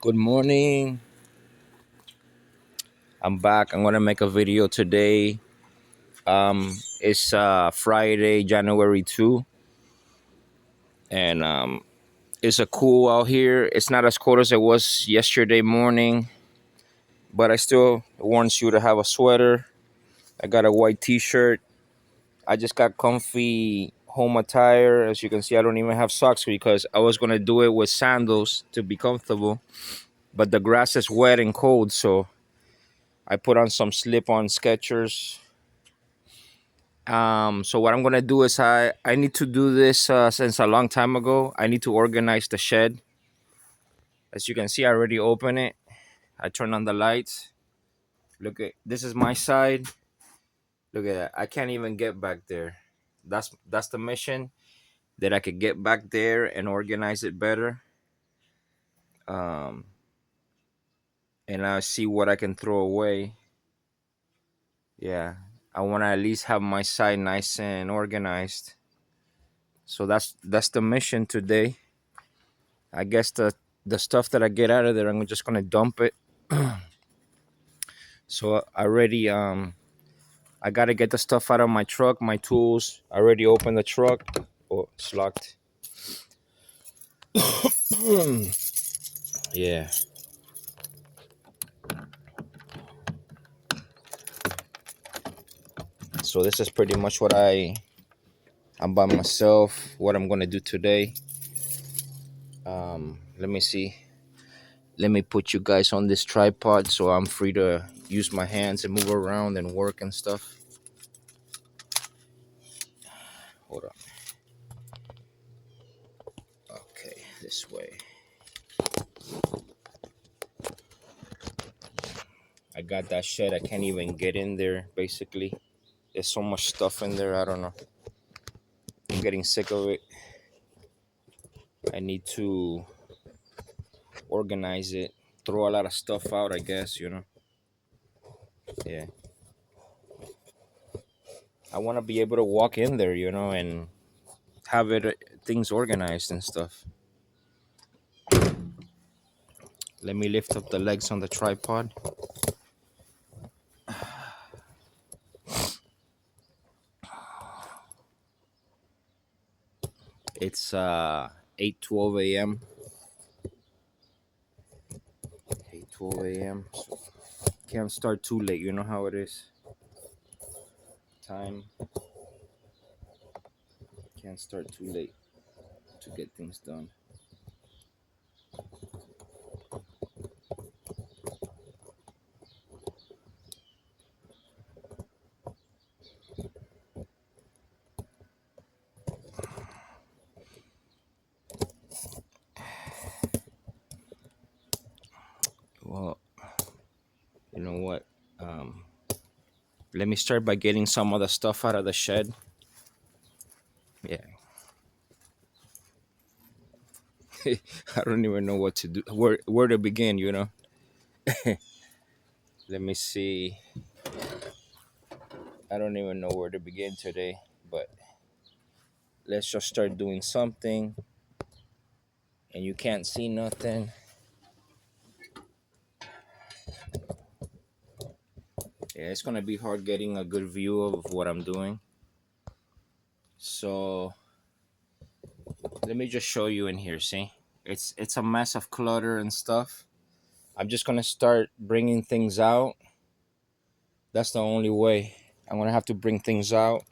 Good morning. I'm back. I'm gonna make a video today. It's Friday, January 2, and it's a cool out here. It's not as cold as it was yesterday morning, but I still warns you to have a sweater. I got a white T-shirt. I just got comfy home attire. As you can see, I don't even have socks because I was gonna do it with sandals to be comfortable, but the grass is wet and cold, so I put on some slip-on Skechers. So what I'm gonna do is I need to do this since a long time ago. I need to organize the shed. As you can see, I already opened it. I turn on the lights. Look at this is my side. Look at that. I can't even get back there. That's the mission, that I could get back there and organize it better. Um, and I see what I can throw away. Yeah, I want to at least have my side nice and organized. So that's the mission today. I guess the stuff that I get out of there, I'm just gonna dump it. So I already I gotta get the stuff out of my truck, my tools. I already opened the truck. Oh, it's locked. Yeah. So this is pretty much what I'm by myself. What I'm gonna do today. Let me see. Let me put you guys on this tripod so I'm free to use my hands and move around and work and stuff. Hold on. Okay, this way. I got that shed. I can't even get in there, basically. There's so much stuff in there. I don't know. I'm getting sick of it. I need to organize it, throw a lot of stuff out, I guess. Yeah. I want to be able to walk in there, and have things organized and stuff. Let me lift up the legs on the tripod. It's 8:12 a.m. 8:12 a.m. So can't start too late. You know how it is. Time can't start too late to get things done. Well, you know what? Um, Let me start by getting some of the stuff out of the shed. Yeah. I don't even know what to do. Where to begin. Let me see. I don't even know where to begin today, but let's just start doing something. And you can't see nothing. Yeah, it's gonna be hard getting a good view of what I'm doing. So let me just show you in here. See, it's a mess of clutter and stuff. I'm just gonna start bringing things out. That's the only way. I'm gonna have to bring things out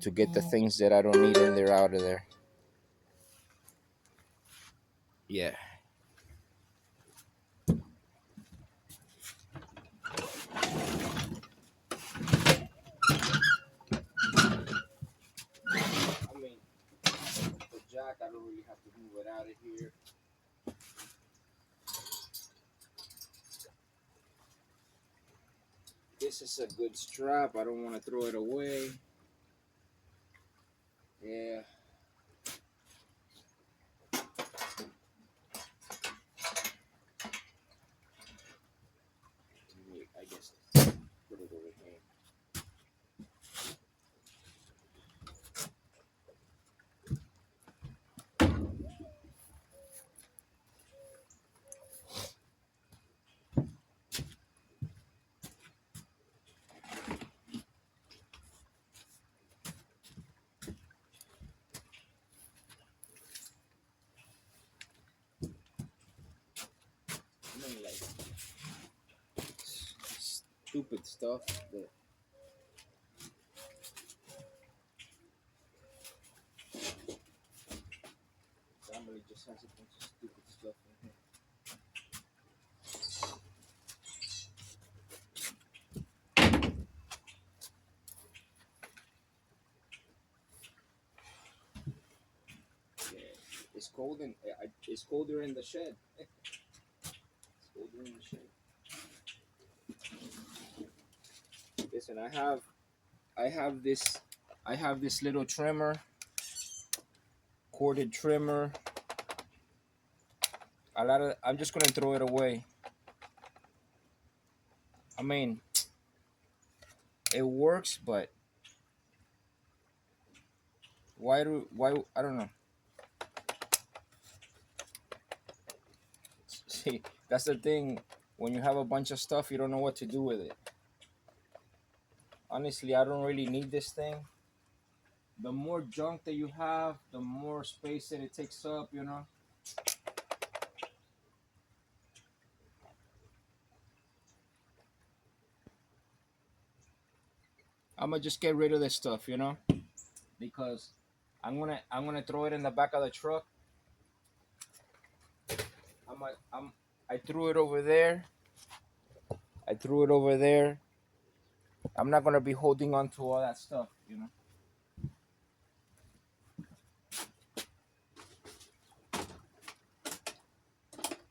to get the things that I don't need in there out of there. Yeah. I mean, the jack, I don't really have to move it out of here. This is a good strap. I don't want to throw it away. Yeah. I guess put it over here. stupid stuff that family just has a bunch of stupid stuff in here. Yeah, it's cold and it's colder in the shed. It's colder in the shed. Listen, I have this little trimmer, corded trimmer. I'm just gonna throw it away. I mean, it works, but why I don't know. See, that's the thing. When you have a bunch of stuff, you don't know what to do with it. Honestly, I don't really need this thing. The more junk that you have, the more space that it takes up, you know. I'm gonna just get rid of this stuff, you know, because I'm gonna throw it in the back of the truck. I threw it over there. I threw it over there. I'm not gonna be holding on to all that stuff, you know.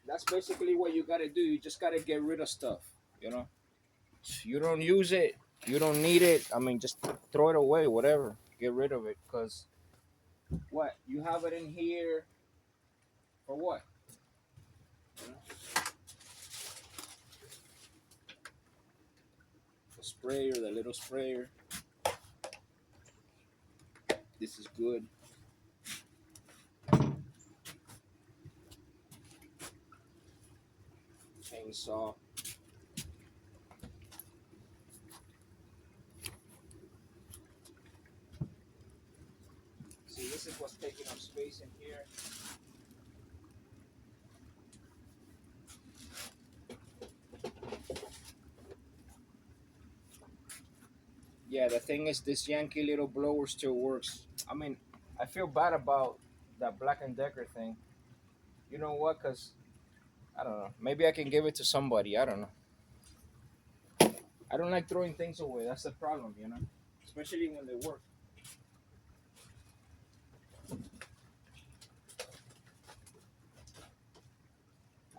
That's basically what you gotta do. You just gotta get rid of stuff, you know. You don't use it, you don't need it. I mean, just throw it away, whatever. Get rid of it, cause what you have it in here for what? You know? The sprayer, the little sprayer. This is good. Chainsaw. See, this is what's taking up space in here. Yeah, the thing is, this Yankee little blower still works. I mean, I feel bad about that Black and Decker thing. You know what? Cause I don't know. Maybe I can give it to somebody. I don't know. I don't like throwing things away. That's the problem, you know. Especially when they work.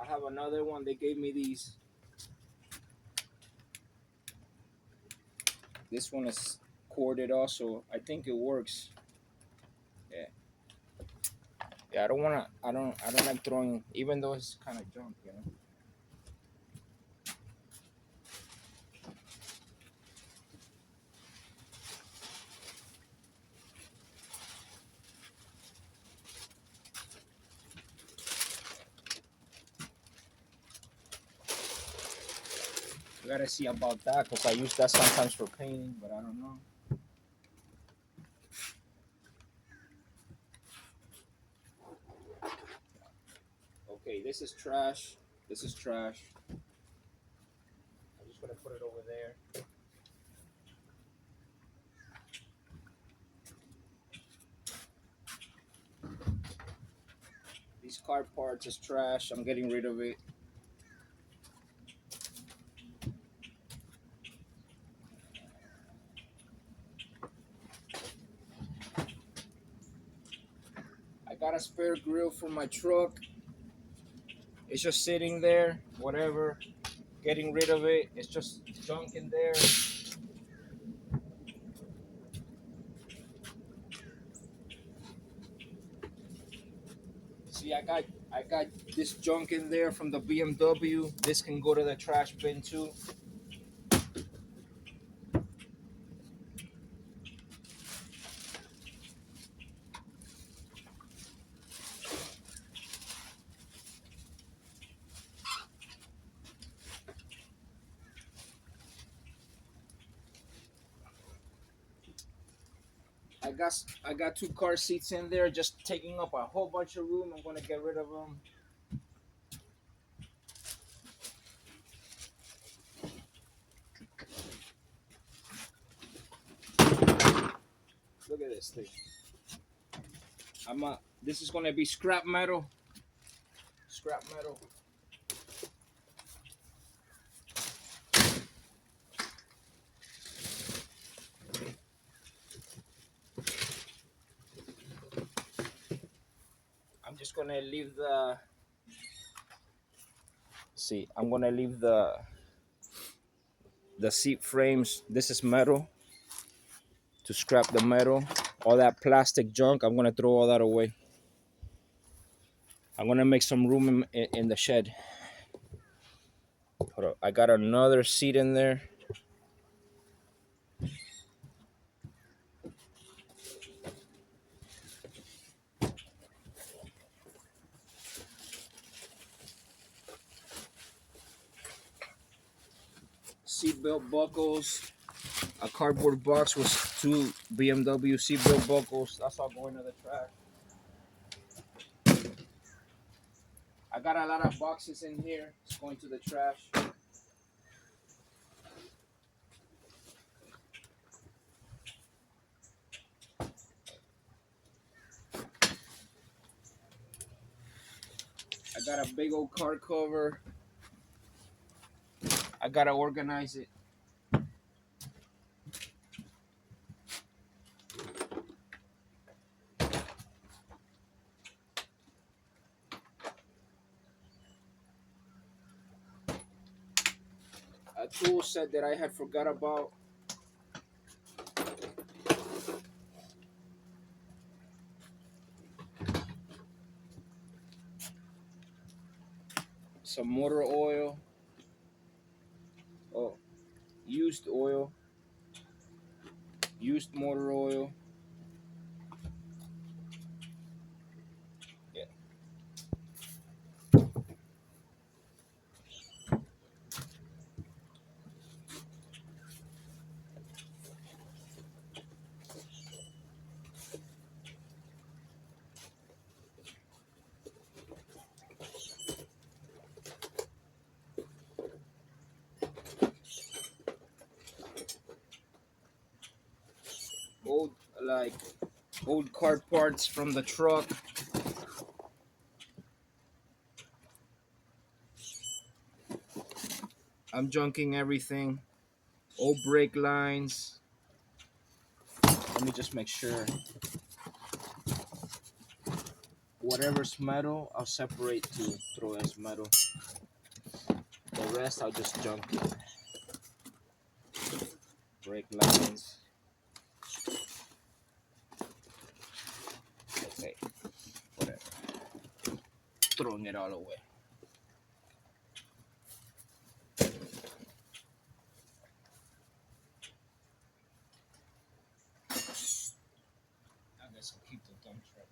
I have another one. They gave me these. This one is corded also. I think it works. Yeah. Yeah. I don't wanna. I don't. I don't like throwing, even though it's kind of junk, you know. I gotta see about that because I use that sometimes for painting, but I don't know. Okay, this is trash. This is trash. I'm just gonna put it over there. These car parts is trash. I'm getting rid of it. I got a spare grill for my truck. It's just sitting there. Whatever. Getting rid of it. It's just junk in there. See, I got this junk in there from the BMW. This can go to the trash bin too. I got two car seats in there, just taking up a whole bunch of room. I'm gonna get rid of them. this thing. This is gonna be scrap metal. Scrap metal. I'm just gonna leave the. See, I'm gonna leave the seat frames. This is metal. To scrap the metal, all that plastic junk, I'm gonna throw all that away. I'm gonna make some room in the shed. Hold up. I got another seat in there. Seatbelt buckles. A cardboard box with 2 BMW seatbelt buckles. That's all going to the trash. I got a lot of boxes in here. It's going to the trash. I got a big old car cover. I gotta organize it. A tool set that I had forgot about. Some motor oil. Oh, used oil. Used motor oil. Yeah. Old like old car parts from the truck. I'm junking everything. Old brake lines. Let me just make sure. Whatever's metal, I'll separate to throw as metal. The rest, I'll just junk it. Brake lines. Okay, whatever. Throwing it all away. I guess I'll keep the dump truck.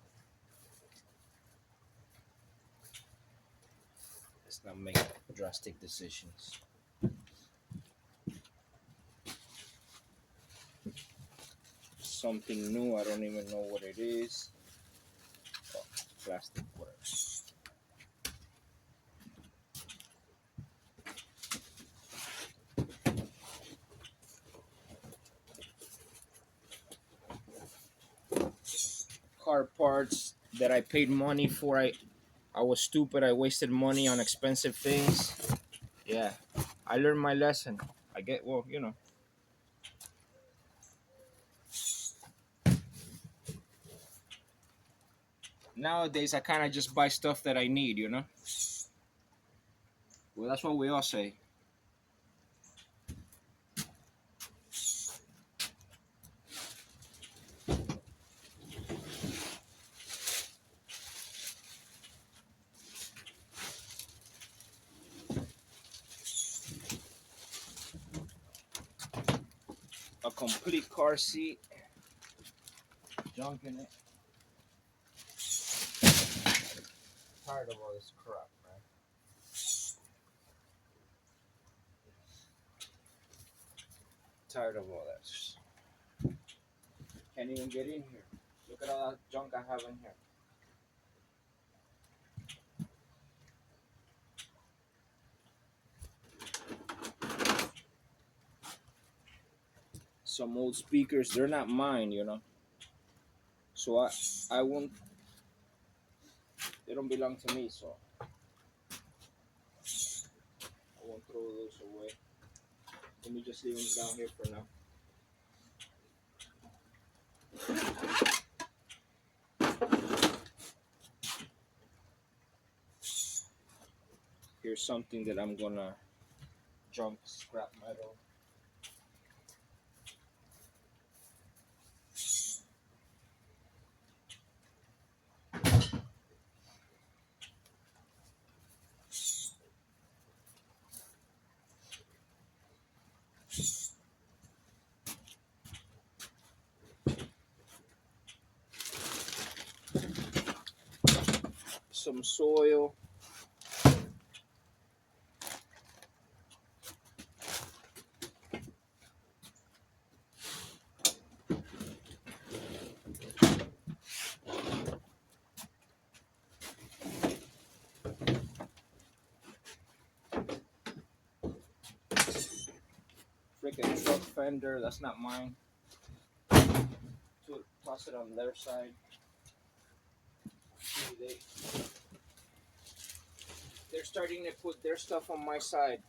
Let's not make drastic decisions. Something new, I don't even know what it is. Oh, plastic, whatever. Car parts that I paid money for. I was stupid. I wasted money on expensive things. Yeah, I learned my lesson. I get, well, you know. Nowadays, I kind of just buy stuff that I need, you know? Well, that's what we all say. A complete car seat. Junk in it. Tired of all this crap, man. Tired of all that. Can't even get in here. Look at all that junk I have in here. Some old speakers, they're not mine, you know. So I won't. They don't belong to me, so I won't throw those away. Let me just leave them down here for now. Here's something that I'm gonna junk scrap metal. Some soil. Freaking truck fender. That's not mine. Toss it on their side. They're starting to put their stuff on my side.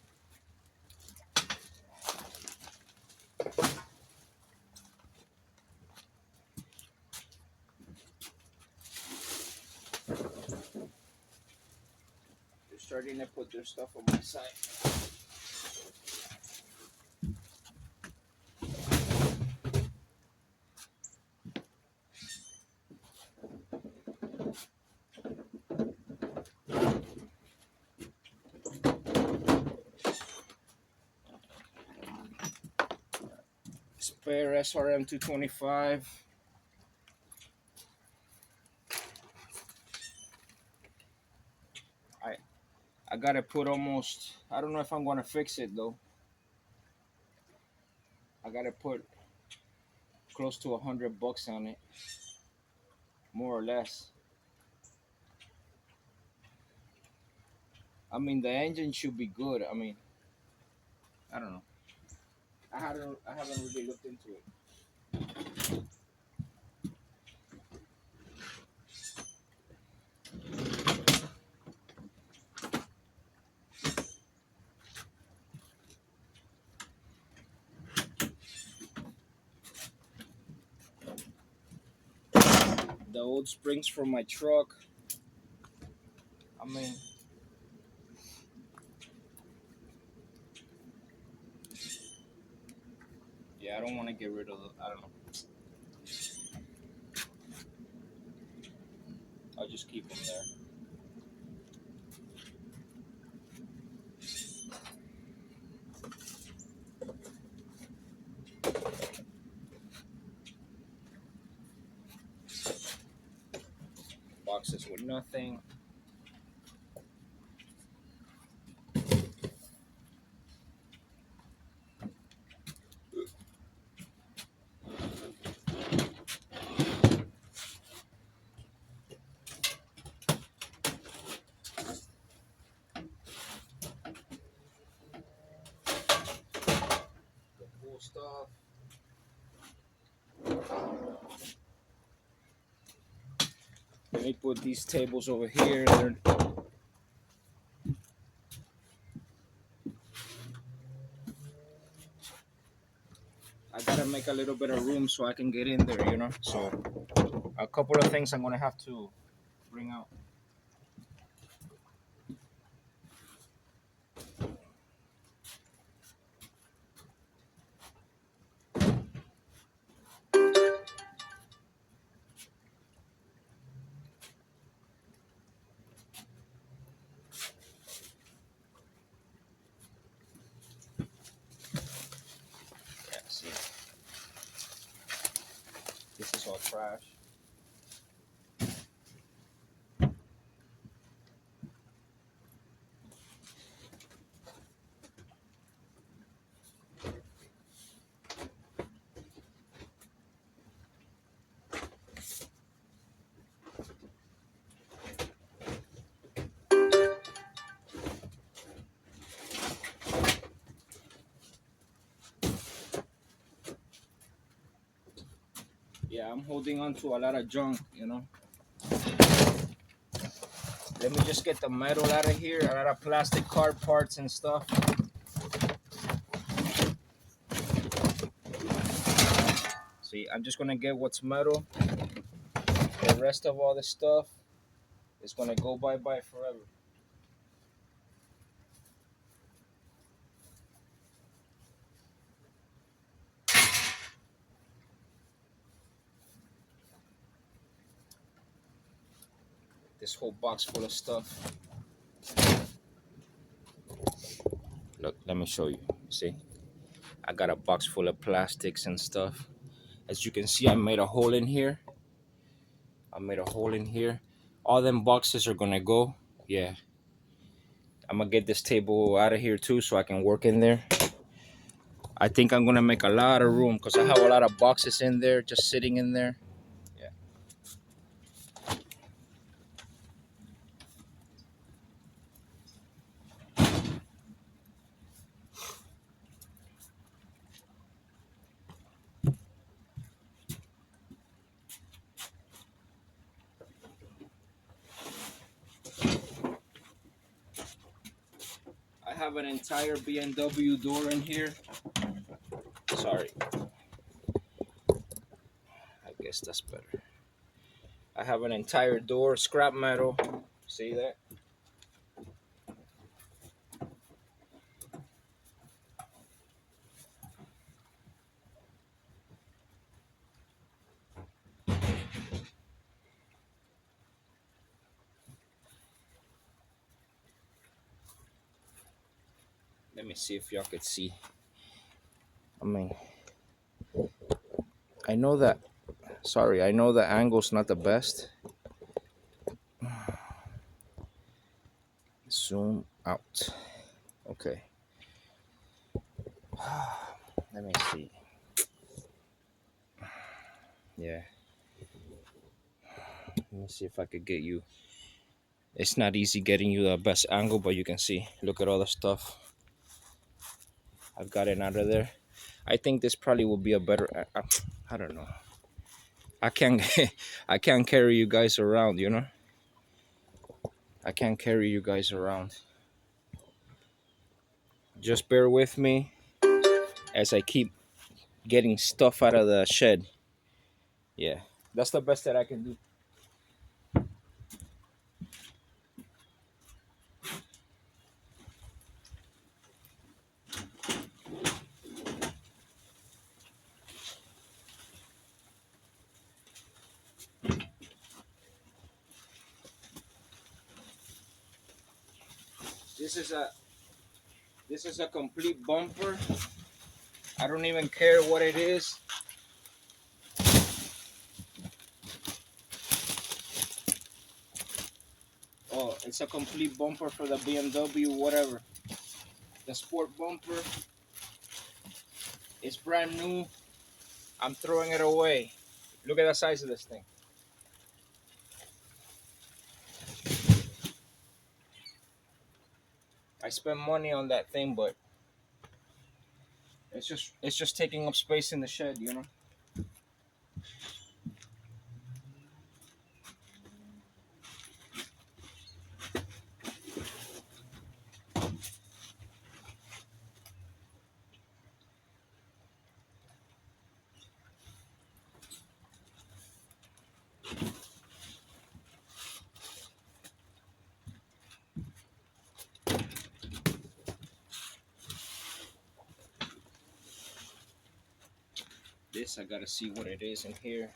They're starting to put their stuff on my side. Spare SRM 225. I gotta put almost. I don't know if I'm gonna fix it though. I gotta put close to $100 on it, more or less. I mean, the engine should be good. I mean, I don't know. I haven't really looked into it. The old springs from my truck. I mean, yeah, I don't want to get rid of the. I don't know. I'll just keep them there. Boxes with nothing. The cool stuff. Let me put these tables over here. I gotta make a little bit of room so I can get in there, you know. So a couple of things I'm gonna have to bring out. Yeah, see, this is all trash. Yeah, I'm holding on to a lot of junk, you know. Let me just get the metal out of here, a lot of plastic car parts and stuff. See, I'm just gonna get what's metal. The rest of all the stuff is gonna go bye-bye forever. This whole box full of stuff. Look, let me show you. See? I got a box full of plastics and stuff. As you can see, I made a hole in here. I made a hole in here. All them boxes are gonna go. Yeah. I'm gonna get this table out of here too so I can work in there. I think I'm gonna make a lot of room because I have a lot of boxes in there just sitting in there. Yeah. I have an entire BMW door in here. Sorry. I guess that's better. I have an entire door, scrap metal. See that? Let me see if y'all could see. I mean, I know that, sorry, I know the angle's not the best. Zoom out. Okay. Let me see. Yeah. Let me see if I could get you. It's not easy getting you the best angle, but you can see. Look at all the stuff I've gotten out of there. I think this probably will be a better. I don't know. I can't. I can't carry you guys around. You know. I can't carry you guys around. Just bear with me as I keep getting stuff out of the shed. Yeah, that's the best that I can do. This is a this is a complete bumper. I don't even care what it is. Oh, it's a complete bumper for the BMW, whatever. The sport bumper. It's brand new. I'm throwing it away. Look at the size of this thing. I spent money on that thing, but it's just taking up space in the shed, you know. This I gotta see what it is in here.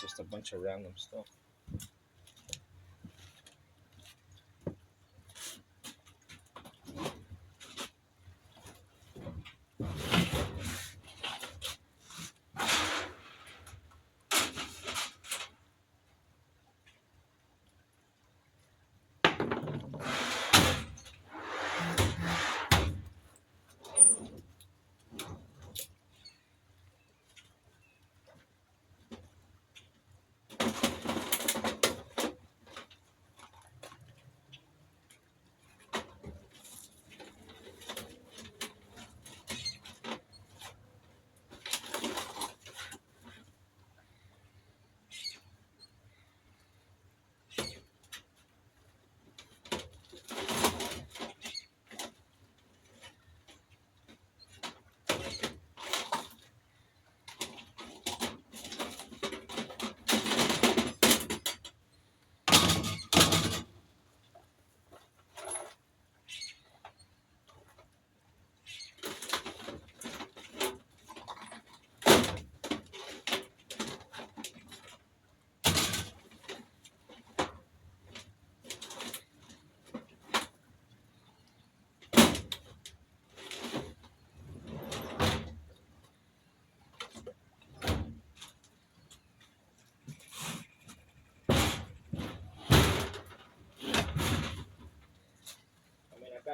Just a bunch of random stuff.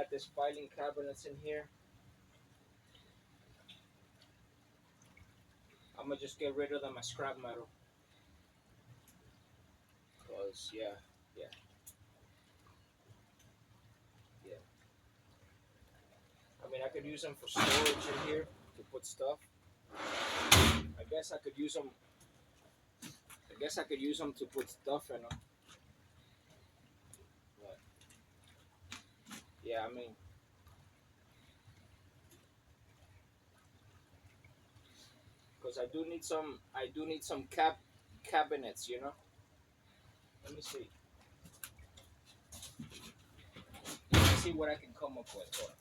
got this filing cabinets in here. I'm gonna just get rid of them as scrap metal. Cause yeah, yeah. I mean, I could use them for storage in here to put stuff. I guess I could use them. I guess I could use them to put stuff in them. But yeah, I mean, because I do need some. I do need some cabinets. You know. Let me see. Let me see what I can come up with. Hold on.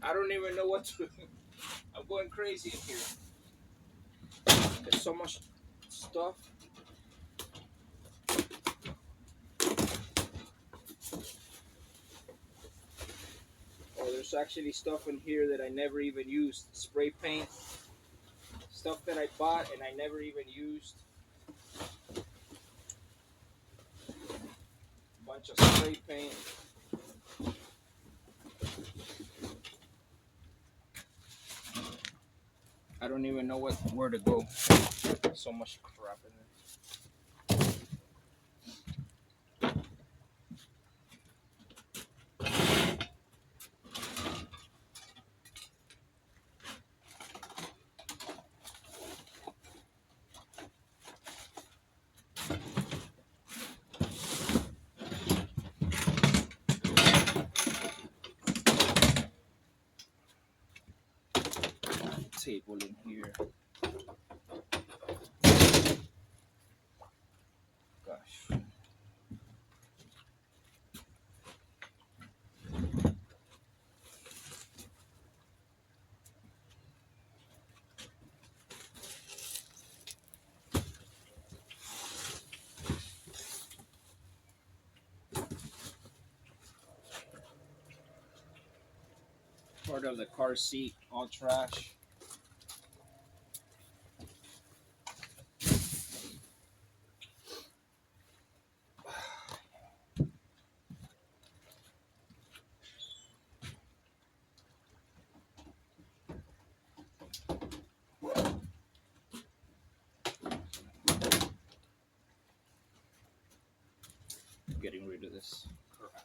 I don't even know what to. I'm going crazy in here. There's so much stuff. Oh, there's actually stuff in here that I never even used. Spray paint. Stuff that I bought and I never even used. Bunch of spray paint. I don't even know where to go. So much crap in there. Table in here. Gosh. Part of the car seat, all trash. Getting rid of this crap.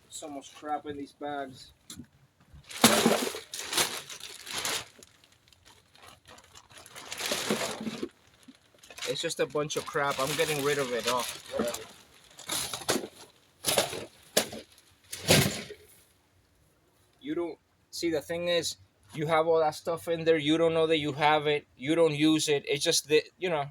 So much crap in these bags. It's just a bunch of crap. I'm getting rid of it all. Whatever. You don't see, the thing is, you have all that stuff in there. You don't know that you have it. You don't use it. It's just that, you know.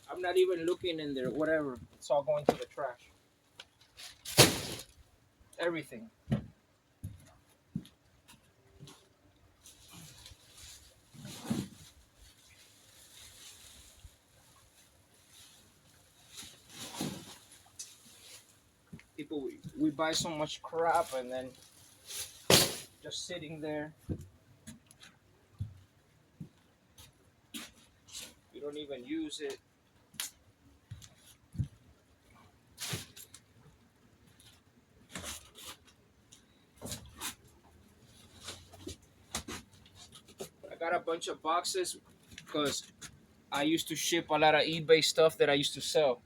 I'm not even looking in there. Whatever. It's all going to the trash. Everything. People, we buy so much crap and then just sitting there. You don't even use it. got a bunch of boxes because I used to ship a lot of eBay stuff that I used to sell.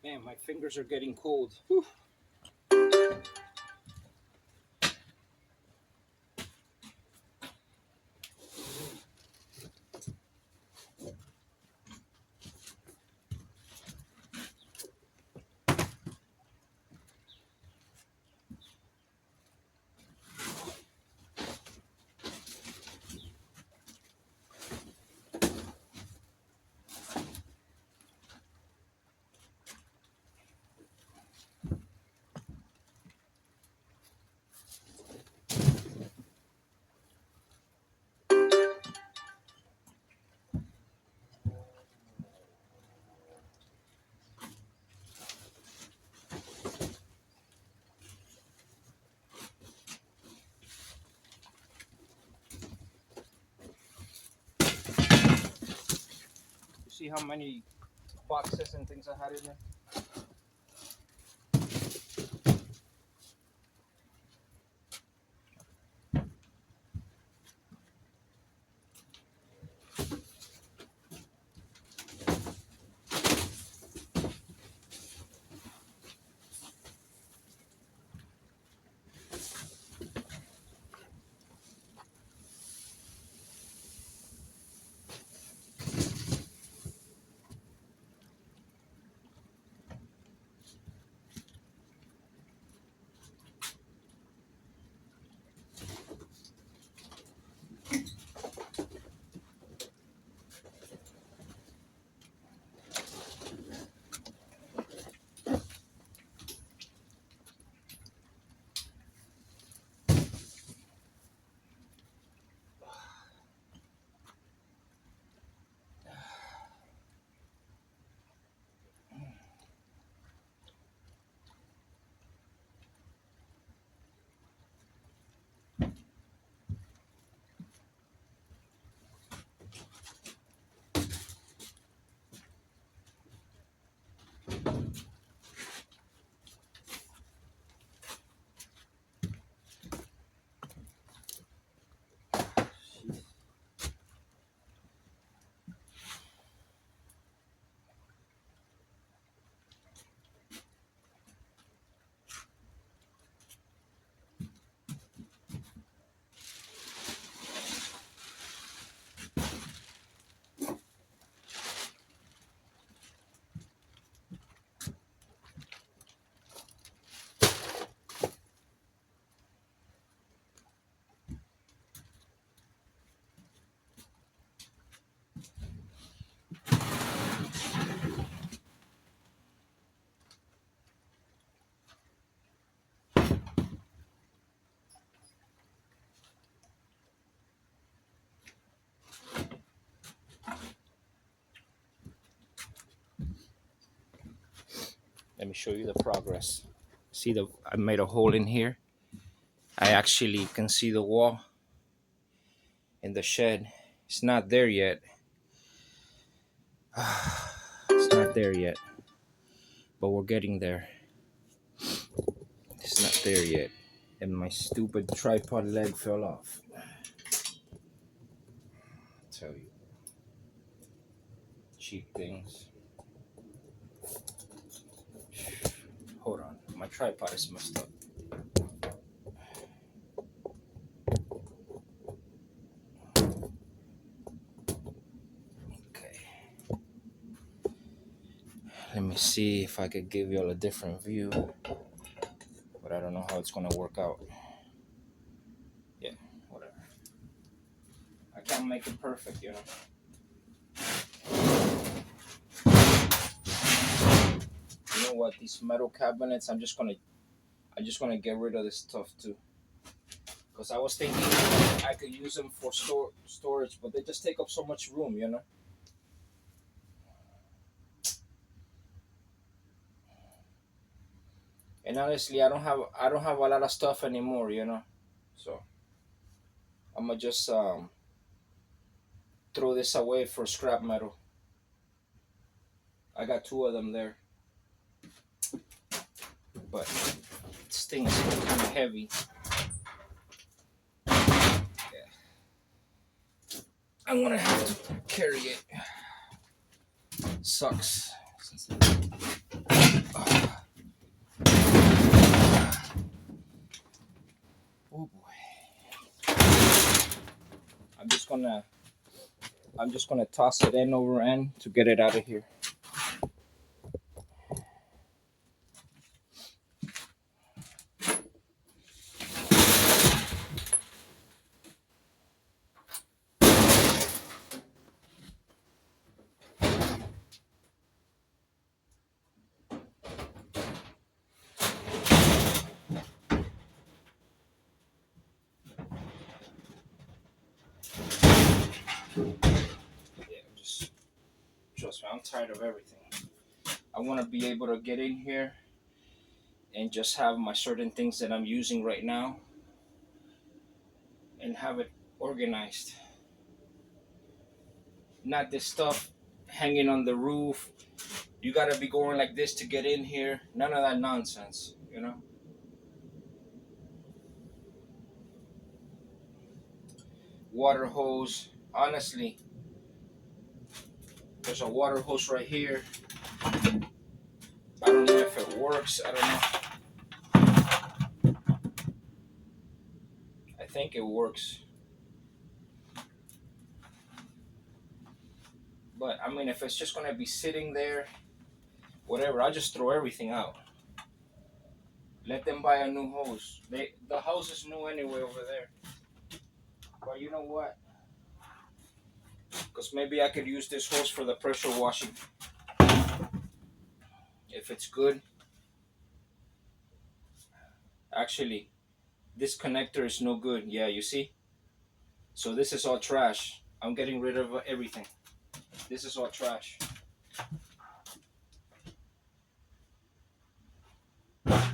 Man, my fingers are getting cold. Whew. You see how many boxes and things I had in there? Let me show you the progress. See I made a hole in here. I actually can see the wall in the shed. It's not there yet. It's not there yet, but we're getting there. It's not there yet. And my stupid tripod leg fell off. Tell you. Cheap things. Hold on. My tripod is messed up. Okay. Let me see if I could give you all a different view. But I don't know how it's gonna work out. Yeah, whatever. I can't make it perfect, you know. You know what, these metal cabinets, I'm just gonna get rid of this stuff too. Because I was thinking I could use them for storage, but they just take up so much room, you know. And honestly, I don't have a lot of stuff anymore, you know. So I'm gonna just throw this away for scrap metal. I got two of them there, but this thing is kind of heavy. Yeah. I'm gonna have to carry it. Sucks. Oh boy. I'm just gonna toss it end over end to get it out of here. Yeah, just trust me, I'm tired of everything. I want to be able to get in here and just have my certain things that I'm using right now and have it organized. Not this stuff hanging on the roof. You gotta be going like this to get in here. None of that nonsense, you know? Water hose. Honestly, there's a water hose right here. I don't know if it works. I don't know. I think it works. But I mean, if it's just gonna be sitting there, whatever, I'll just throw everything out. Let them buy a new hose. The hose is new anyway over there. But you know what? Because maybe I could use this hose for the pressure washing. If it's good. Actually, this connector is no good. Yeah, you see? So this is all trash. I'm getting rid of everything. This is all trash. That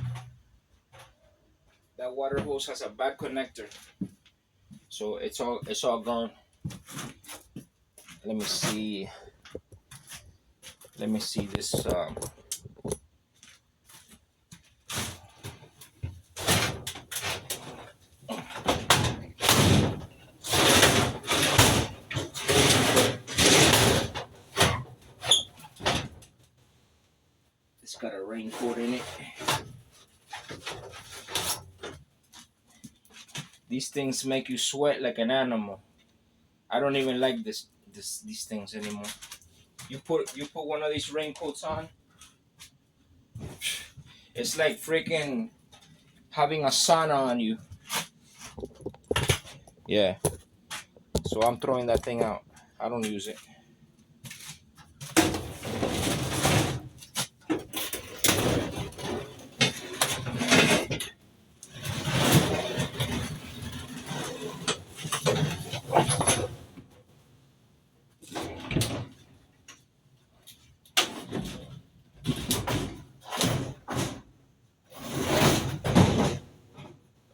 water hose has a bad connector. So it's all gone. Let me see. Let me see this. It's got a raincoat in it. These things make you sweat like an animal. I don't even like these things anymore. You put one of these raincoats on. It's like freaking having a sauna on you. Yeah. So I'm throwing that thing out. I don't use it.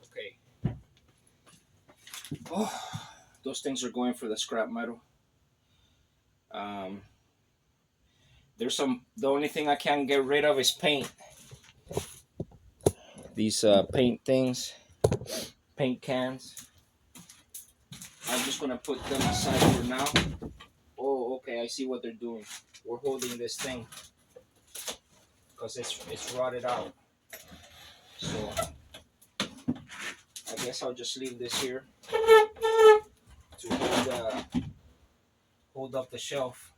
Okay. Oh, those things are going for the scrap metal. There's some. The only thing I can't get rid of is paint. These paint things, paint cans. I'm just gonna put them aside for now. Oh, okay. I see what they're doing. We're holding this thing because it's rotted out. So I guess I'll just leave this here to hold up the shelf.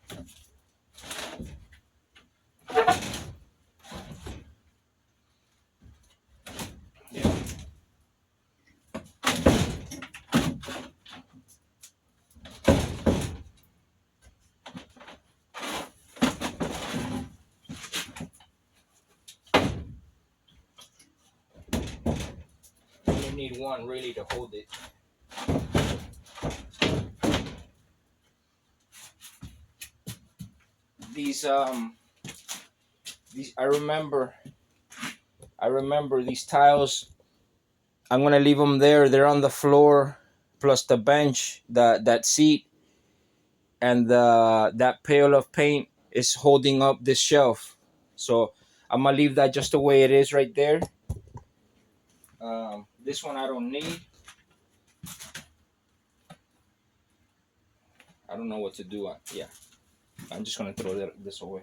Yeah. need one really to hold it. These I remember these tiles. I'm gonna leave them there. They're on the floor, plus the bench, that seat, and that pail of paint is holding up this shelf. So I'm gonna leave that just the way it is right there. This one I don't need. I don't know what to do. Yeah, I'm just gonna throw this away.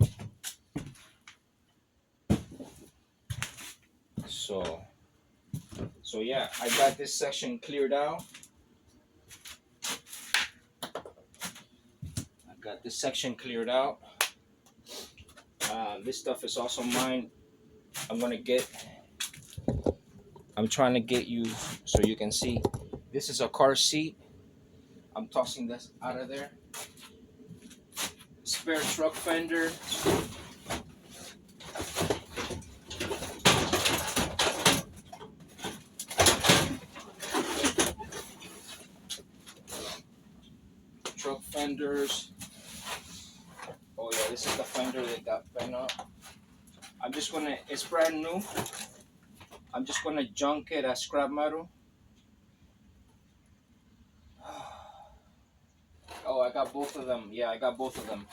So yeah, I got this section cleared out. This stuff is also mine. I'm trying to get you so you can see. This is a car seat. I'm tossing this out of there. Spare truck fender. Truck fenders. Oh yeah, this is the fender that got bent up. It's brand new. I'm just gonna junk it as scrap metal. Oh, I got both of them. Yeah, I got both of them.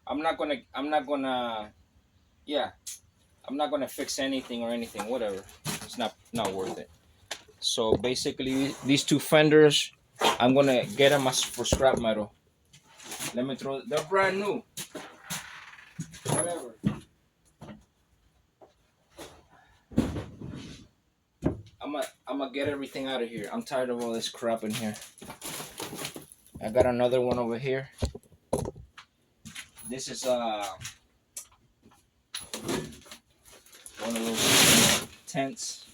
I'm not gonna fix anything or anything, whatever. It's not worth it. So basically these two fenders, I'm gonna get them for scrap metal. They're brand new. Whatever. I'm gonna get everything out of here. I'm tired of all this crap in here. I got another one over here. This is one of those tents.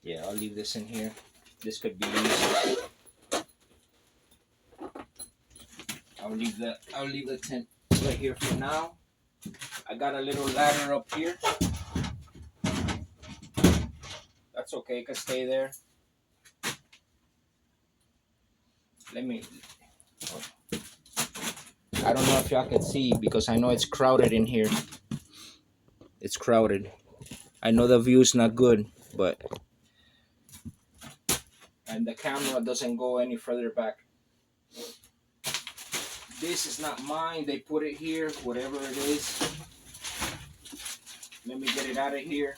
Yeah, I'll leave this in here. This could be used. I'll leave the tent right here for now. I got a little ladder up here. That's okay, it can stay there. I don't know if y'all can see because I know it's crowded in here. It's crowded. I know the view's not good, and the camera doesn't go any further back. This is not mine. They put it here, whatever it is. Let me get it out of here.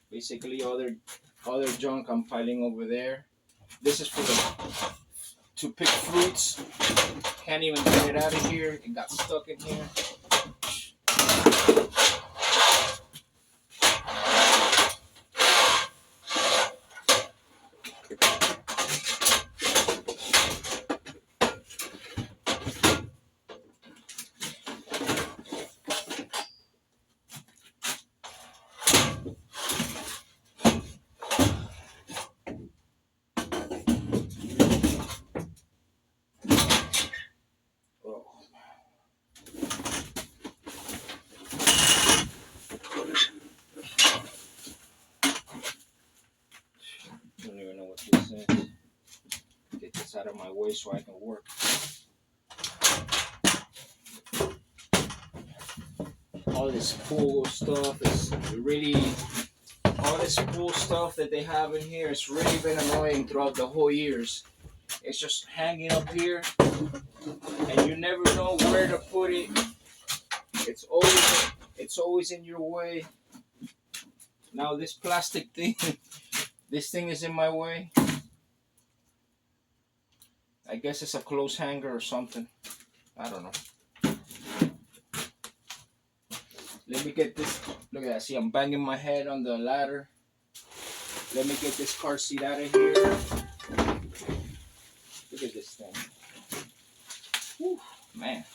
Basically, all their junk I'm piling over there. This is to pick fruits. Can't even get it out of here. It got stuck in here. Get this out of my way so I can work. All this cool stuff is really, all this cool stuff that they have in here, it's really been annoying throughout the whole years. It's just hanging up here and you never know where to put it. It's always in your way. Now this plastic thing, this thing is in my way. I guess it's a clothes hanger or something. I don't know. Let me get this. Look at that. See, I'm banging my head on the ladder. Let me get this car seat out of here. Look at this thing. Whew, man.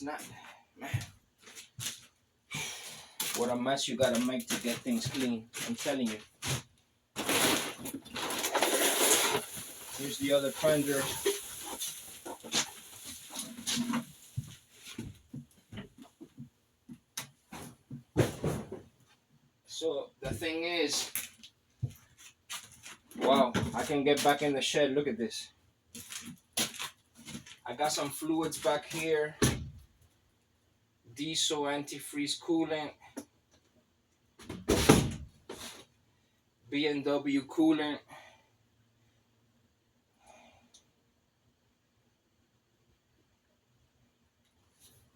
not, man. What a mess you gotta make to get things clean. I'm telling you. Here's the other fender. So the thing is, wow, I can get back in the shed. Look at this. I got some fluids back here. Diesel antifreeze coolant. B&W coolant.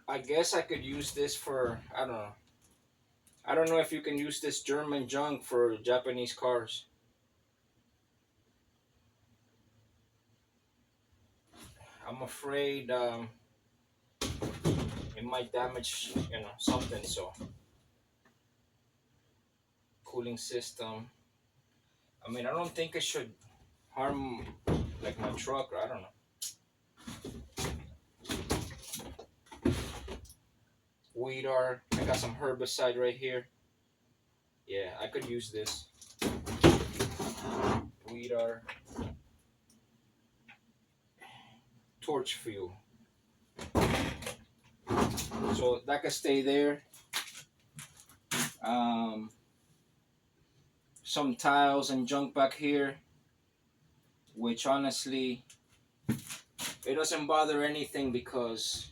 I guess I could use this for, I don't know. I don't know if you can use this German junk for Japanese cars. I'm afraid it might damage, something. So, cooling system. I mean, I don't think it should harm like my truck, or I don't know. Weedar. I got some herbicide right here. Yeah, I could use this. Weedar. Torch fuel. So that could stay there. Some tiles and junk back here, which honestly, it doesn't bother anything because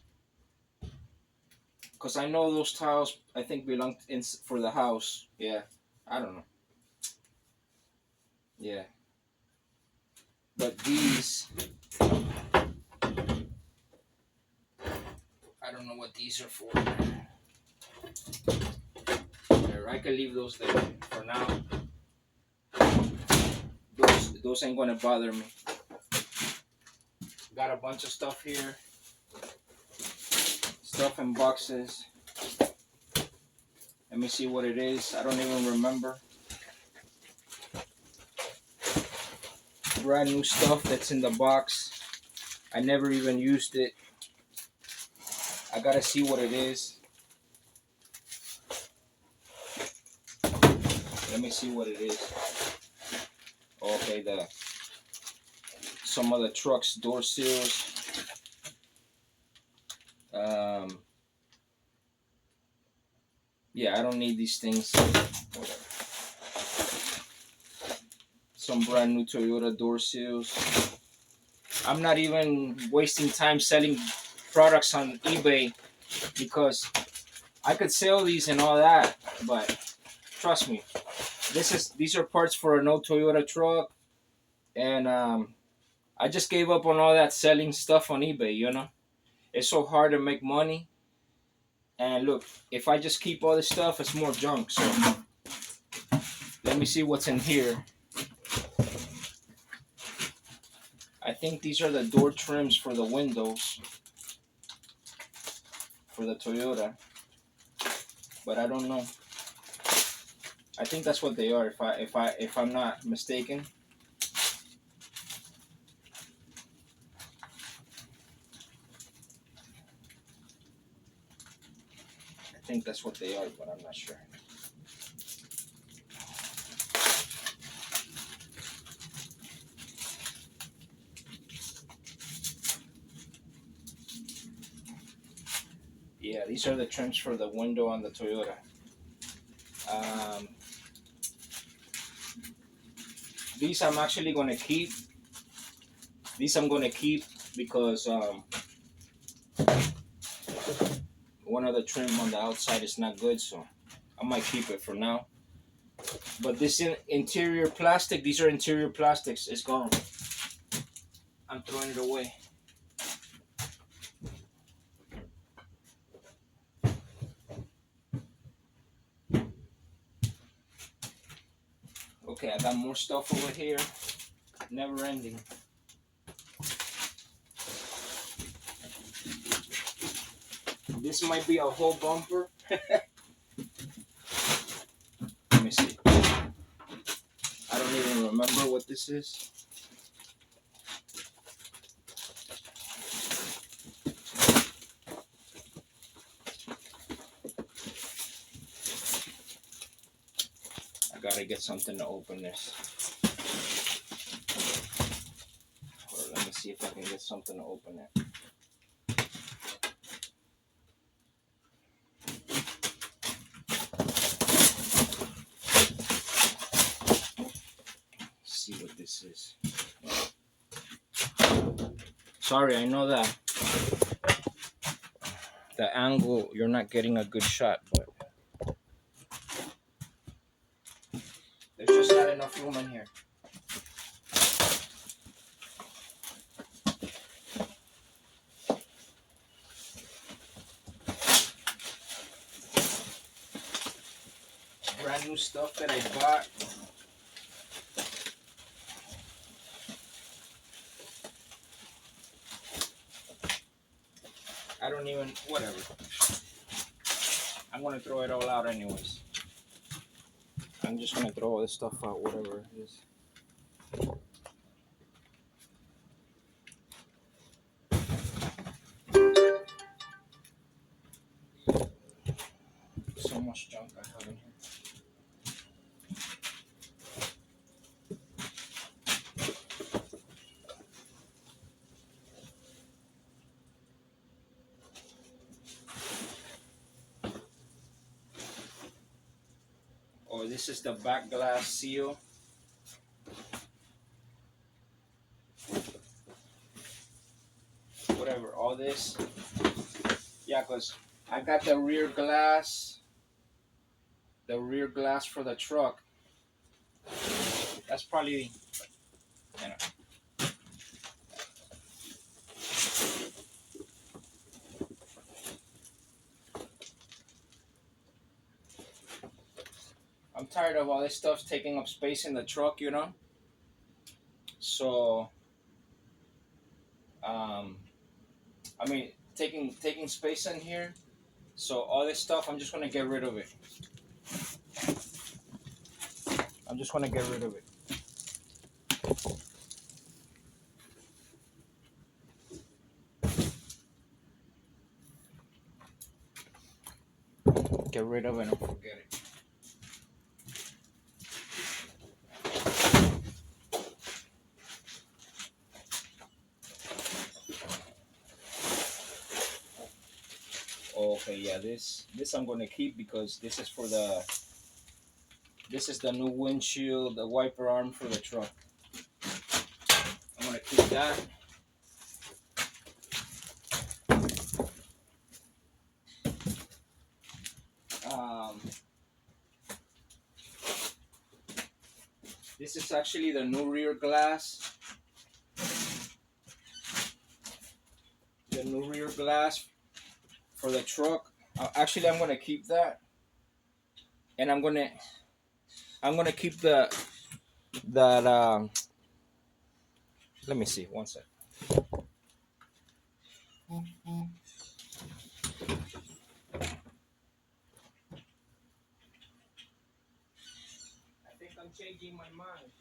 I know those tiles, I think, belong in for the house. Yeah, I don't know. Yeah, but these, I don't know what these are for. There, I can leave those there for now. Those ain't gonna bother me. Got a bunch of stuff here. Stuff in boxes. Let me see what it is. I don't even remember. Brand new stuff that's in the box. I never even used it. I gotta see what it is. Let me see what it is. Okay, some of the truck's door seals. Yeah, I don't need these things. Some brand new Toyota door seals. I'm not even wasting time selling products on eBay because I could sell these and all that, but trust me, these are parts for an old Toyota truck, and I just gave up on all that selling stuff on eBay. It's so hard to make money. And look, if I just keep all this stuff, it's more junk. So let me see what's in here. I think these are the door trims for the windows for the Toyota, but I don't know. I think that's what they are, if I'm not mistaken. I think that's what they are, but I'm not sure. Yeah, these are the trims for the window on the Toyota. These I'm actually going to keep. These I'm going to keep because one of the trim on the outside is not good, so I might keep it for now. But this interior plastic, these are interior plastics, it's gone. I'm throwing it away. Okay, I got more stuff over here. Never ending. This might be a whole bumper. Let me see. I don't even remember what this is. to get something to open this. Or let me see if I can get something to open it. See what this is. Sorry, I know that the angle, you're not getting a good shot, but there's just not enough room in here. Brand new stuff that I bought. I don't even, whatever. I'm gonna throw it all out anyways. I'm just gonna throw all this stuff out, whatever it is. So much junk I have in here. Oh, this is the back glass seal. Whatever, all this. Yeah, because I got the rear glass for the truck. That's probably, you know. I'm tired of all this stuff taking up space in the truck, you know. So, I mean, taking space in here. So all this stuff, I'm just gonna get rid of it. I'm just gonna get rid of it. Get rid of it and forget it. Okay, yeah, this I'm gonna keep because this is the new windshield, the wiper arm for the truck. I'm gonna keep that. This is actually the new rear glass. The new rear glass for the truck. Actually, I'm gonna keep that, and I'm gonna keep that. Let me see. One sec. I think I'm changing my mind.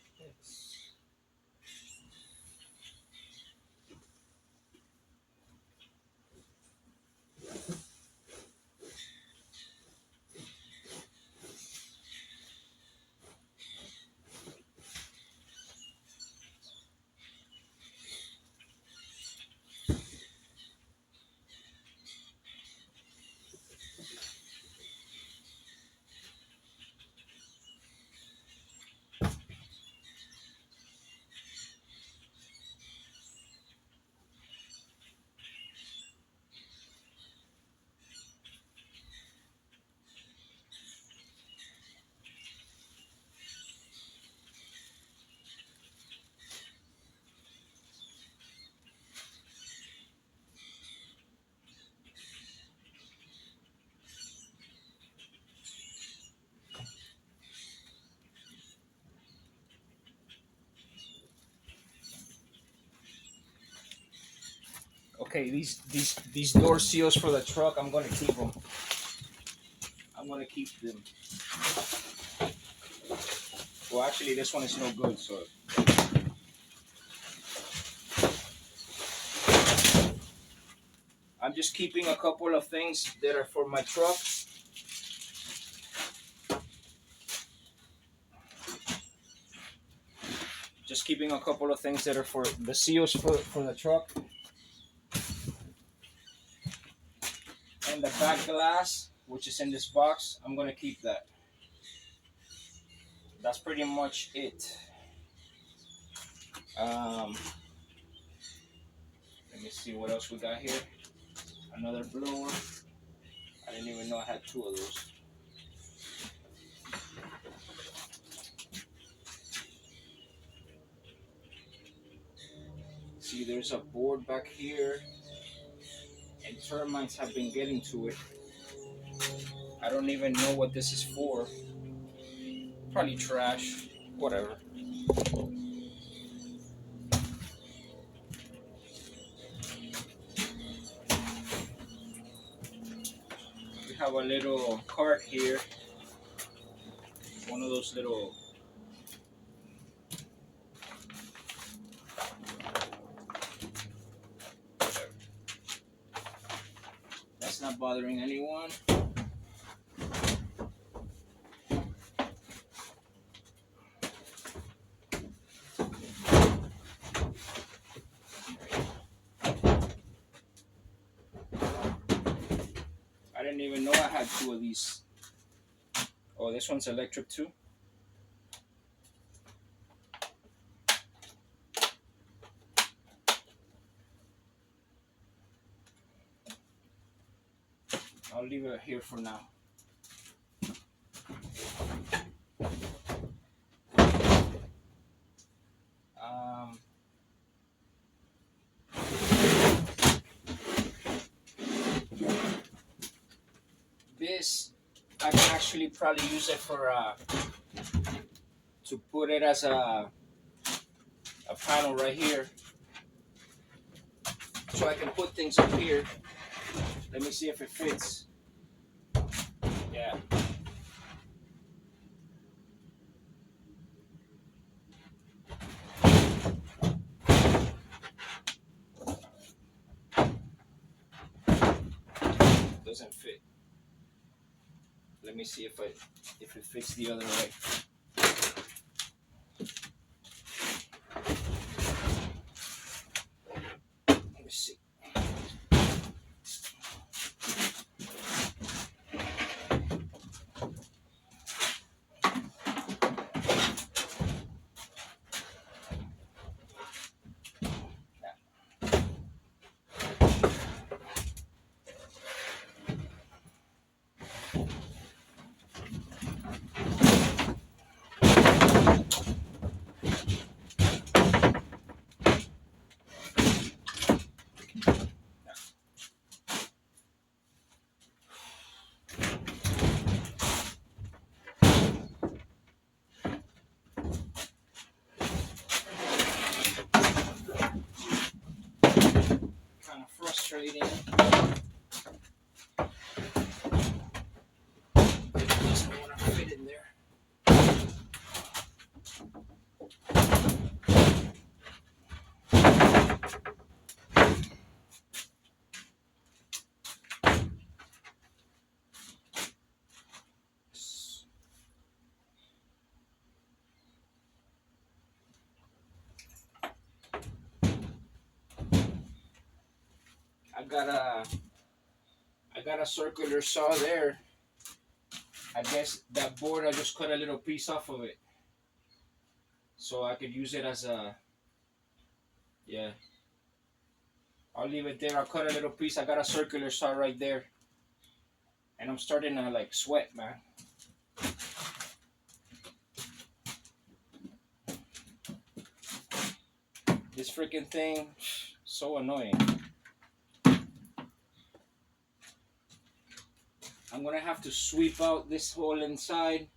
Okay, these door seals for the truck, I'm gonna keep them. I'm gonna keep them. Well, actually, this one is no good, so. I'm just keeping a couple of things that are for my truck. Just keeping a couple of things that are for the seals for the truck. And the back glass, which is in this box, I'm gonna keep that. That's pretty much it. Let me see what else we got here. Another blower. I didn't even know I had two of those. See, there's a board back here, and termites have been getting to it. I don't even know what this is for. Probably trash, whatever. We have a little cart here. One of those little that's not bothering anyone. I didn't even know I had two of these. Oh, this one's electric too. I'll leave it here for now. This I can actually probably use it for to put it as a panel right here, so I can put things up here. Let me see if it fits. Yeah. Doesn't fit. Let me see if it fits the other way. Let me see. Kind of frustrating. It doesn't want to fit in there. I got a circular saw there. I guess that board, I just cut a little piece off of it, so I could use it as a, yeah. I'll leave it there. I'll cut a little piece. I got a circular saw right there, and I'm starting to like sweat, man. This freaking thing, so annoying. I'm gonna have to sweep out this whole inside.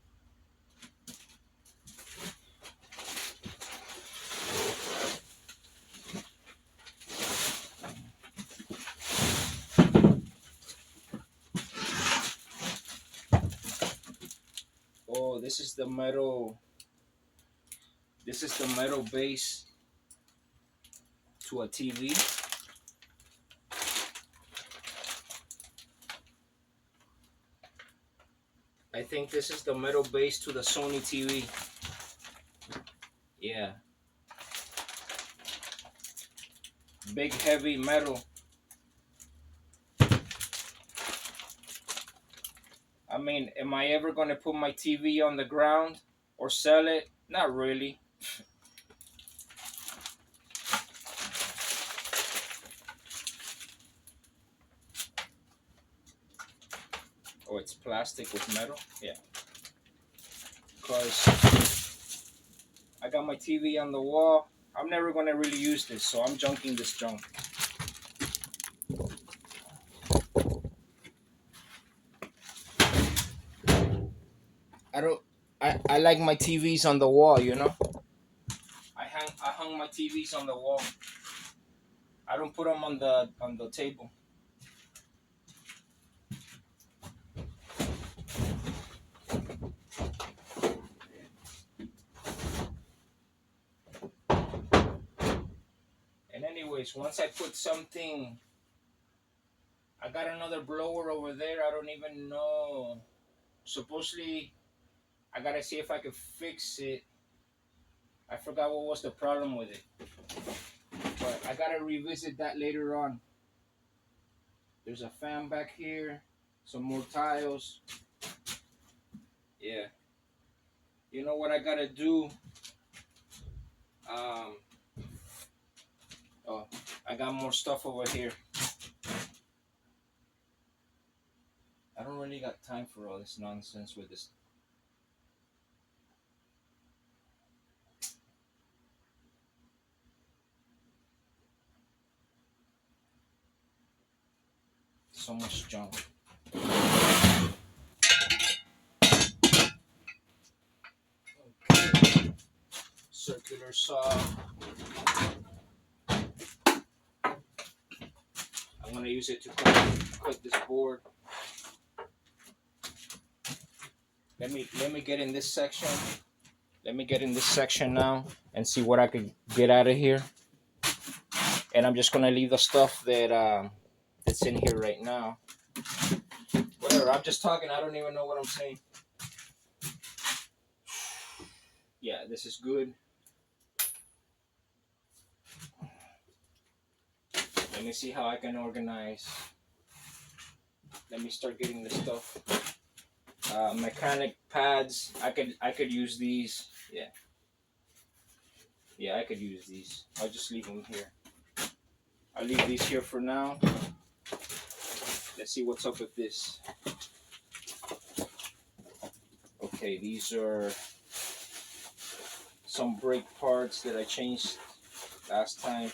Oh, this is the metal. This is the metal base to a TV. I think this is the metal base to the Sony TV. Yeah. big heavy metal. I mean, am I ever gonna put my TV on the ground or sell it? Not really. Oh, it's plastic with metal? Yeah. Because I got my TV on the wall. I'm never gonna really use this, so I'm junking this junk. I don't I like my TVs on the wall, you know? I hung my TVs on the wall. I don't put them on the table. And anyways, once I put something, I got another blower over there. I don't even know. Supposedly, I gotta see if I can fix it. I forgot what was the problem with it, but I gotta revisit that later on. There's a fan back here, some more tiles. Yeah, you know what I gotta do? Um, oh, I got more stuff over here. I don't really got time for all this nonsense with this. So much junk. Okay. Circular saw. I'm gonna use it to cut this board. Let me get in this section. Let me get in this section now and see what I could get out of here. And I'm just gonna leave the stuff that's in here right now. Whatever. I'm just talking. I don't even know what I'm saying. Yeah, this is good. Let me see how I can organize. Let me start getting the stuff. Mechanic pads. I could use these. Yeah. Yeah, I could use these. I'll just leave them here. I'll leave these here for now. Let's see what's up with this. Okay, these are some brake parts that I changed last time.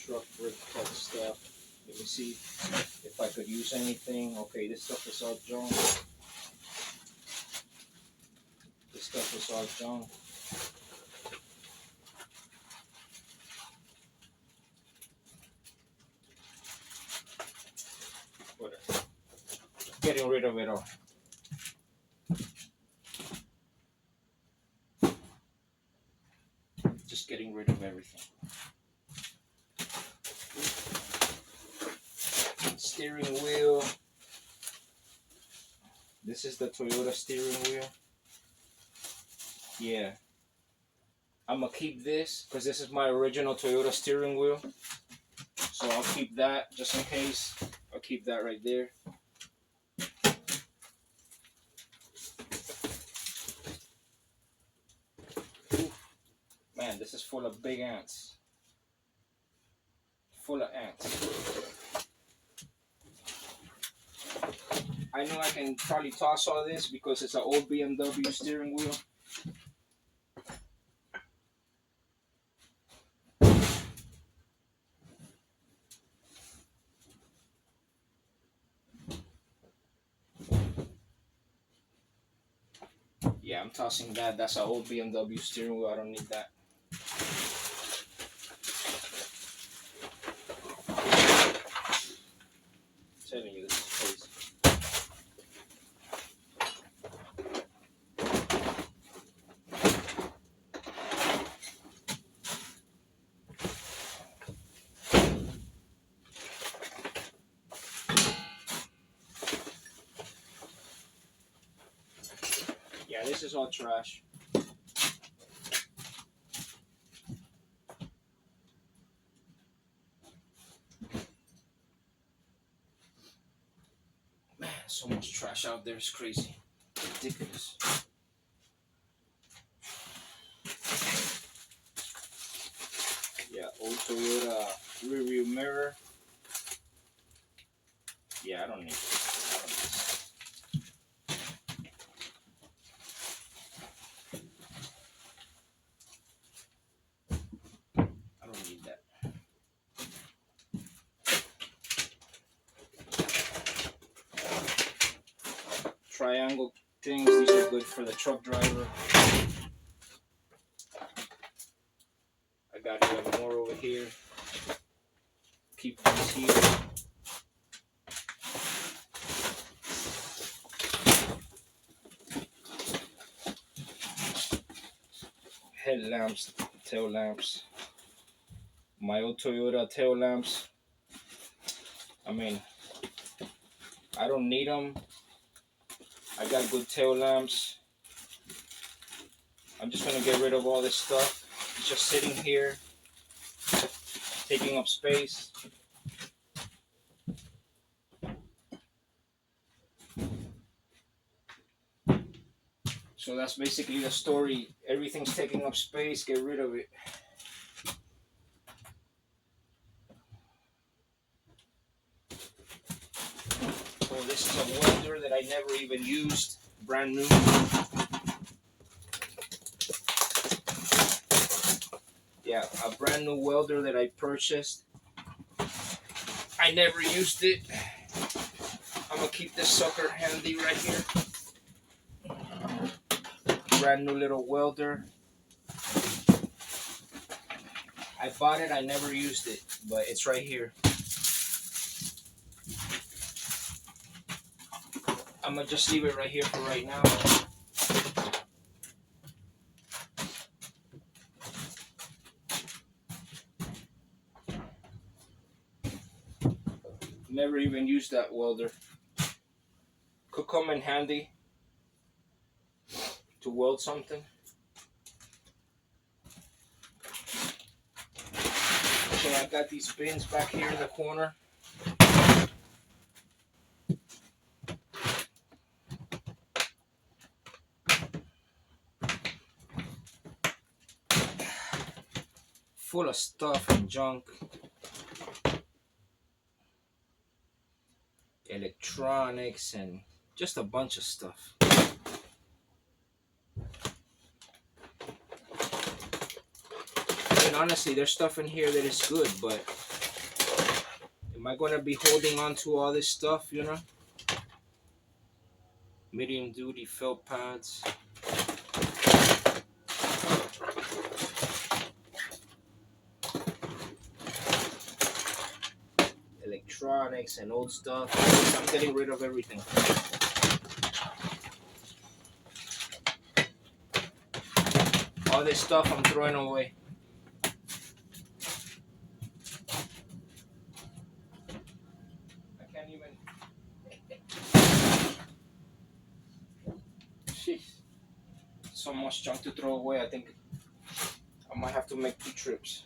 Truck brake part stuff. Let me see if I could use anything. Okay, this stuff is all junk. This stuff is all junk. Whatever. Getting rid of it all. Just getting rid of everything. Steering wheel. This is the Toyota steering wheel. Yeah. I'm gonna keep this because this is my original Toyota steering wheel. So I'll keep that just in case. I'll keep that right there. Man, this is full of big ants. Full of ants. I know I can probably toss all this because it's an old BMW steering wheel. Yeah, I'm tossing that. That's an old BMW steering wheel. I don't need that. I'm telling you, this is crazy. this is all trash. Man, so much trash out there. It's crazy. Ridiculous. Yeah, old Toyota rear view mirror. Yeah, I don't need this. I don't need that. Triangle things, these are good for the truck driver. I got even more over here. Keep these here. Headlamps, tail lamps. My old Toyota tail lamps. I mean, I don't need them. I got good tail lamps. I'm just gonna get rid of all this stuff. It's just sitting here, taking up space. So that's basically the story. Everything's taking up space, get rid of it. So this is a welder that I never even used, brand new. Yeah, a brand new welder that I purchased. I never used it. I'm gonna keep this sucker handy right here. Brand new little welder. I bought it, I never used it, but it's right here. I'm gonna just leave it right here for right now. Never even used that welder. Could come in handy to weld something. Okay, I got these pins back here in the corner. Full of stuff and junk. Electronics and just a bunch of stuff. I mean, honestly, there's stuff in here that is good, but am I going to be holding on to all this stuff, you know? Medium duty felt pads. Electronics and old stuff. I'm getting rid of everything. All this stuff I'm throwing away. I can't even. Jeez. So much junk to throw away. I think I might have to make 2 trips.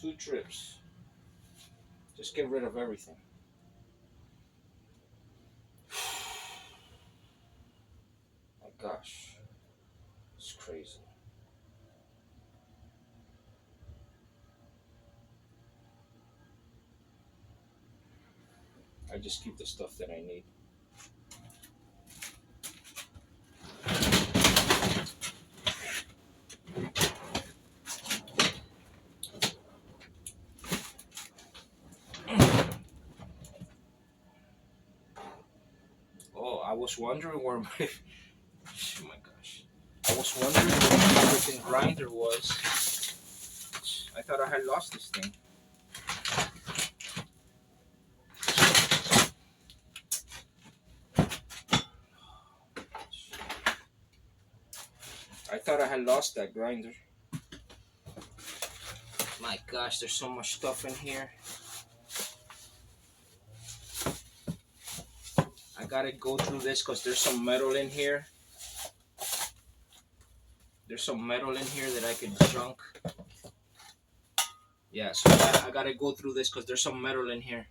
2 trips. Just get rid of everything. My gosh. It's crazy. I just keep the stuff that I need. Oh, I was wondering where my oh my gosh. I was wondering where my freaking grinder was. I thought I had lost this thing. I thought I had lost that grinder. My gosh, there's so much stuff in here. I gotta go through this because there's some metal in here There's some metal in here that I can junk. Yeah, so I gotta go through this because there's some metal in here.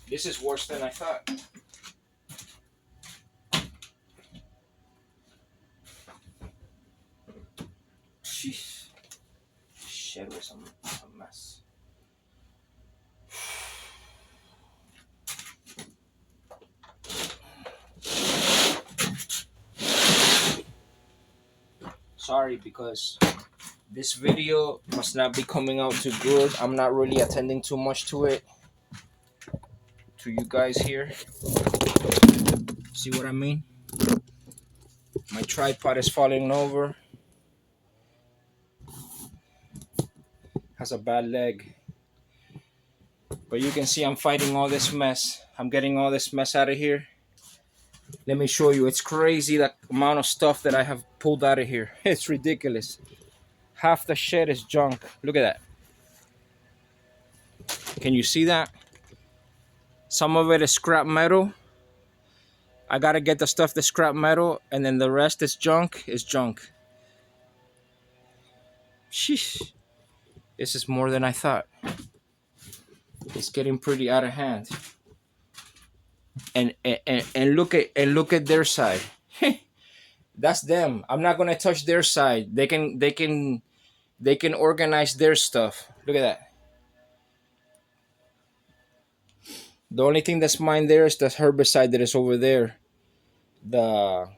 This is worse than I thought. Jeez. Shit was a mess. Sorry, because this video must not be coming out too good. I'm not really attending too much to it. To you guys here. See what I mean? My tripod is falling over. Has a bad leg. But you can see I'm fighting all this mess. I'm getting all this mess out of here. Let me show you. It's crazy the amount of stuff that I have pulled out of here. It's ridiculous. Half the shit is junk. Look at that. Can you see that? Some of it is scrap metal. I gotta get the stuff that's scrap metal, and then the rest is junk. Sheesh. This is more than I thought. It's getting pretty out of hand. And look at their side. That's them. I'm not gonna touch their side. They can organize their stuff. Look at that. The only thing that's mine there is the herbicide that is over there. The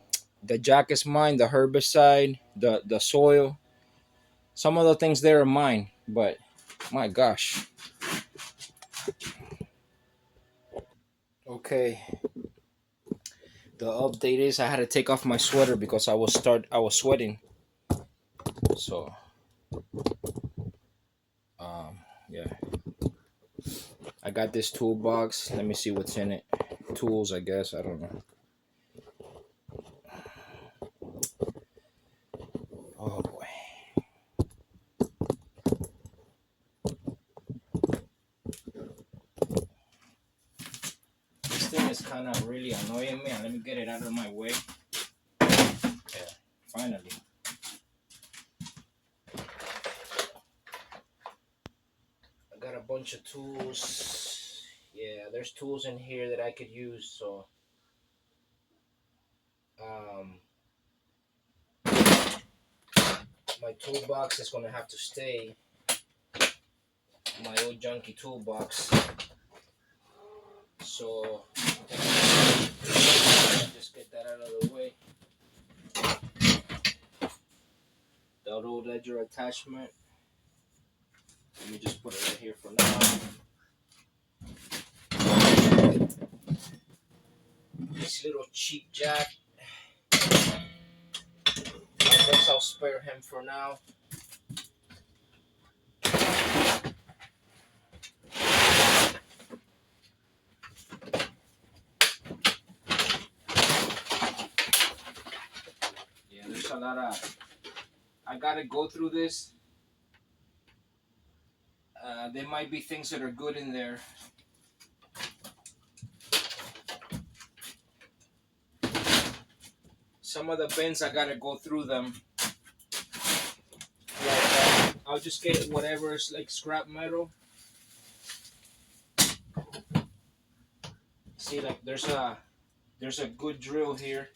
jack is mine, the herbicide, the soil. Some of the things there are mine, but my gosh. Okay. The update is I had to take off my sweater because I was sweating. So yeah. I got this toolbox. Let me see what's in it. Tools, I guess. I don't know. Oh boy. This thing is kind of really annoying me. Let me get it out of my way. Yeah, finally. I got a bunch of tools. Yeah, there's tools in here that I could use. So, my toolbox is gonna have to stay. My old junky toolbox. So, just get that out of the way. The old ledger attachment. Let me just put it right here for now. This little cheap jack. I guess I'll spare him for now. Yeah, there's a lot of. I gotta go through this. There might be things that are good in there. Some of the bins I gotta go through them. Like, I'll just get whatever is like scrap metal. See, like there's a good drill here.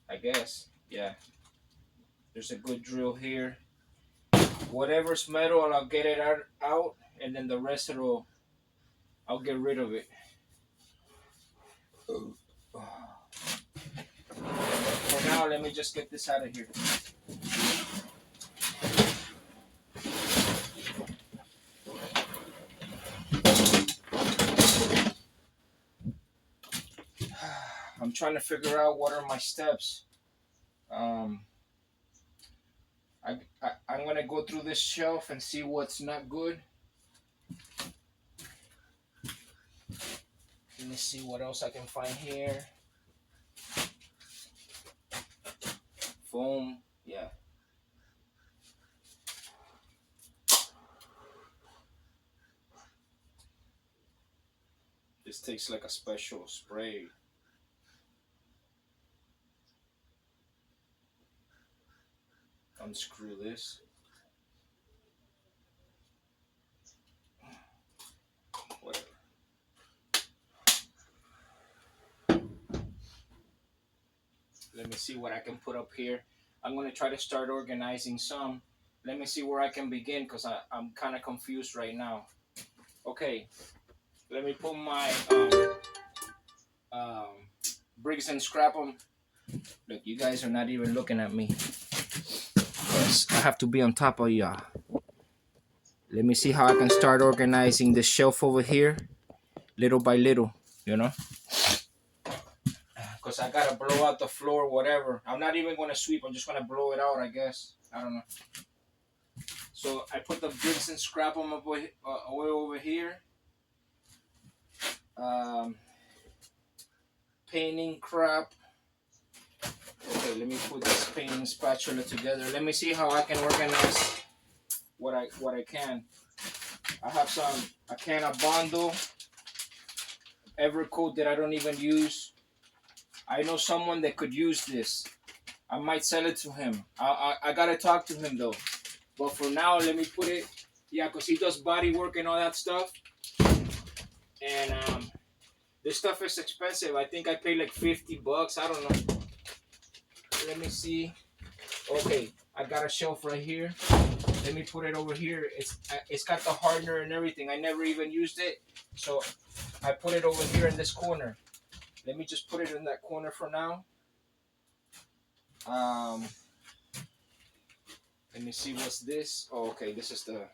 I guess, yeah. There's a good drill here. Whatever's metal, I'll get it out, and then the rest I'll get rid of it. For now, let me just get this out of here. I'm trying to figure out what are my steps. I'm gonna go through this shelf and see what's not good. Let me see what else I can find here. foam. Yeah. This takes like a special spray. Unscrew this. Whatever. Let me see what I can put up here. I'm gonna try to start organizing some. Let me see where I can begin because I'm kind of confused right now. Okay, let me put my um, Briggs and Scrap'em. Look, you guys are not even looking at me. Yes, I have to be on top of y'all. Let me see how I can start organizing this shelf over here, little by little, you know? Because I gotta blow out the floor, whatever. I'm not even gonna sweep, I'm just gonna blow it out, I guess. I don't know. So I put the Briggs and Scrap'em away over here. Painting crap. Okay, let me put this painting spatula together. Let me see how I can organize what I can. I have a can of Bondo, Evercoat that I don't even use. I know someone that could use this. I might sell it to him. I gotta talk to him though. But for now, let me put it. Yeah, cause he does body work and all that stuff. And this stuff is expensive. I think I paid like $50. I don't know. Let me see. Okay, I got a shelf right here. Let me put it over here. It's got the hardener and everything. I never even used it, so I put it over here in this corner. Let me just put it in that corner for now. Let me see what's this. Oh, okay, this is the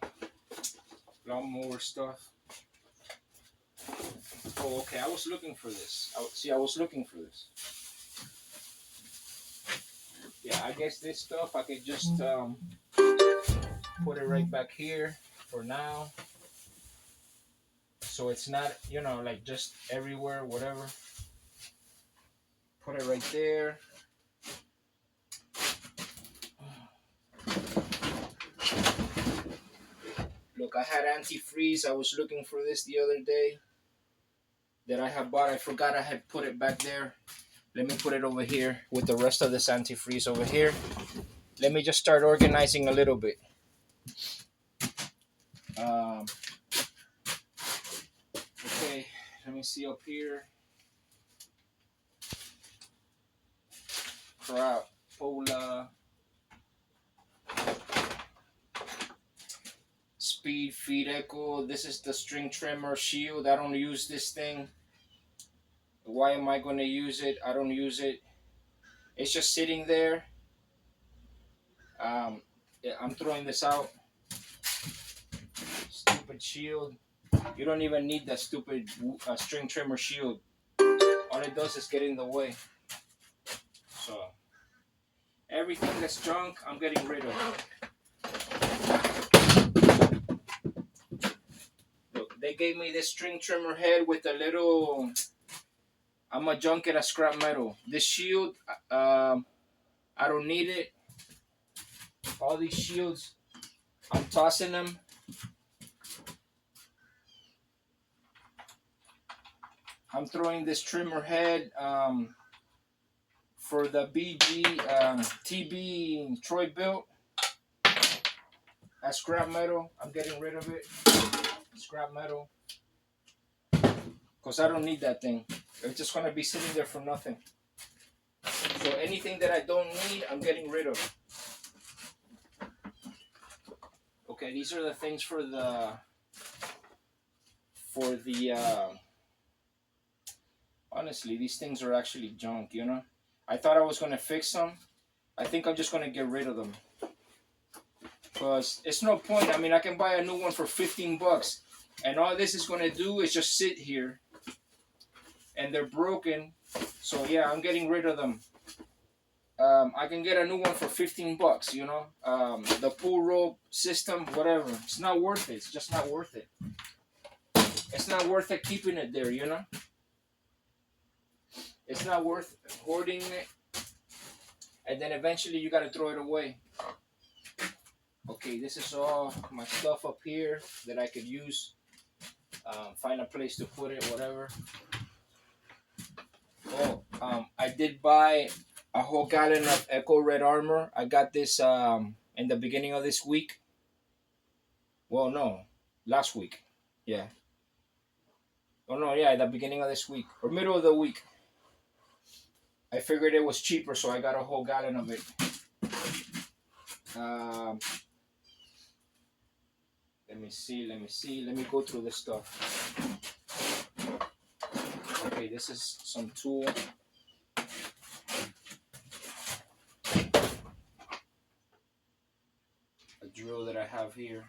lawnmower stuff. Oh, okay, I was looking for this. I was looking for this. Yeah, I guess this stuff I could just put it right back here for now. So it's not, you know, like just everywhere, whatever. Put it right there. Look, I had antifreeze. I was looking for this the other day that I had bought. I forgot I had put it back there. Let me put it over here with the rest of this antifreeze over here. Let me just start organizing a little bit. Okay, let me see up here. Crap, Pola. Speed Feed Echo. This is the string trimmer shield. I don't use this thing. Why am I going to use it? I don't use it. It's just sitting there. Yeah, I'm throwing this out. Stupid shield. You don't even need that stupid string trimmer shield. All it does is get in the way. So everything that's junk, I'm getting rid of. Look, they gave me this string trimmer head with a little. I'm gonna junk it as scrap metal. This shield, I don't need it. All these shields, I'm tossing them. I'm throwing this trimmer head for the BG TB Troy built as scrap metal. I'm getting rid of it. Scrap metal. Because I don't need that thing. It's just going to be sitting there for nothing. So anything that I don't need, I'm getting rid of. Okay, these are the things for the honestly, these things are actually junk, you know? I thought I was going to fix them. I think I'm just going to get rid of them. Because it's no point. I mean, I can buy a new one for $15. And all this is going to do is just sit here. And they're broken. So, yeah, I'm getting rid of them. I can get a new one for $15, you know? The pull rope system, whatever. It's not worth it. It's just not worth it. It's not worth it keeping it there, you know? It's not worth hoarding it. and then eventually you got to throw it away. Okay, this is all my stuff up here that I could use. Find a place to put it, whatever. Oh, I did buy a whole gallon of Echo Red Armor. I got this in the beginning of this week. Well, no, last week. Yeah. Oh no, yeah, the beginning of this week or middle of the week. I figured it was cheaper, so I got a whole gallon of it. Um, let me see. Let me go through this stuff. Okay, this is some tool. A drill that I have here.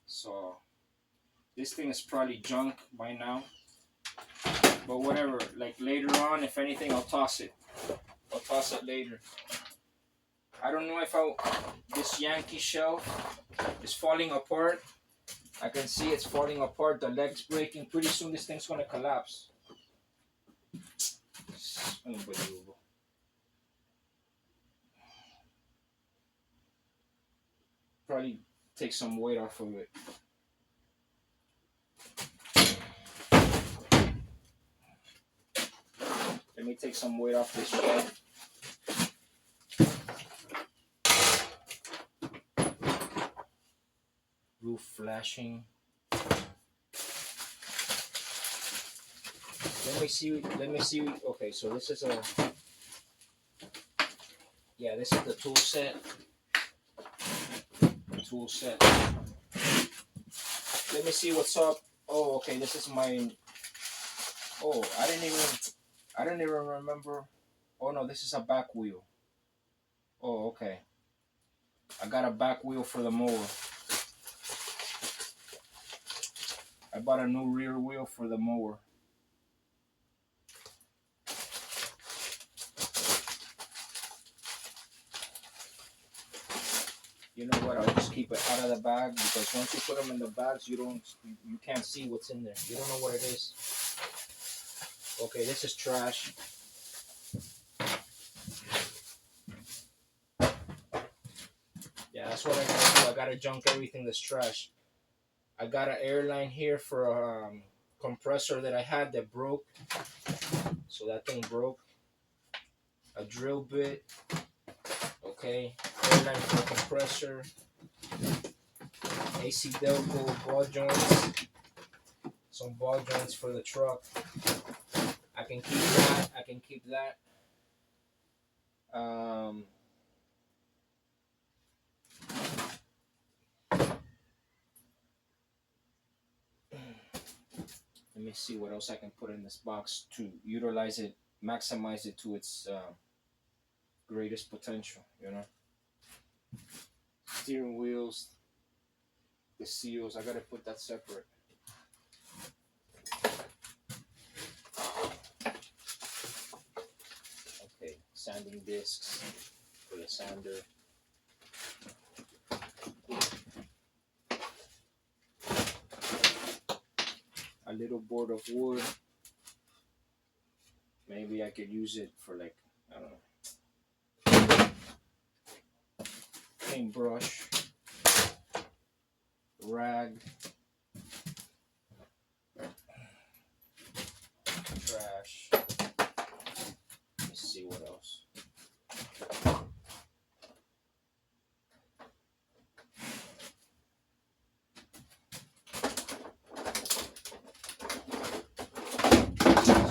So this thing is probably junk by now. But whatever, like later on, if anything, I'll toss it. I'll toss it later. I don't know if this Yankee shelf is falling apart. I can see it's falling apart. The leg's breaking. Pretty soon this thing's gonna collapse. It's unbelievable. Probably take some weight off of it. Let me take some weight off this shelf. Roof flashing. Let me see. Okay, so this is this is the tool set. Let me see what's up. Oh, okay, this is my, oh, I didn't even remember. Oh no, this is a back wheel. Oh, okay. I got a back wheel for the mower. I bought a new rear wheel for the mower. You know what? I'll just keep it out of the bag because once you put them in the bags, you can't see what's in there. You don't know what it is. Okay, this is trash. Yeah, that's what I gotta do. I gotta junk everything that's trash. I got an airline here for a compressor that I had that broke. So that thing broke. A drill bit. Okay. Airline for a compressor. AC Delco ball joints. Some ball joints for the truck. I can keep that. Let me see what else I can put in this box to utilize it, maximize it to its greatest potential, you know. Steering wheels, the seals, I gotta put that separate. Okay, sanding discs for the sander. A little board of wood. Maybe I could use it for, like, I don't know, paintbrush, rag, trash. Let's see what else.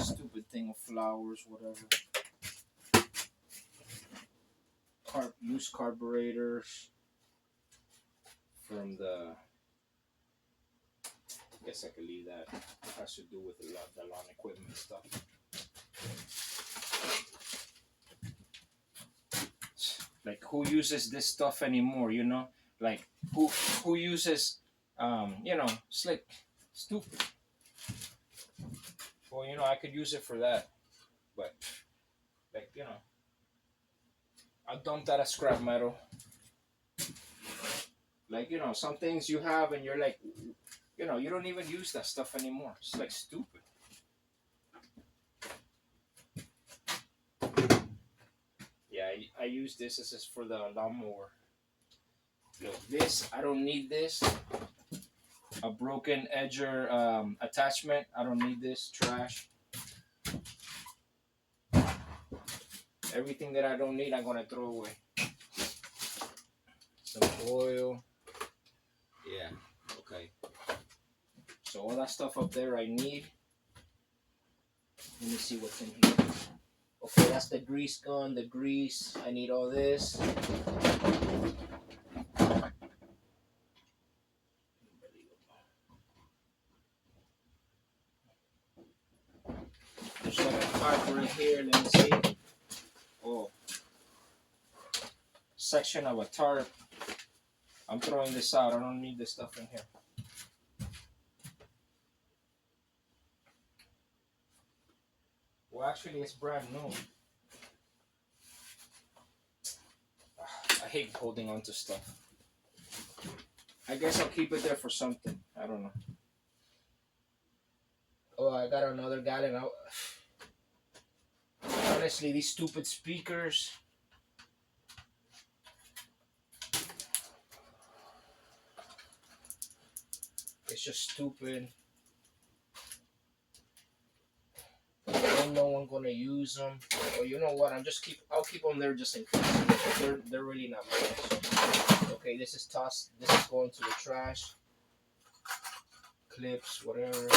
Stupid thing of flowers, whatever. Used carburetors from the, I guess I could leave that. It has to do with the lawn equipment stuff. Like, who uses this stuff anymore, you know? Like, who uses, you know, it's like stupid. Well, you know, I could use it for that, but, like, you know, I dumped that as scrap metal. Like, you know, some things you have and you're like, you know, you don't even use that stuff anymore. It's like stupid. I use this. This is for the lawnmower. Look, this, I don't need this. A broken edger attachment. I don't need this. Trash. Everything that I don't need, I'm gonna throw away. Some oil. Yeah, okay. So all that stuff up there I need. Let me see what's in here. Okay, that's the grease gun, the grease. I need all this. There's like a tarp right here, let me see. Oh. Section of a tarp. I'm throwing this out. I don't need this stuff in here. Well, actually, it's brand new. I hate holding on to stuff. I guess I'll keep it there for something. I don't know. Oh, I got another gallon out. Honestly, these stupid speakers. It's just stupid. Ain't no one gonna use them. Or you know what? I'll keep them there just in case. They're really not much. Okay, this is tossed. This is going to the trash. Clips, whatever.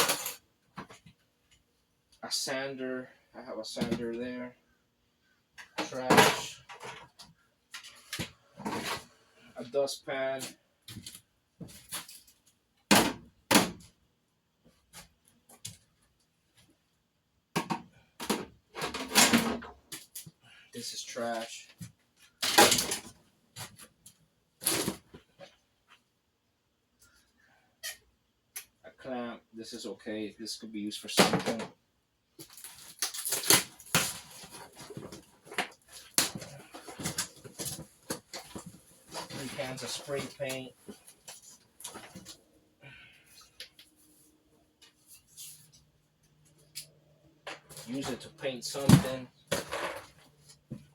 A sander. I have a sander there. Trash. A dustpan. This is trash. A clamp. This is okay. This could be used for something. 3 cans of spray paint. Use it to paint something.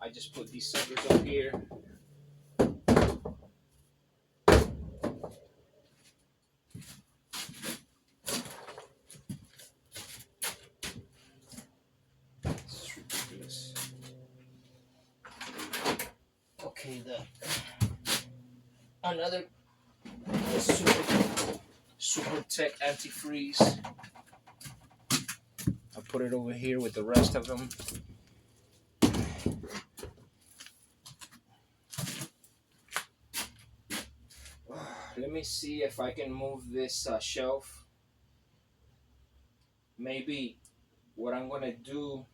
I just put these suckers up here. This is ridiculous. Okay, another super tech antifreeze. I put it over here with the rest of them. Let me see if I can move this shelf. Maybe what I'm gonna do,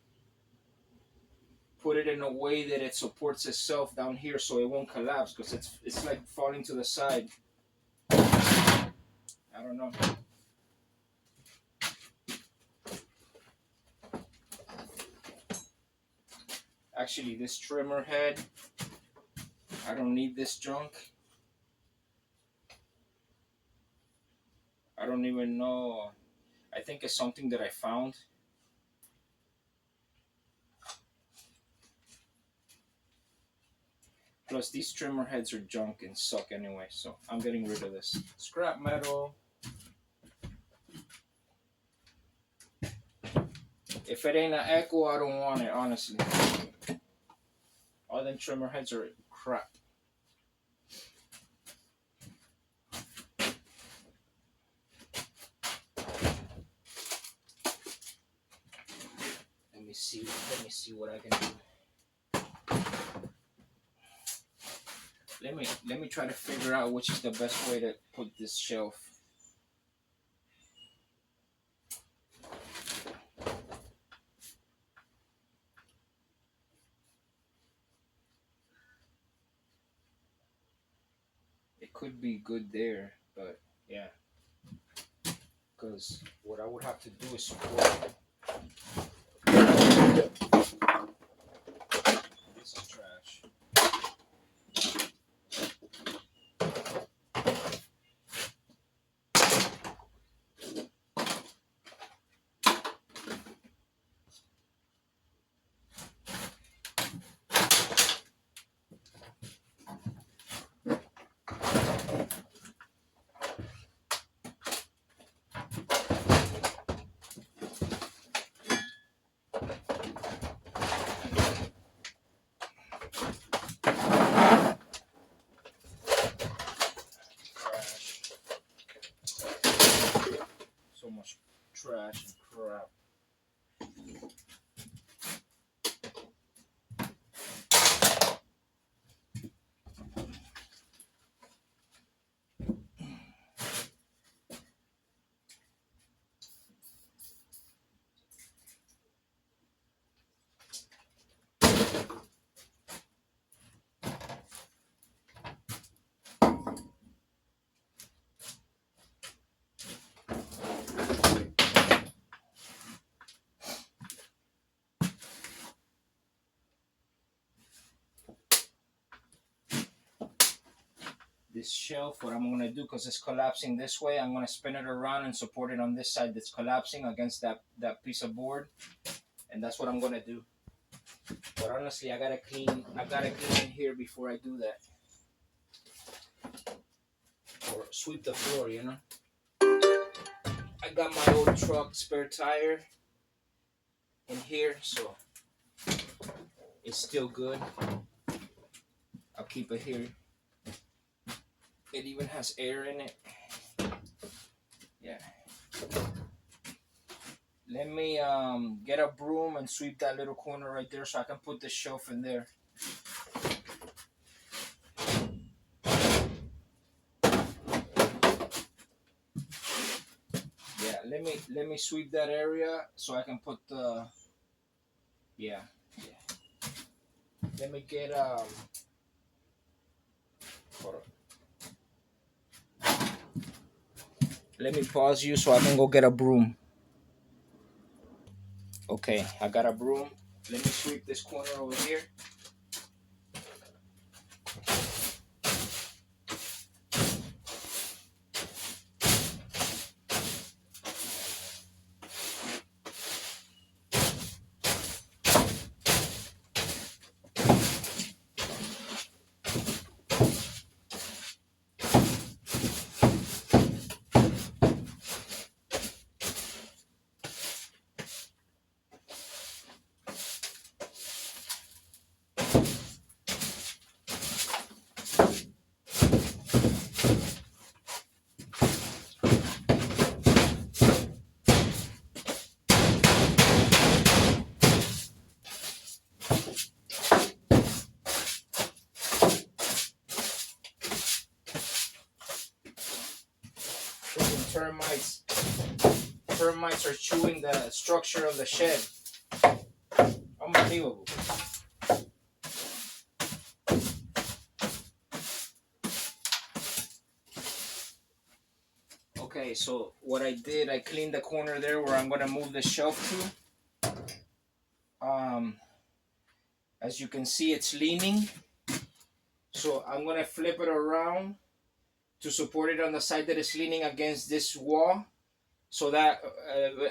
put it in a way that it supports itself down here so it won't collapse, because it's like falling to the side. I don't know. Actually, this trimmer head, I don't need this junk. I don't even know. I think it's something that I found. Plus, these trimmer heads are junk and suck anyway, so I'm getting rid of this. Scrap metal. If it ain't an Echo, I don't want it, honestly. All them trimmer heads are crap. Let me see what I can do. Let me try to figure out which is the best way to put this shelf. It could be good there, but yeah. Because what I would have to do is support. This is trash. trash and crap. This shelf, what I'm going to do, because it's collapsing this way, I'm going to spin it around and support it on this side that's collapsing against that piece of board, and that's what I'm going to do. But honestly, I gotta clean here before I do that, or sweep the floor, you know. I got my old truck spare tire in here, so it's still good. I'll keep it here. It even has air in it. Yeah. Let me get a broom and sweep that little corner right there so I can put the shelf in there. Yeah, let me sweep that area so I can put the yeah. Let me get hold on. Let me pause you so I can go get a broom. Okay, I got a broom. Let me sweep this corner over here. Termites are chewing the structure of the shed. Unbelievable. Okay, so what I did, I cleaned the corner there where I'm gonna move the shelf to. As you can see, it's leaning. So I'm gonna flip it around to support it on the side that is leaning against this wall. So that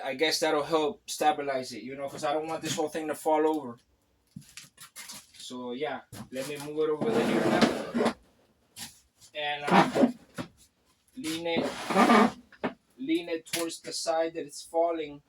I guess that'll help stabilize it, you know, because I don't want this whole thing to fall over. So yeah, let me move it over here now, and lean it towards the side that it's falling.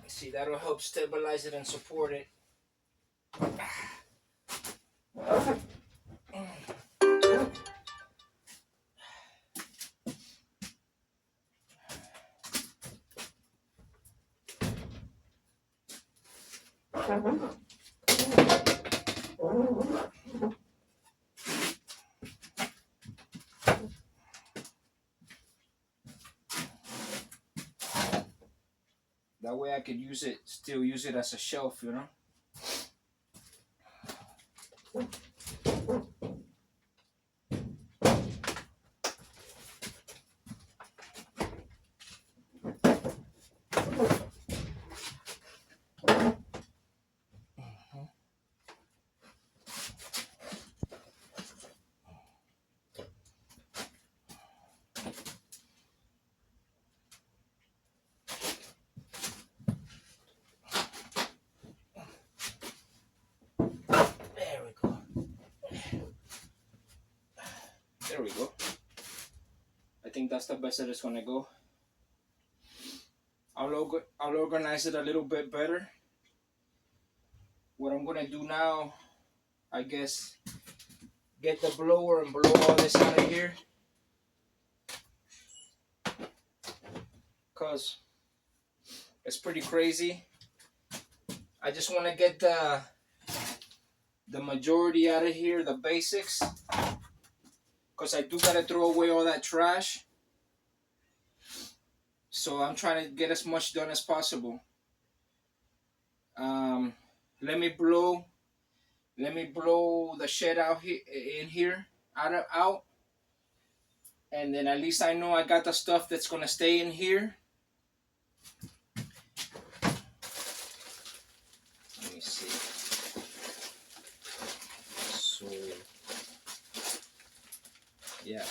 See, that'll help stabilize it and support it. That way I could still use it as a shelf, you know? we go. I think that's the best that it's gonna go. I'll organize it a little bit better. What I'm gonna do now, I guess, get the blower and blow all this out of here. Cause it's pretty crazy. I just wanna get the majority out of here, the basics. Cause I do gotta throw away all that trash. So I'm trying to get as much done as possible. Let me blow the shed out here, out, and then at least I know I got the stuff that's gonna stay in here. Let me see. So yeah,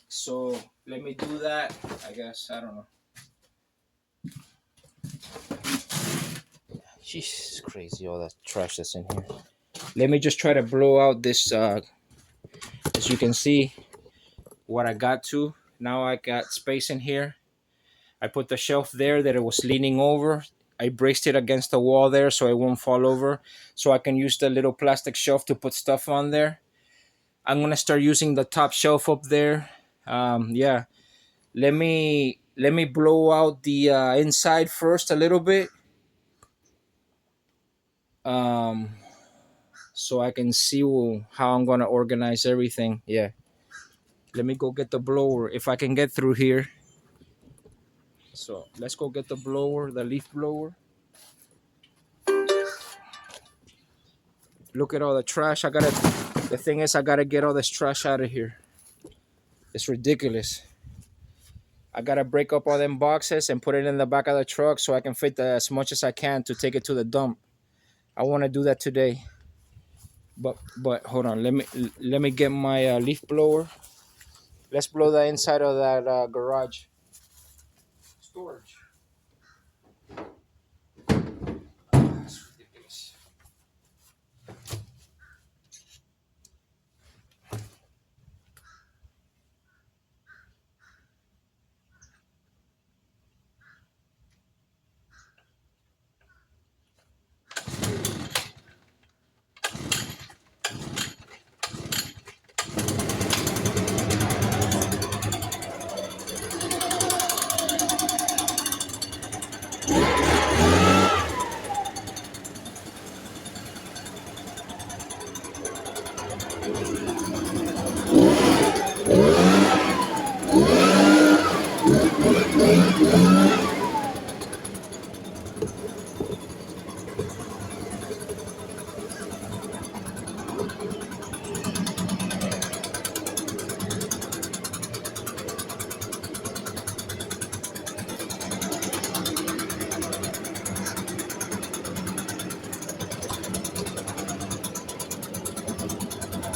so let me do that. I guess I don't know. Jeez, it's crazy all that trash that's in here. Let me just try to blow out this. As you can see, what I got to. Now I got space in here. I put the shelf there that it was leaning over. I braced it against the wall there so it won't fall over. So I can use the little plastic shelf to put stuff on there. I'm gonna start using the top shelf up there. Yeah. Let me blow out the inside first a little bit. So I can see how I'm gonna organize everything. Yeah. Let me go get the blower if I can get through here. So let's go get the blower, the leaf blower. Look at all the trash. The thing is, I gotta get all this trash out of here. It's ridiculous. I gotta break up all them boxes and put it in the back of the truck so I can fit as much as I can to take it to the dump. I want to do that today. But hold on. Let me get my leaf blower. Let's blow the inside of that garage storage. That's ridiculous.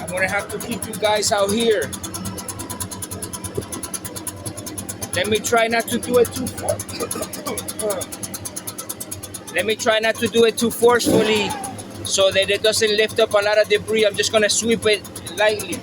I'm gonna have to keep you guys out here. Let me try not to do it too Let me try not to do it too forcefully so that it doesn't lift up a lot of debris. I'm just gonna sweep it lightly.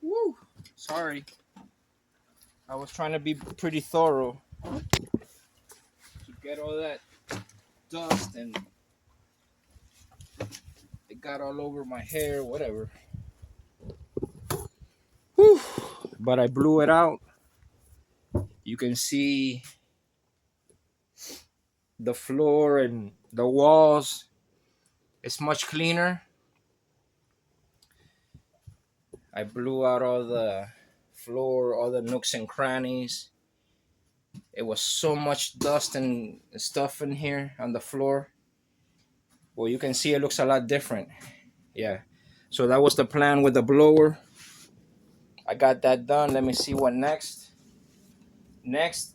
Woo! Sorry, I was trying to be pretty thorough to get all that dust and it got all over my hair, whatever. Whew. But I blew it out. You can see the floor and the walls. It's much cleaner. I blew out all the floor, all the nooks and crannies. It was so much dust and stuff in here on the floor. Well, you can see it looks a lot different. Yeah. So that was the plan with the blower. I got that done. Let me see what next. Next,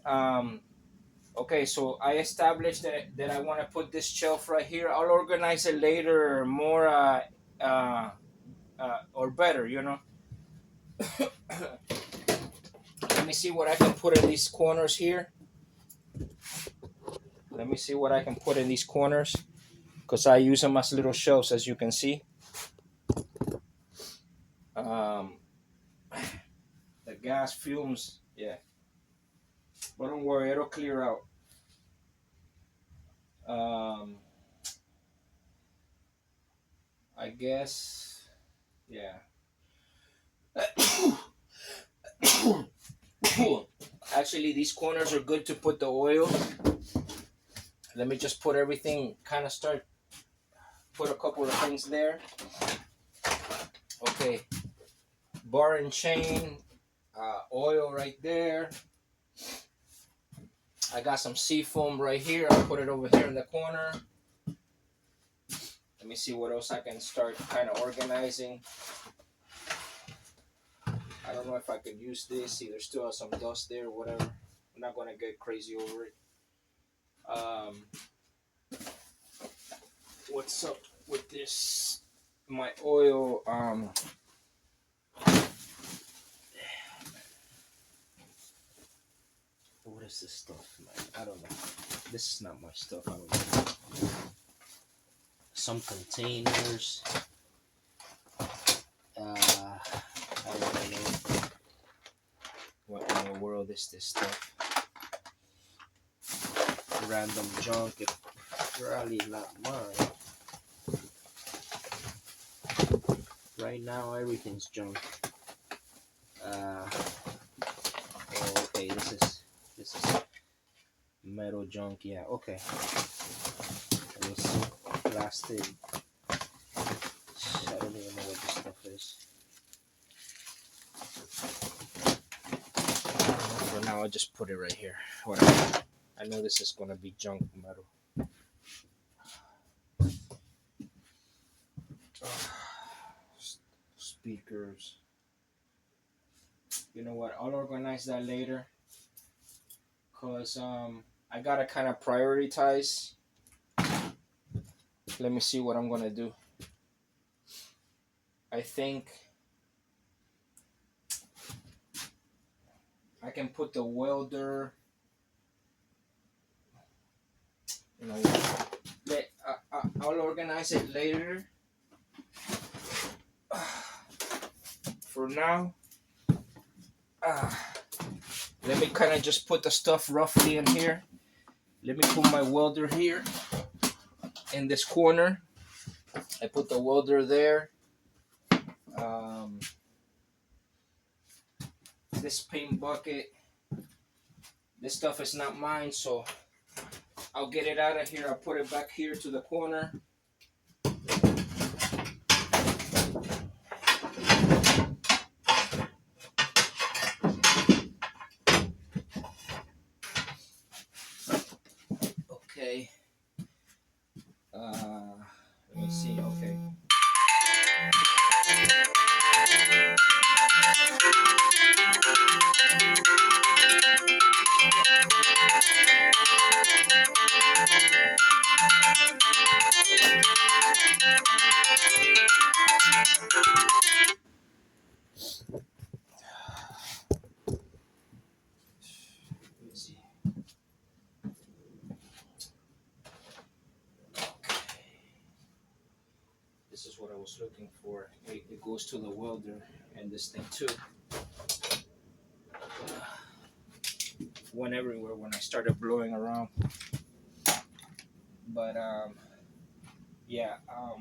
okay, so I established that I want to put this shelf right here. I'll organize it later more or better, you know. Let me see what I can put in these corners here. Let me see what I can put in these corners because I use them as little shelves, as you can see. Um, the gas fumes, yeah. But don't worry, it'll clear out. I guess, yeah. Actually, these corners are good to put the oil. Let me just put everything, kind of start, put a couple of things there. Okay, bar and chain, oil right there. I got some seafoam right here. I'll put it over here in the corner. Let me see what else I can start kind of organizing. I don't know if I could use this. See, there's still some dust there, whatever. I'm not gonna get crazy over it. Um, what's up with this? My oil. What is this stuff, man? I don't know. This is not my stuff. I don't know. Some containers. I don't know what in the world is this stuff. Random junk. It's probably not mine. Right now, everything's junk. Oh, okay. This is metal junk. Yeah. Okay. Let me see. Plastic. I don't even know what this stuff is. For now, I'll just put it right here. Whatever. I know this is gonna be junk metal. Speakers. You know what? I'll organize that later. Cause I gotta kind of prioritize. Let me see what I'm gonna do. I think I can put the welder. You know, I'll organize it later. For now, let me kind of just put the stuff roughly in here. Let me put my welder here in this corner. I put the welder there. This paint bucket. This stuff is not mine, so I'll get it out of here. I'll put it back here to the corner. Okay. Let me see. Okay. This is what I was looking for. It goes to the welder and this thing too. Went everywhere when I started blowing around. But yeah. Oh.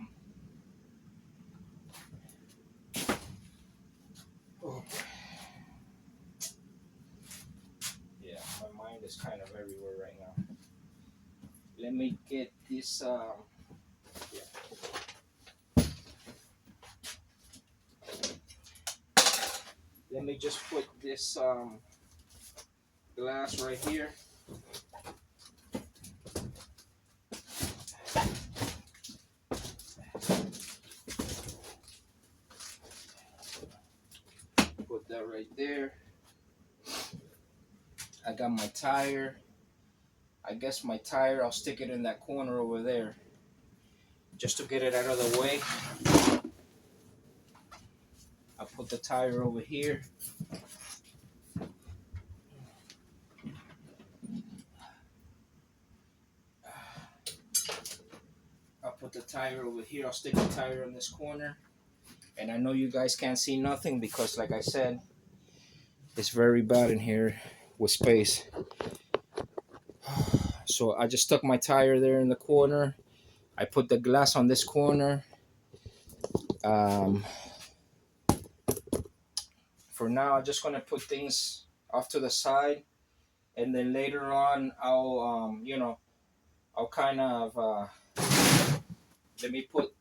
Yeah, my mind is kind of everywhere right now. Let me get this. Yeah. Let me just put this glass right here. Put that right there. I got my tire. I guess my tire, I'll stick it in that corner over there just to get it out of the way. I'll put the tire over here. I'll put the tire over here. I'll stick the tire in this corner. And I know you guys can't see nothing because, like I said, it's very bad in here with space. So I just stuck my tire there in the corner. I put the glass on this corner. For now, I'm just gonna put things off to the side, and then later on, I'll I'll kind of let me put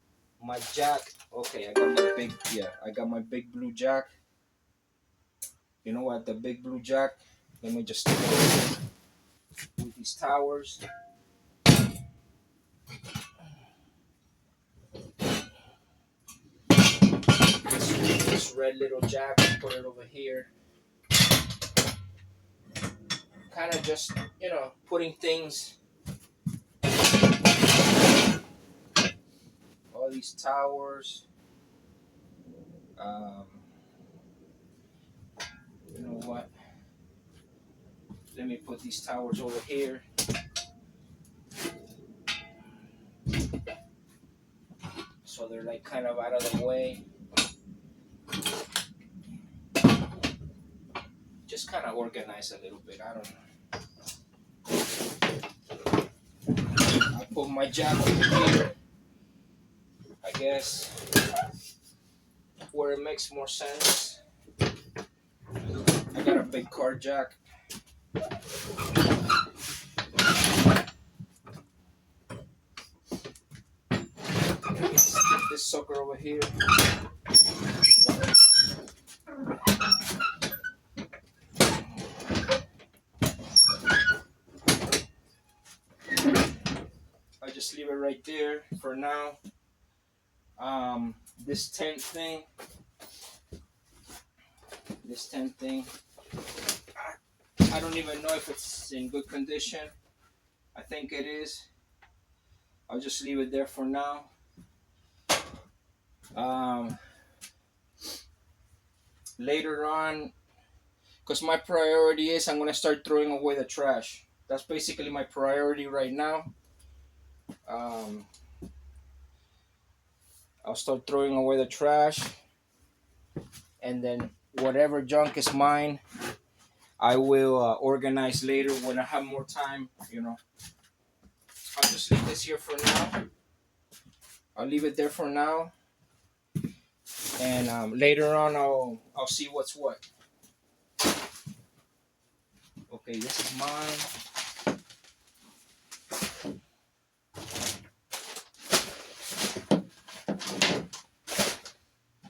my jack. Okay, I got my big blue jack. You know what? The big blue jack. Let me just stick it with these towers. This red little jack, put it over here. Kind of just, putting things, all these towers. Um, you know what? Let me put these towers over here. So they're like kind of out of the way. Just kind of organize a little bit. I don't know. I put my jack over here, I guess, where it makes more sense. I got a big car jack. Stick this sucker over here. I just leave it right there for now. This tent thing, I don't even know if it's in good condition. I think it is. I'll just leave it there for now. Later on, because my priority is I'm going to start throwing away the trash. That's basically my priority right now. I'll start throwing away the trash, and then whatever junk is mine, I will organize later when I have more time. I'll just leave this here for now. I'll leave it there for now, and later on I'll see what's what. Okay, this is mine.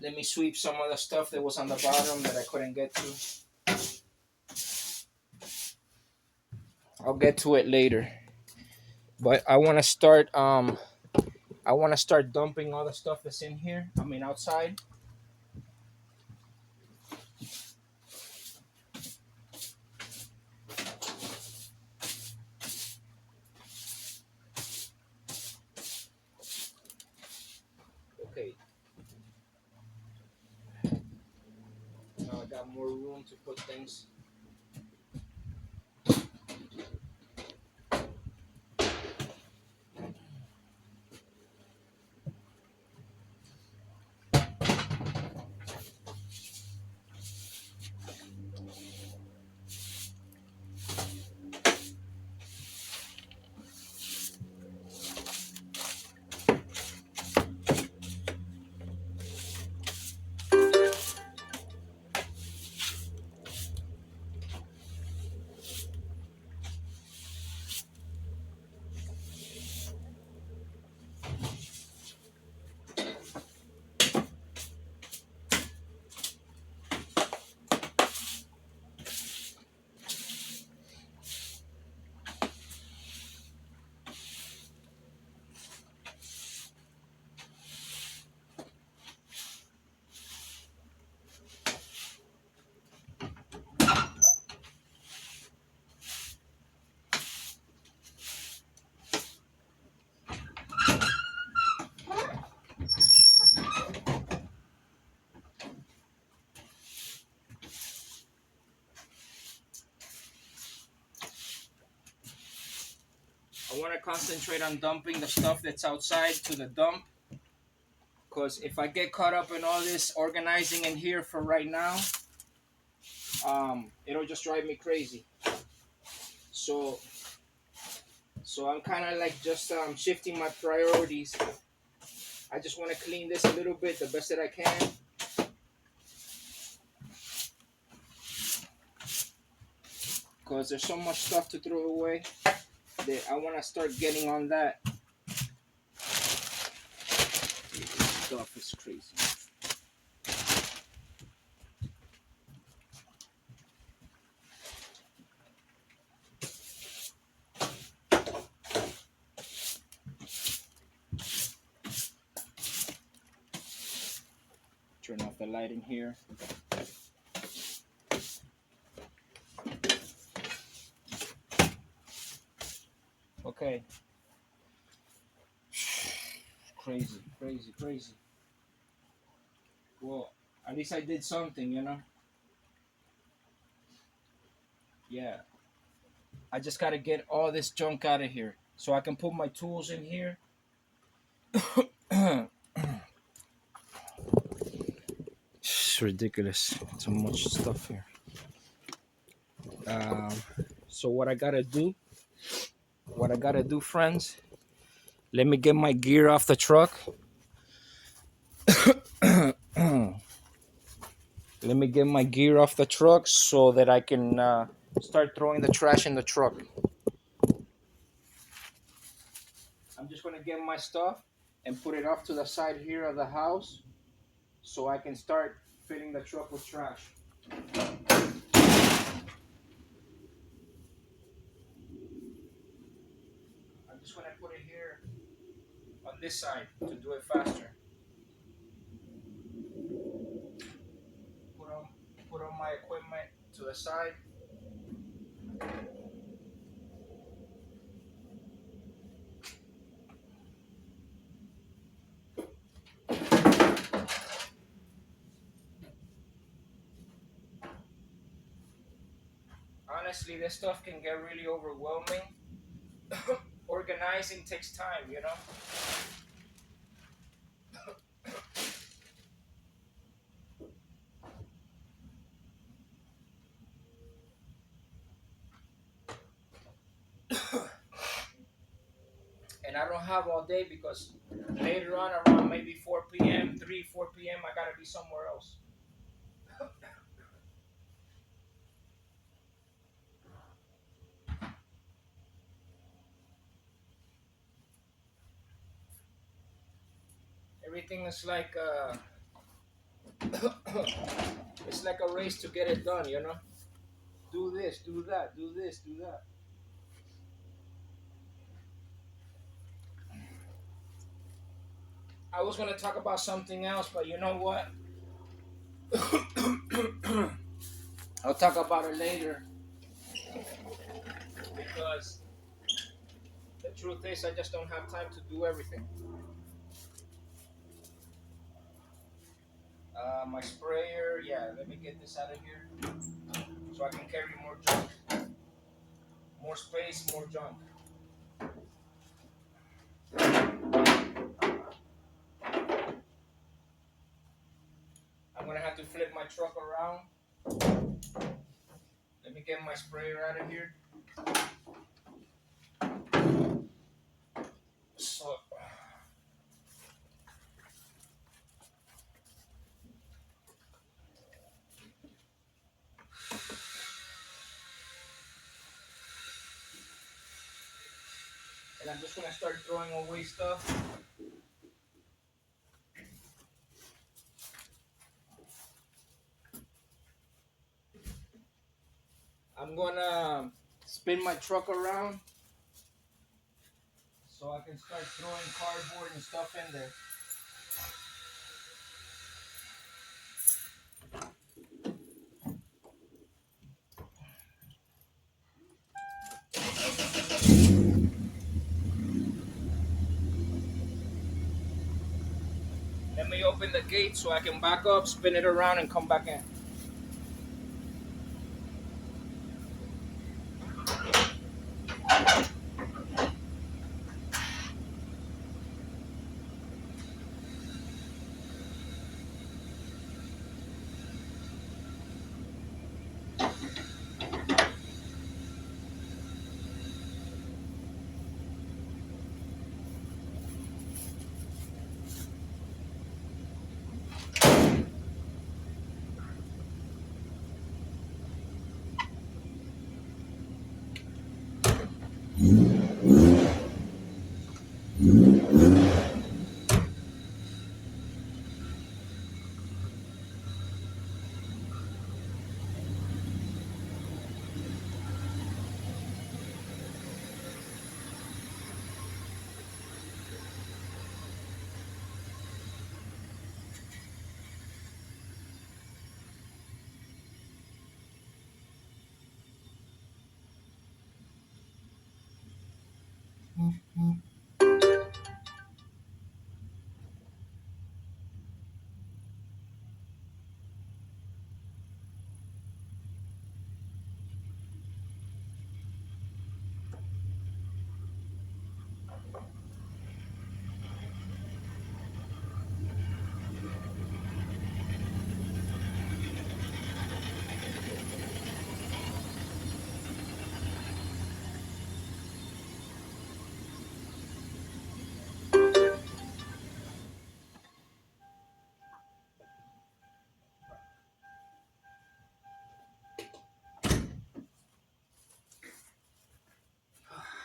Let me sweep some of the stuff that was on the bottom that I couldn't get to. I'll get to it later. But I want to start dumping all the stuff that's in here. I mean outside. Okay. Now I got more room to put things. I want to concentrate on dumping the stuff that's outside to the dump, because if I get caught up in all this organizing in here for right now, it'll just drive me crazy. So I'm kind of like just shifting my priorities. I just want to clean this a little bit the best that I can. Because there's so much stuff to throw away that I want to start getting on that. This stuff is crazy. turn off the light in here. Okay. Crazy, crazy, crazy. Well, at least I did something, you know? Yeah. I just gotta get all this junk out of here so I can put my tools in here. It's ridiculous. So much stuff here. Um, so what I gotta do, friends, let me get my gear off the truck. Let me get my gear off the truck so that I can start throwing the trash in the truck. I'm just gonna get my stuff and put it off to the side here of the house so I can start filling the truck with trash. I'm just gonna put it here on this side to do it faster. Put on my equipment to the side. Honestly, this stuff can get really overwhelming. Organizing takes time, you know? And I don't have all day because later on, around maybe 4 p.m., 4 p.m., I gotta be somewhere else. Everything is like it's like a race to get it done, you know? Do this, do that, do this, do that. I was gonna talk about something else, but you know what? I'll talk about it later because the truth is I just don't have time to do everything. My sprayer, yeah, let me get this out of here so I can carry more junk. More space, more junk. I'm gonna have to flip my truck around. Let me get my sprayer out of here. So, and I'm just gonna start throwing away stuff. I'm gonna spin my truck around so I can start throwing cardboard and stuff in there. Let me open the gate so I can back up, spin it around, and come back in.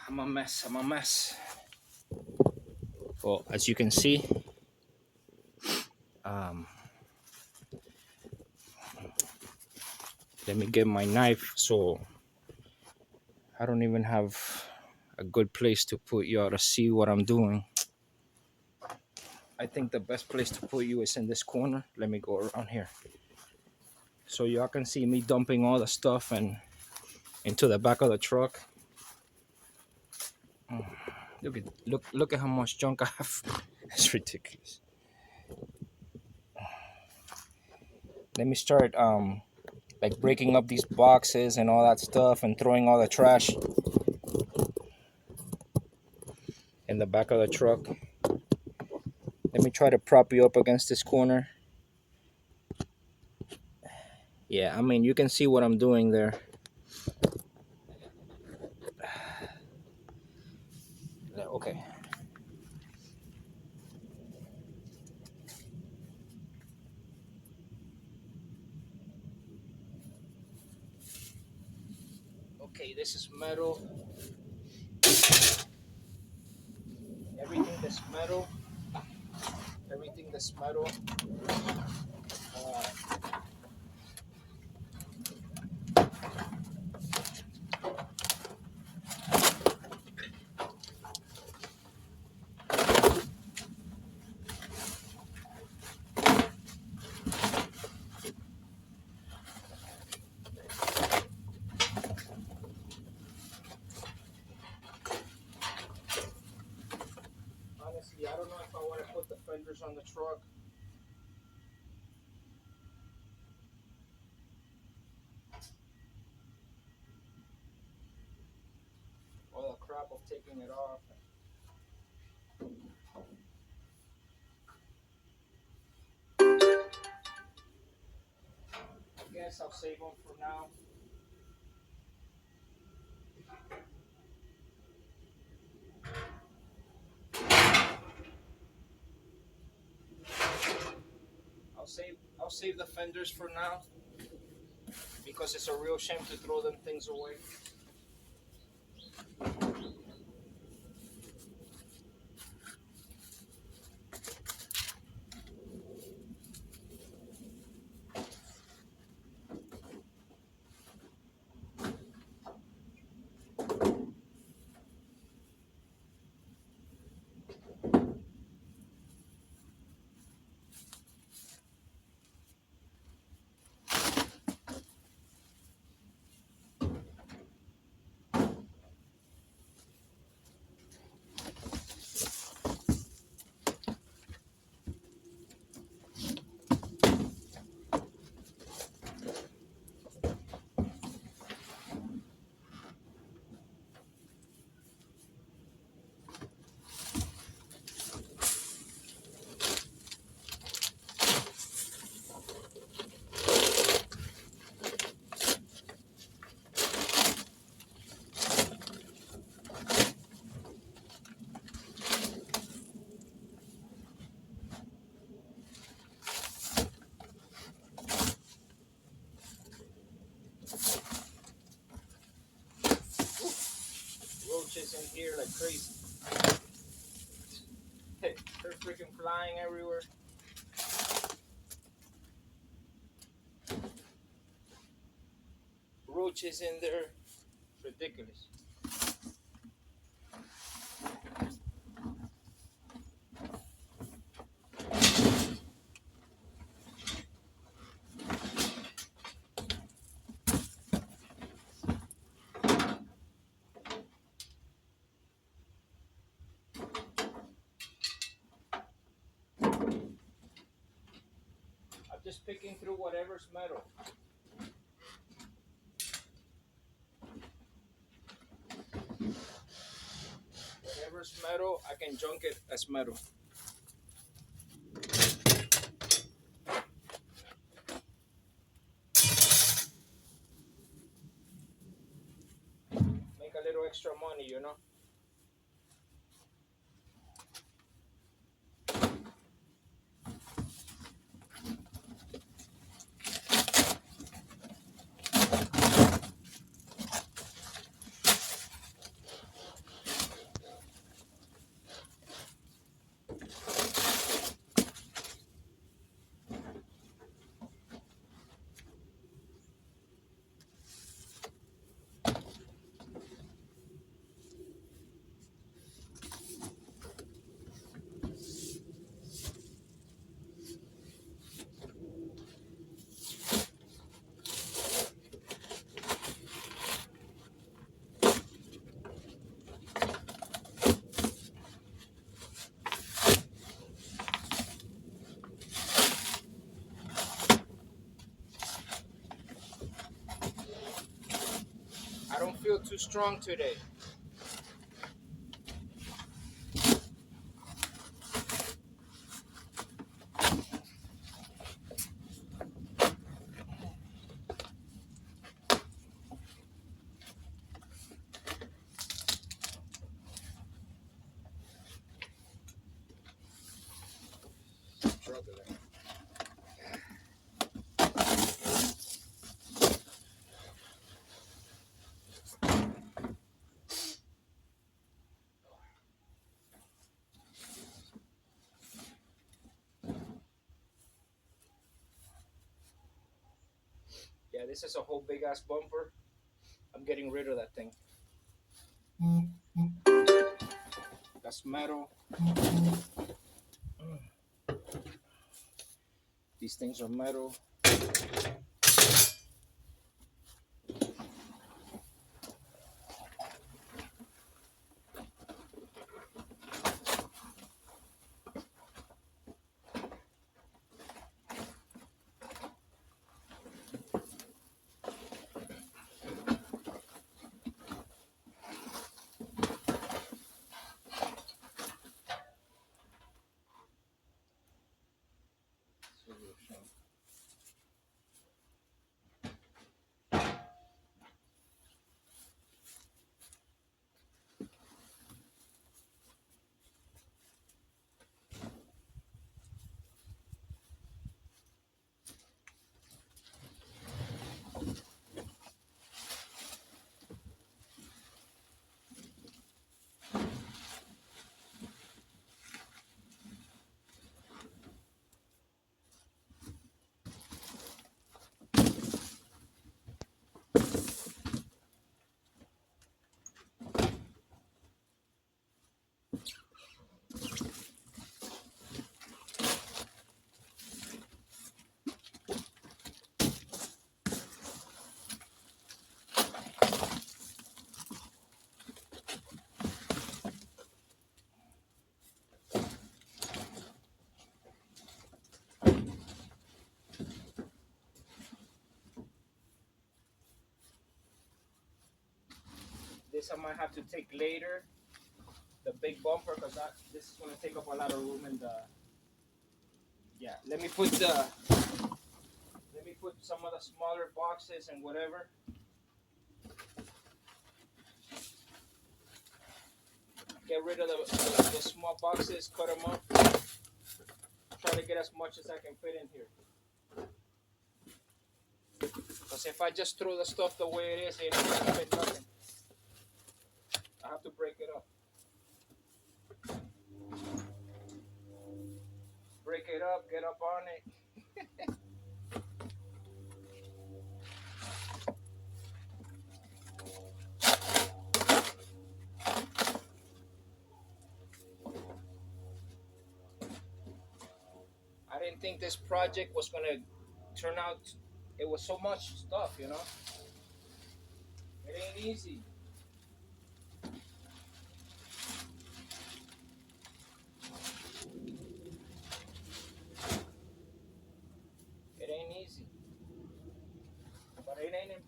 I'm a mess. I'm a mess. Well, as you can see, um, let me get my knife. So I don't even have a good place to put y'all to see what I'm doing. I think the best place to put you is in this corner. Let me go around here so y'all can see me dumping all the stuff and into the back of the truck. Look at how much junk I have. It's ridiculous. Let me start like breaking up these boxes and all that stuff and throwing all the trash in the back of the truck. Let me try to prop you up against this corner. Yeah, I mean, you can see what I'm doing there. Okay. Okay, this is metal. Everything that's metal. Everything that's metal. Uh, Honestly, I don't know if I want to put the fenders on the truck. All the crap of taking it off. I guess I'll save them for now. I'll save the fenders for now because it's a real shame to throw them things away. Roaches in here like crazy. They're freaking flying everywhere. Roaches in there. Ridiculous. just picking through whatever's metal. Whatever's metal, I can junk it as metal. Make a little extra money, you know? I don't feel too strong today. Yeah, this is a whole big ass bumper. I'm getting rid of that thing. That's metal. These things are metal. This I might have to take later, the big bumper, because this is going to take up a lot of room in the. Yeah, let me put some of the smaller boxes and whatever. Get rid of the small boxes, cut them up. Try to get as much as I can fit in here. Because if I just throw the stuff the way it is, it ain't gonna fit nothing. I have to break it up. Break it up, get up on it. I didn't think this project was gonna turn out. It was so much stuff, you know. It ain't easy.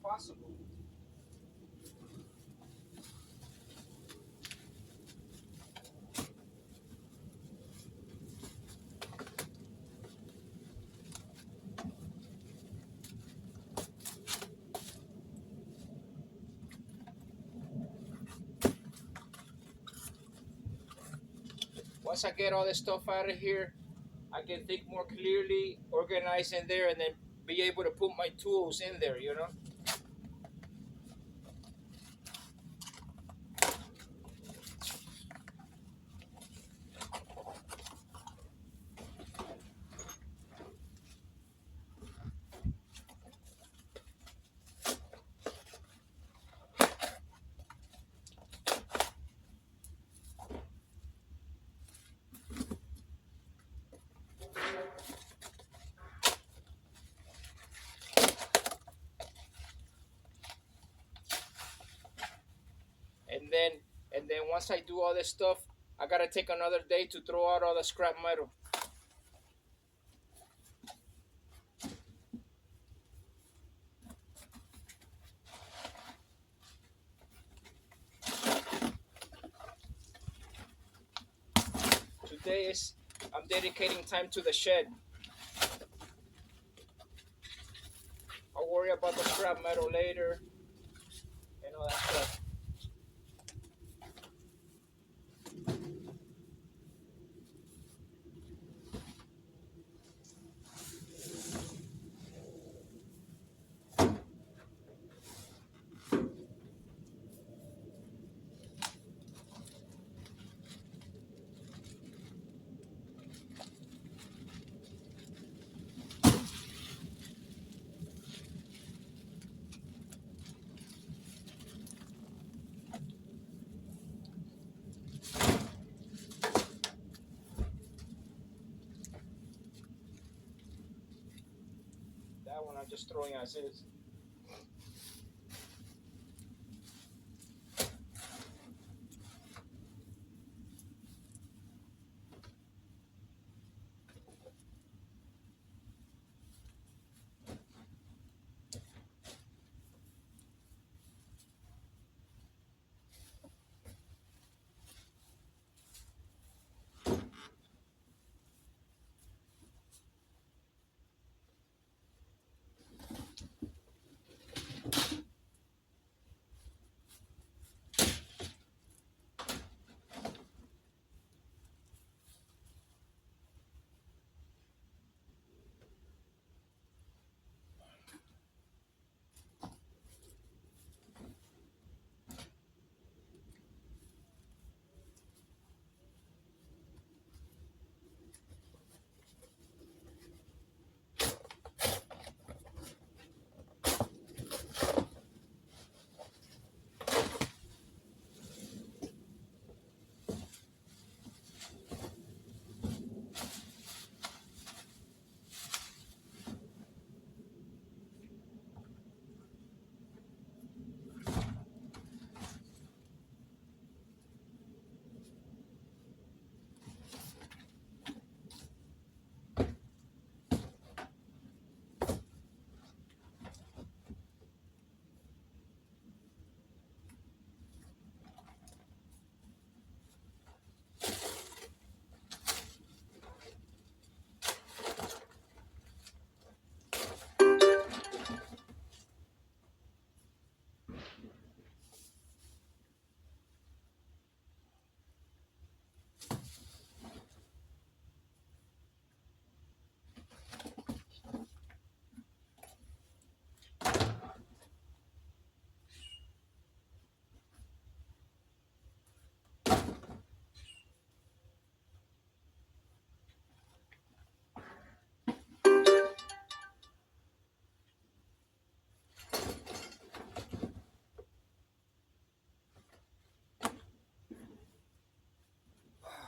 possible. Once I get all this stuff out of here, I can think more clearly, organize in there, and then be able to put my tools in there, you know? And then once I do all this stuff, I gotta take another day to throw out all the scrap metal. Today is I'm dedicating time to the shed. I'll worry about the scrap metal later and all that stuff. That one I'm just throwing as is.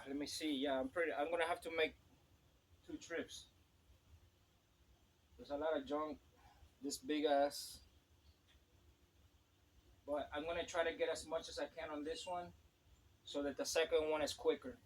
Let me see. Yeah, I'm gonna have to make 2 trips. There's a lot of junk, this big ass. But I'm gonna try to get as much as I can on this one, so that the second one is quicker.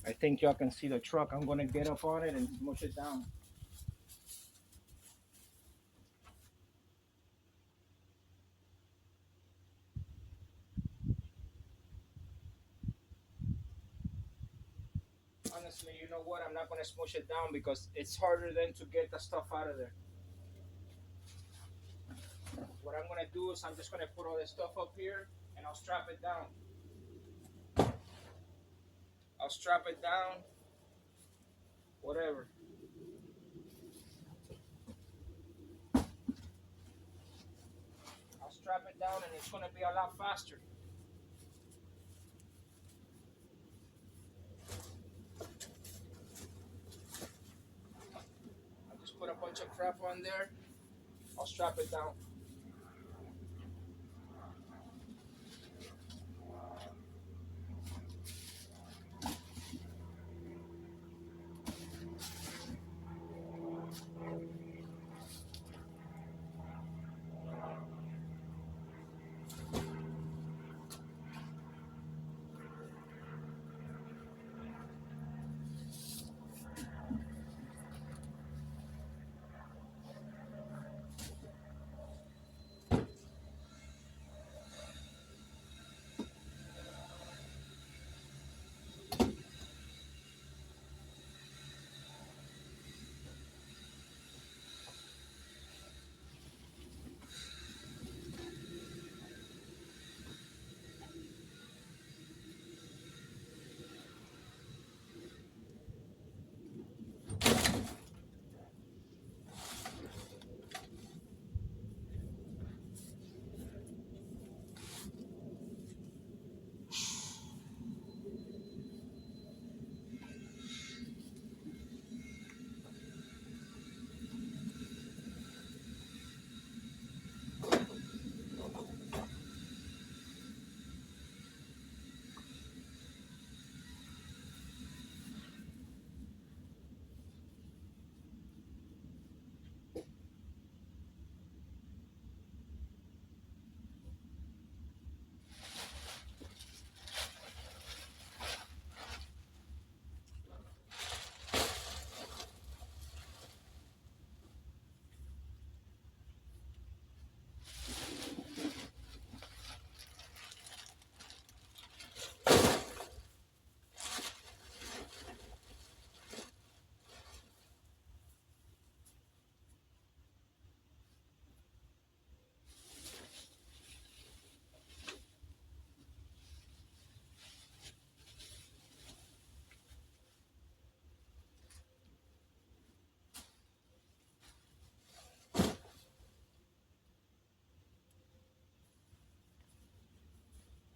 I think y'all can see the truck. I'm gonna get up on it and mush it down. Honestly, you know what? I'm not gonna smush it down because it's harder than to get the stuff out of there. What I'm gonna do is I'm just gonna put all this stuff up here and I'll strap it down. I'll strap it down, whatever. I'll strap it down and it's gonna be a lot faster. I'll just put a bunch of crap on there. I'll strap it down.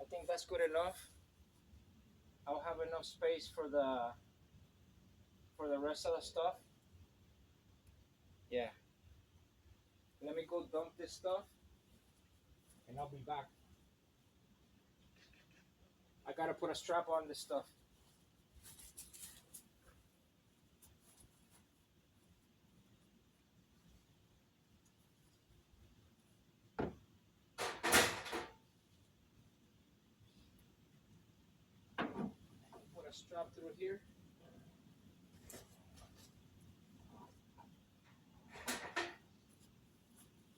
I think that's good enough. I'll have enough space for the rest of the stuff. Yeah. Let me go dump this stuff and I'll be back. I gotta put a strap on this stuff. Put a strap through here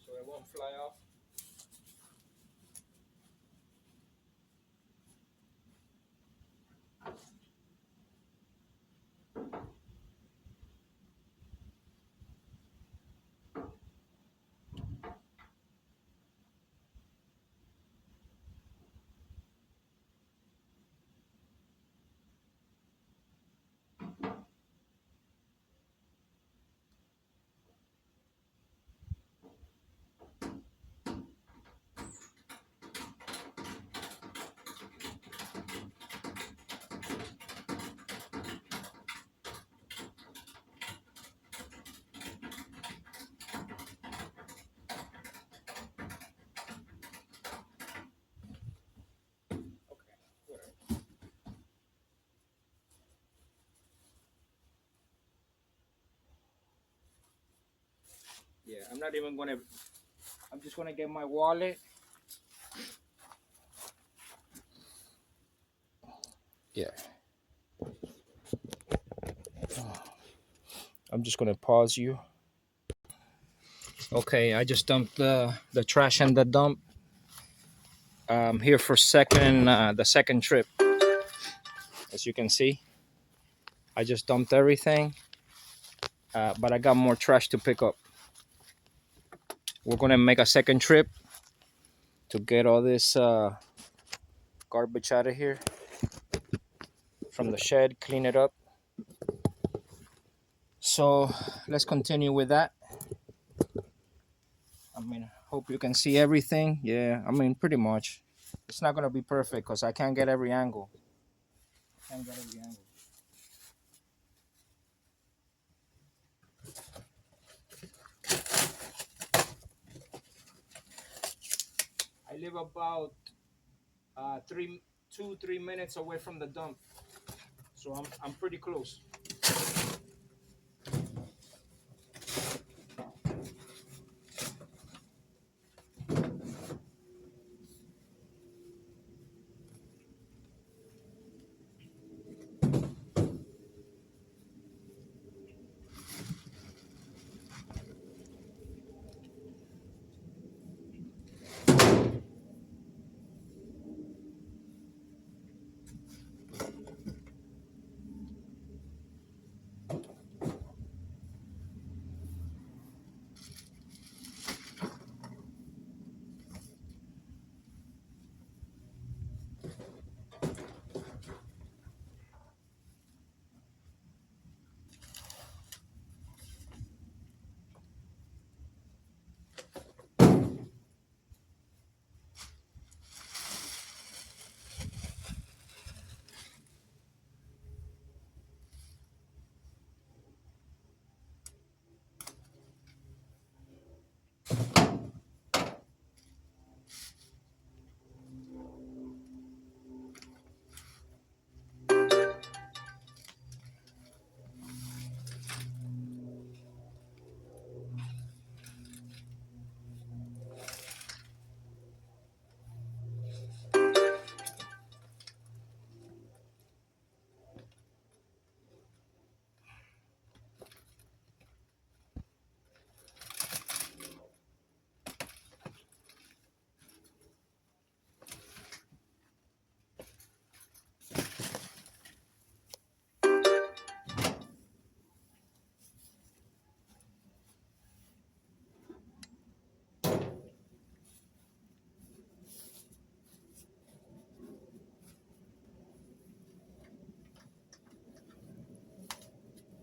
so it won't fly off. Okay, whatever. Yeah, I'm not even gonna. I'm just gonna get my wallet. Yeah. I'm just gonna pause you. Okay, I just dumped the trash in the dump. Here for the second trip. As you can see, I just dumped everything, but I got more trash to pick up. We're gonna make a second trip to get all this garbage out of here from the shed, clean it up. So let's continue with that. I mean, hope you can see everything. Yeah, I mean, pretty much. It's not gonna be perfect because I can't get every angle. Can't get every angle. I live about 3 minutes away from the dump, so I'm pretty close.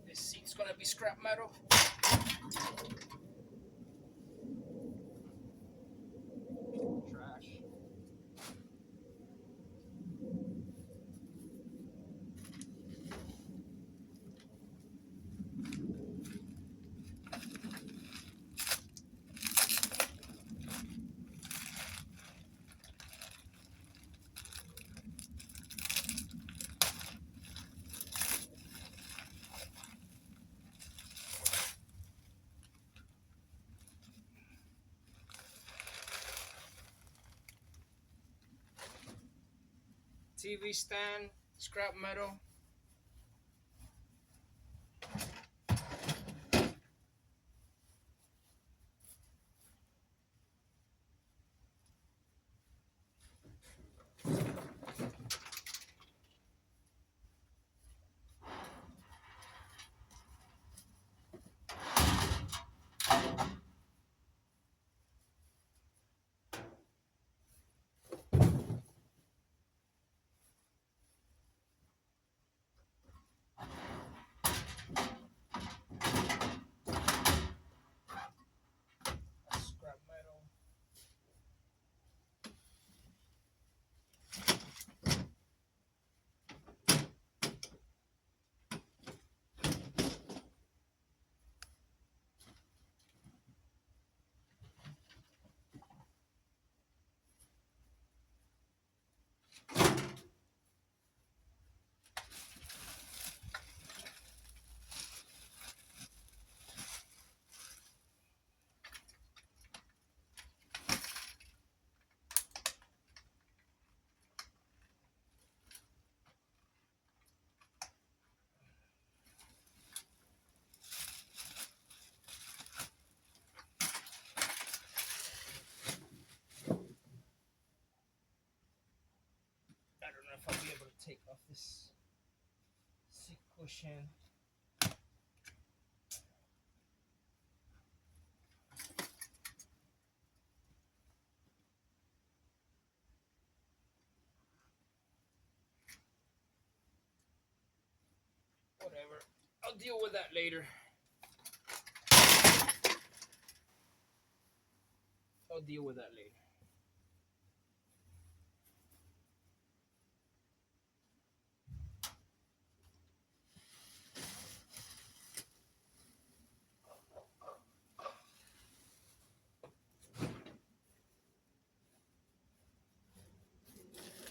This seat's gonna be scrap metal. Trash. TV stand, scrap metal. of this seat cushion. Whatever. I'll deal with that later. I'll deal with that later.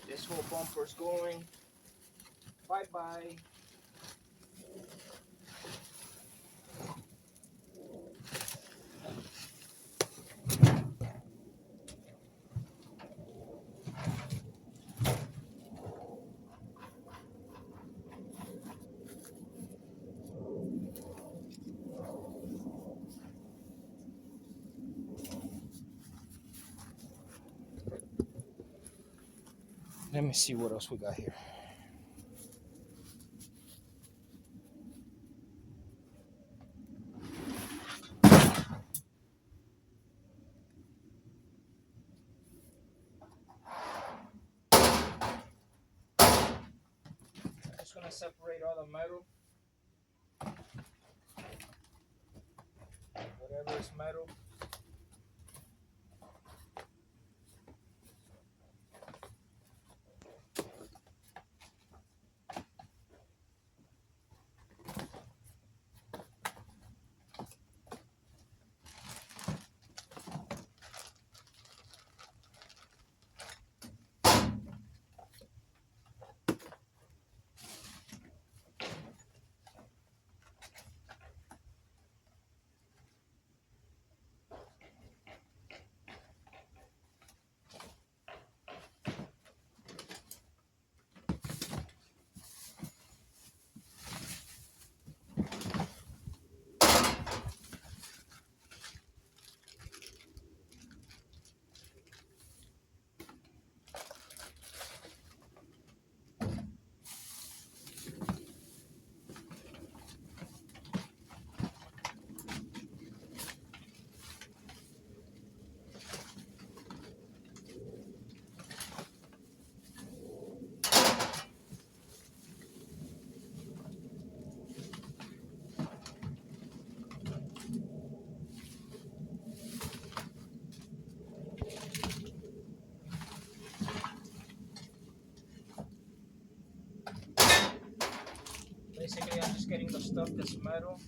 This whole bumper's going. Bye bye. Let me see what else we got here. I'm just gonna separate all the metal. Whatever is metal. Basically, I'm just getting the stuff that's metal.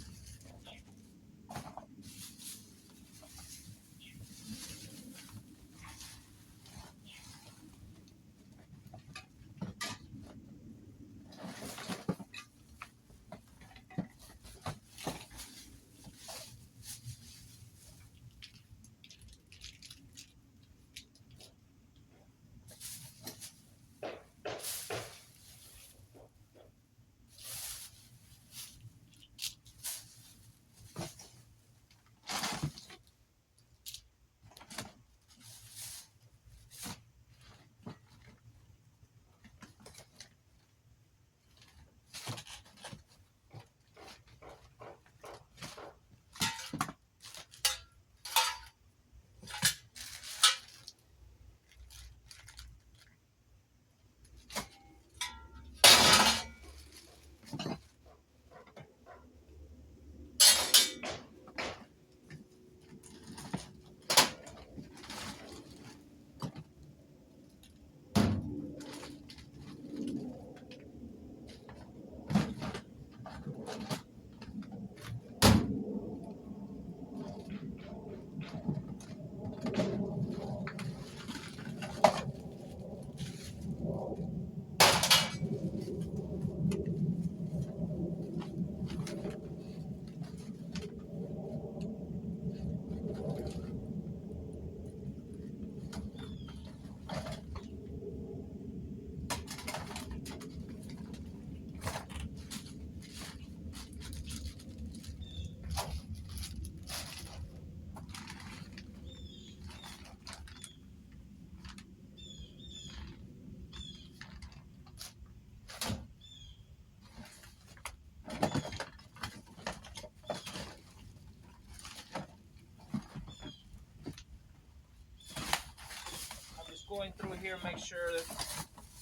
going through here, make sure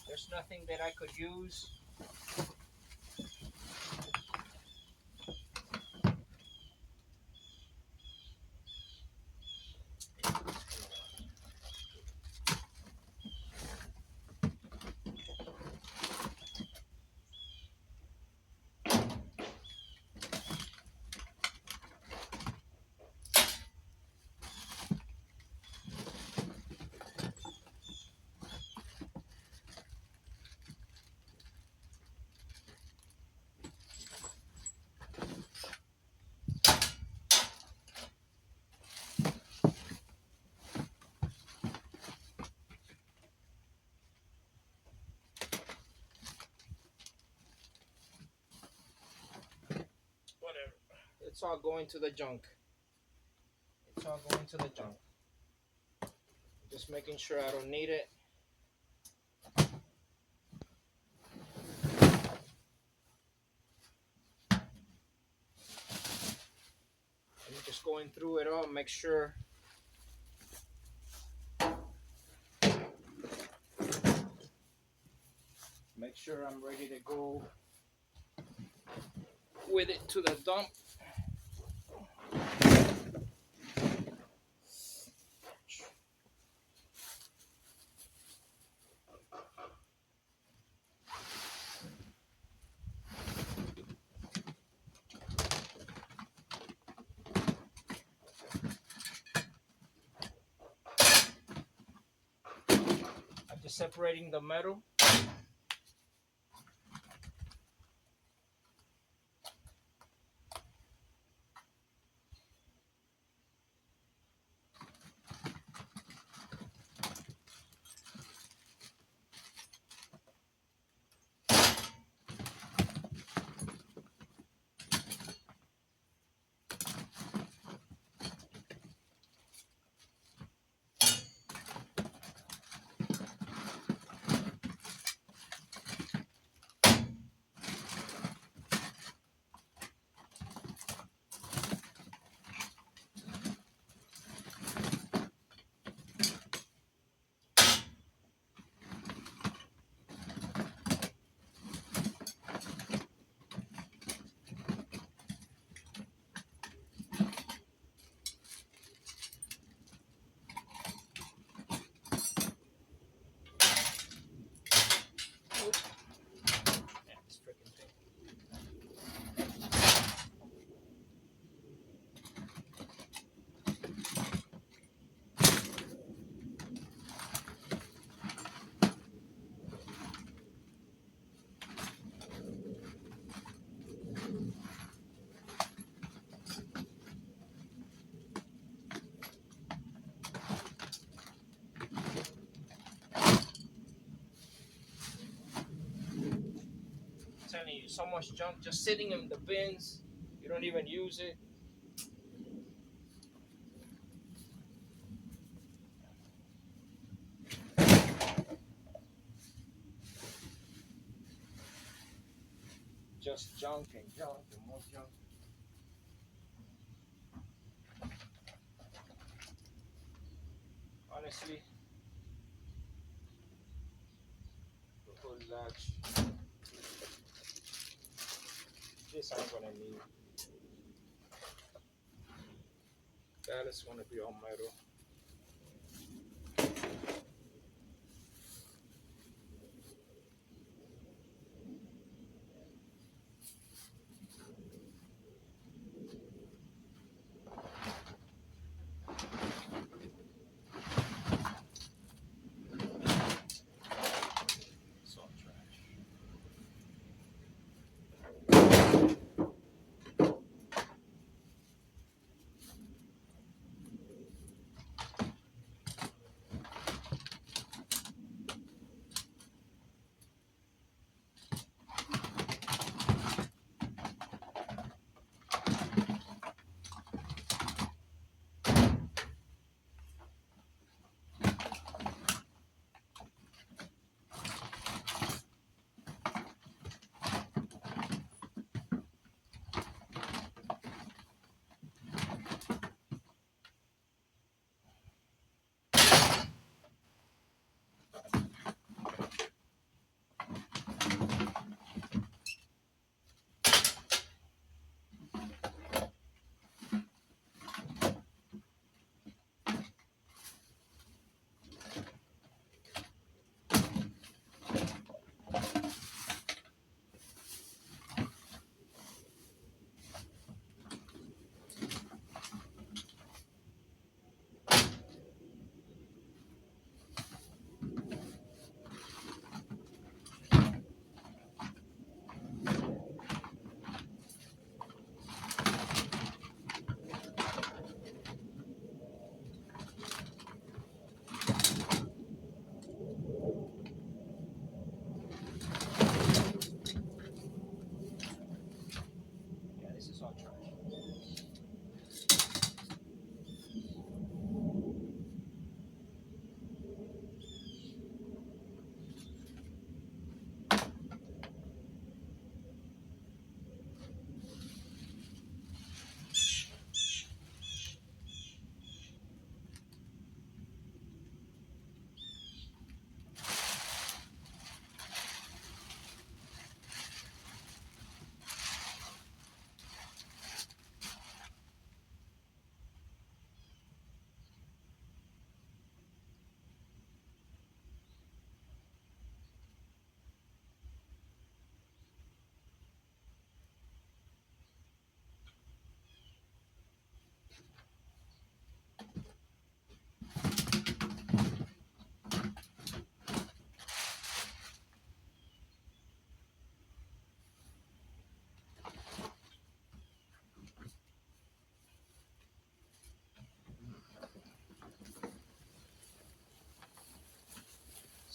there's nothing that I could use. Whatever. It's all going to the junk. It's all going to the junk. Just making sure I don't need it. I'm just going through it all, make sure I'm ready to go with it to the dump. I'm just separating the metal. Telling you, so much junk just sitting in the bins. You don't even use it. Just junk and junk and more junk. Honestly, the whole latch. This I'm gonna need. That is gonna be all metal. It's all trash.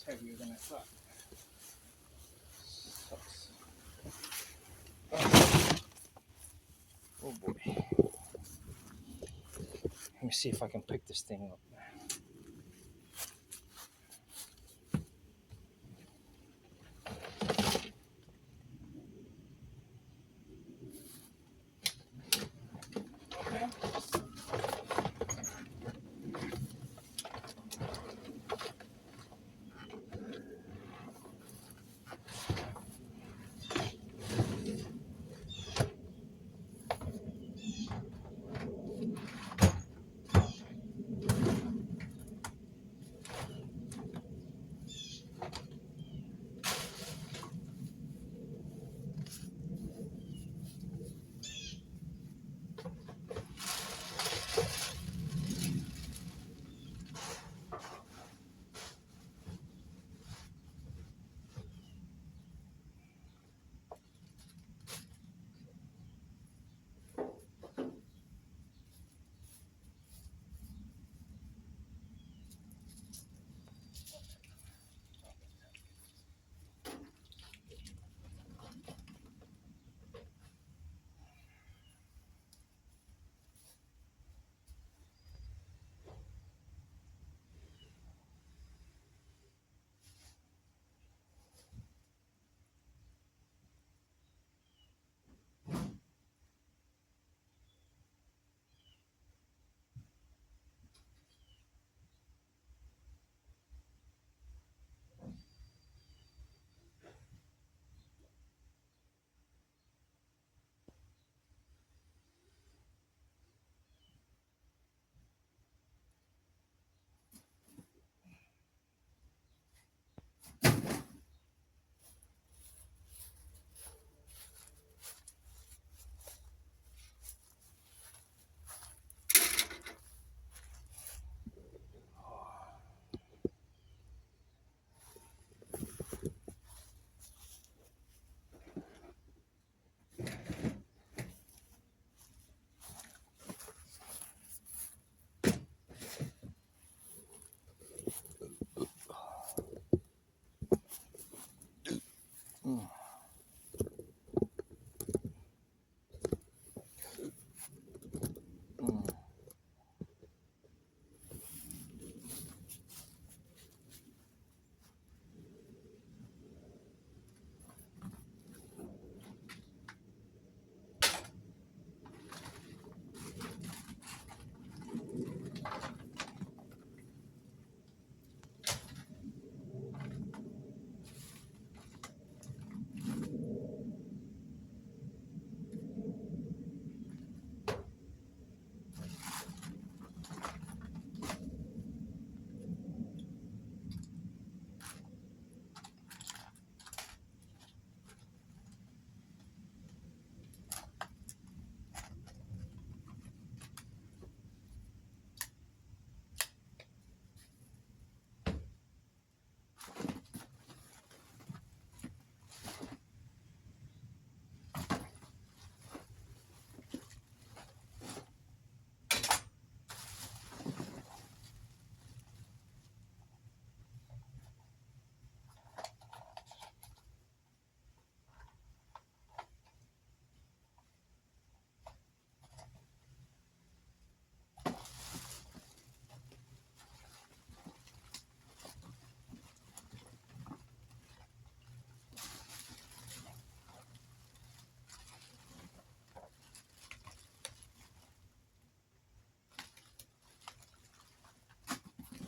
It's heavier than I thought. Sucks. Oh boy. Let me see if I can pick this thing up.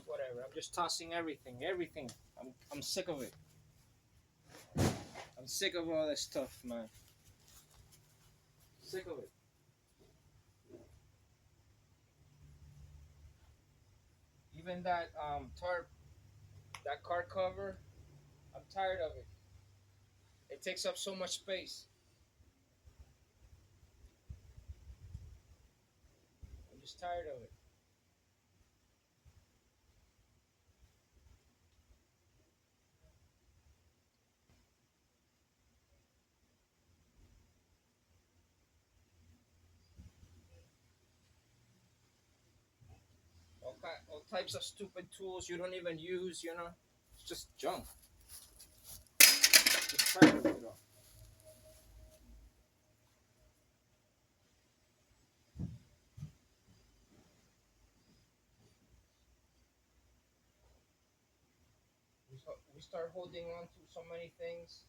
Whatever. I'm just tossing everything. Everything. I'm sick of it. I'm sick of all this stuff, man. Sick of it. Even that tarp, that car cover, I'm tired of it. It takes up so much space. I'm just tired of it. All types of stupid tools you don't even use. just junk. Just tired of it all. We start holding on to so many things.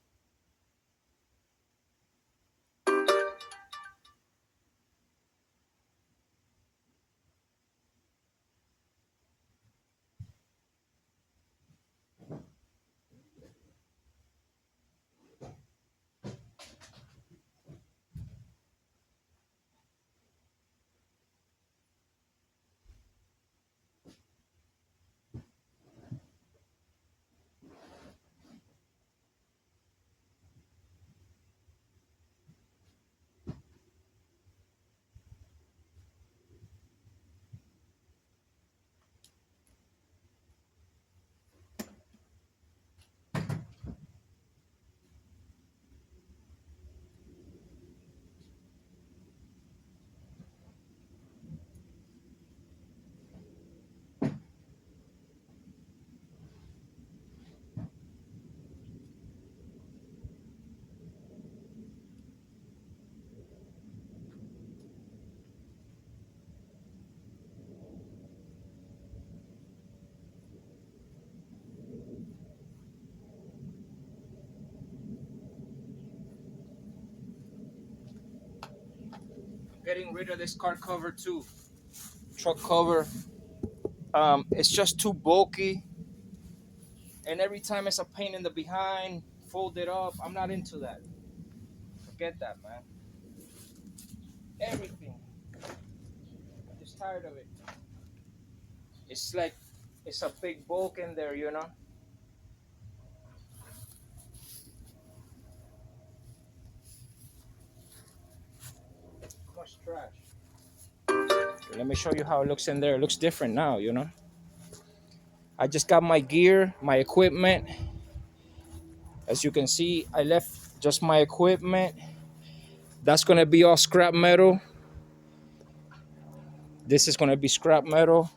Getting rid of this car cover too. Truck cover. It's just too bulky, and every time it's a pain in the behind. Fold it up. I'm not into that. Forget that, man. Everything. I'm just tired of it. It's like it's a big bulk in there, you know. Too much trash. Let me show you how it looks in there. It looks different now, you know. I just got my gear, my equipment. As you can see, I left just my equipment. That's gonna be all scrap metal. This is gonna be scrap metal.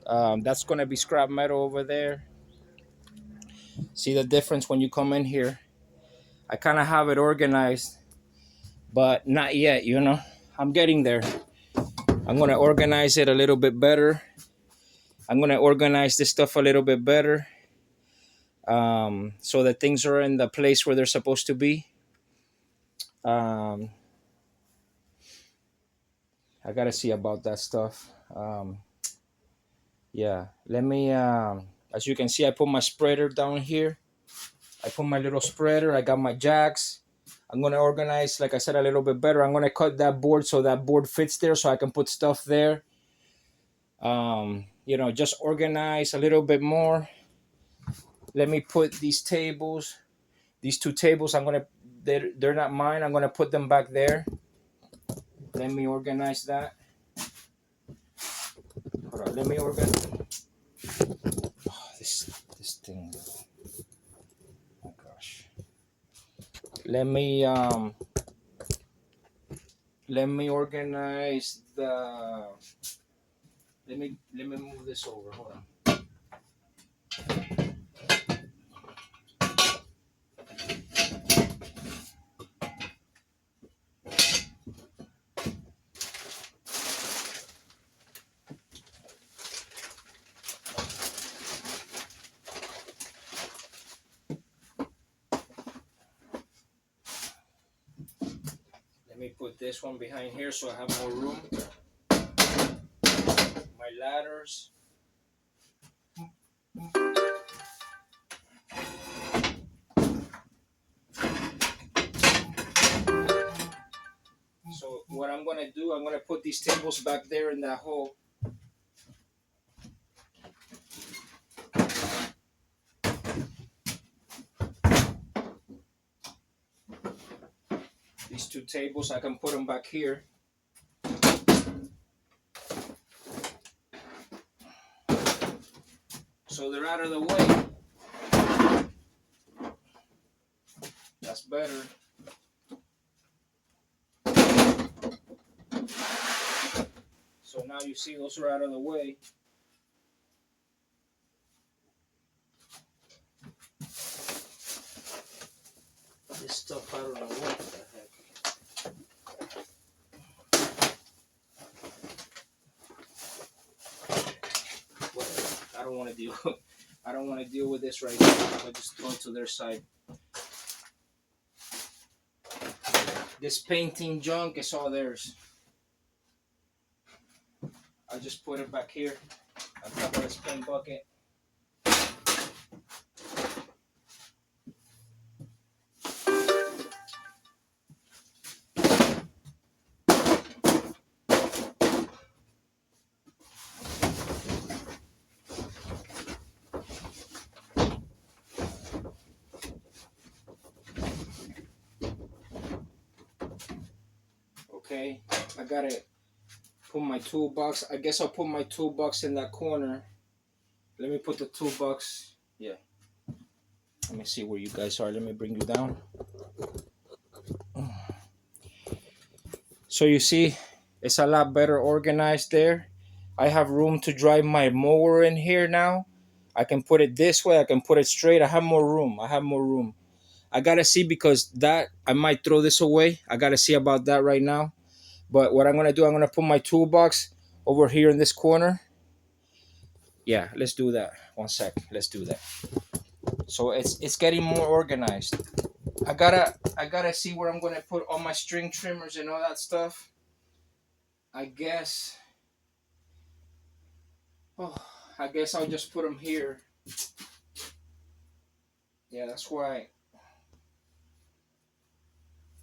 That's gonna be scrap metal over there. See the difference when you come in here. I kind of have it organized, but not yet, you know. I'm getting there. I'm gonna organize it a little bit better. I'm gonna organize this stuff a little bit better, so that things are in the place where they're supposed to be. Um, I gotta see about that stuff. Yeah, let me. As you can see, I put my spreader down here. I put my little spreader. I got my jacks. I'm gonna organize, like I said, a little bit better. I'm gonna cut that board so that board fits there, so I can put stuff there. You know, just organize a little bit more. Let me put these tables. These two tables, they're not mine. I'm gonna put them back there. Let me organize that. Hold on. Let me organize. Oh, this thing. Oh my gosh. Let me um. Let me organize the. Let me move this over. Hold on. Let me put this one behind here so I have more room. My ladders. So what I'm gonna do, I'm gonna put these tables back there in that hole. These two tables, I can put them back here. So they're out of the way. That's better. So now you see those are out of the way. stuff. I don't know what the heck. Whatever. I don't want to deal. I don't want to deal with this right now. I just throw it to their side. This painting junk is all theirs. I just put it back here on top of this paint bucket. Okay, I gotta put my toolbox. I guess I'll put my toolbox in that corner. Let me put the toolbox. Yeah. Let me see where you guys are. Let me bring you down. So you see, it's a lot better organized there. I have room to drive my mower in here now. I can put it this way. I can put it straight. I have more room. I have more room. I gotta see because that I might throw this away. I gotta see about that right now. But what I'm gonna do, I'm gonna put my toolbox over here in this corner. Yeah, let's do that. One sec. Let's do that. So it's getting more organized. I gotta see where I'm gonna put all my string trimmers and all that stuff. I guess. Oh, I guess I'll just put them here. Yeah, that's why.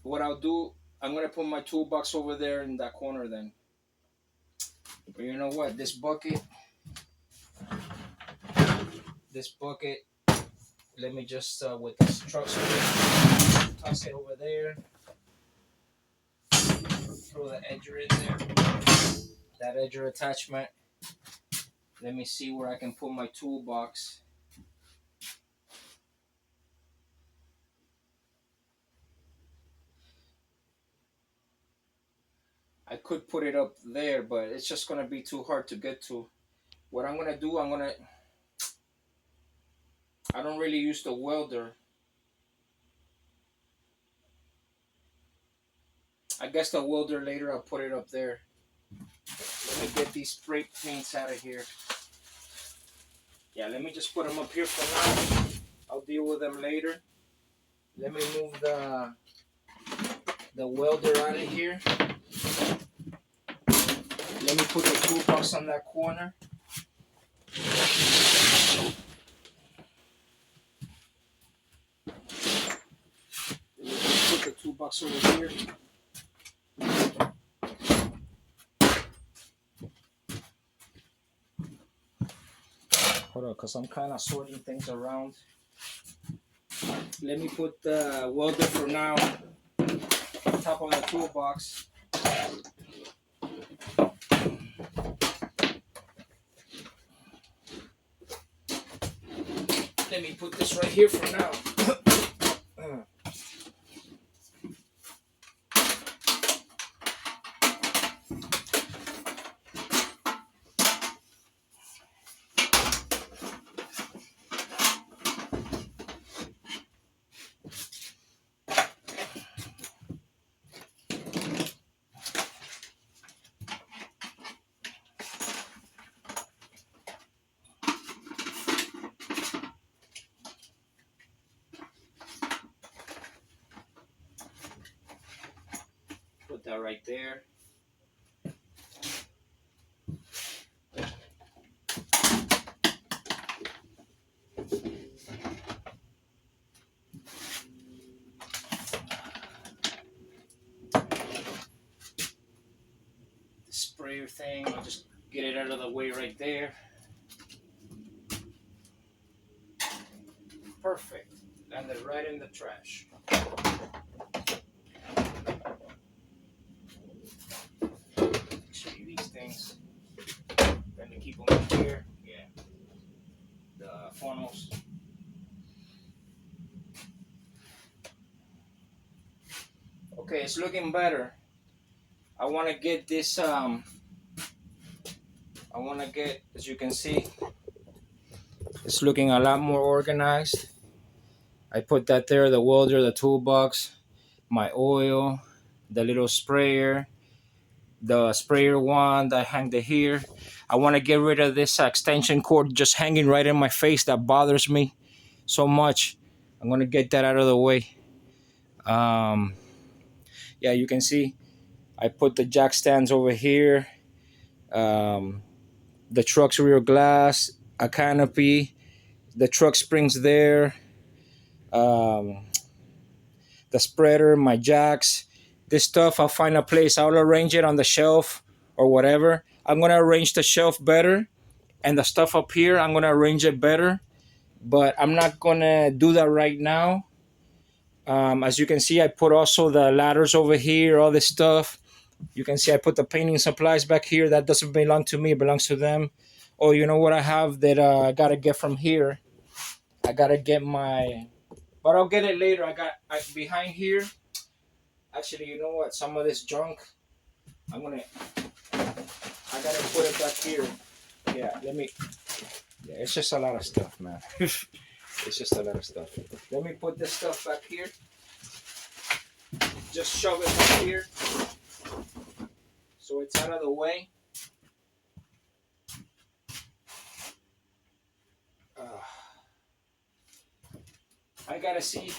What I'll do, I'm gonna put my toolbox over there in that corner then. But you know what? This bucket. Let me just with this truck toss it over there. Throw the edger in there. That edger attachment. Let me see where I can put my toolbox. I could put it up there, but it's just gonna be too hard to get to. What I'm gonna do, I don't really use the welder. I guess the welder later, I'll put it up there. Let me get these spray paints out of here. Yeah, let me just put them up here for now. I'll deal with them later. Let me move the welder out of here. Let me put the toolbox on that corner. Put the toolbox over here. Hold on, because I'm kind of sorting things around. Let me put the welder for now on top of the toolbox. Let me put this right here for now. Put that right there. The sprayer thing, I'll just get it out of the way right there. Perfect. And then right in the trash. Show you these things. Let me keep them in here. Yeah. The funnels. Okay, it's looking better. I want to get this, as you can see, it's looking a lot more organized. I put that there, the welder, the toolbox. my oil, the little sprayer, the sprayer wand I hang it here. I want to get rid of this extension cord just hanging right in my face that bothers me so much. I'm gonna get that out of the way. Um, yeah, you can see I put the jack stands over here. Um, the truck's rear glass, a canopy, the truck springs there, um, the spreader, my jacks. This stuff, I'll find a place. I'll arrange it on the shelf or whatever. I'm gonna arrange the shelf better, and the stuff up here, I'm gonna arrange it better. But I'm not gonna do that right now. As you can see, I put also the ladders over here, all this stuff. You can see I put the painting supplies back here. That doesn't belong to me, it belongs to them. Oh, you know what I have that I gotta get from here? I gotta get my, but I'll get it later. Behind here. Actually, you know what? Some of this junk, I'm gonna, I gotta put it back here. Yeah, let me. Yeah, it's just a lot of stuff, man. It's just a lot of stuff. Let me put this stuff back here. Just shove it back here, so it's out of the way. Uh, I gotta see.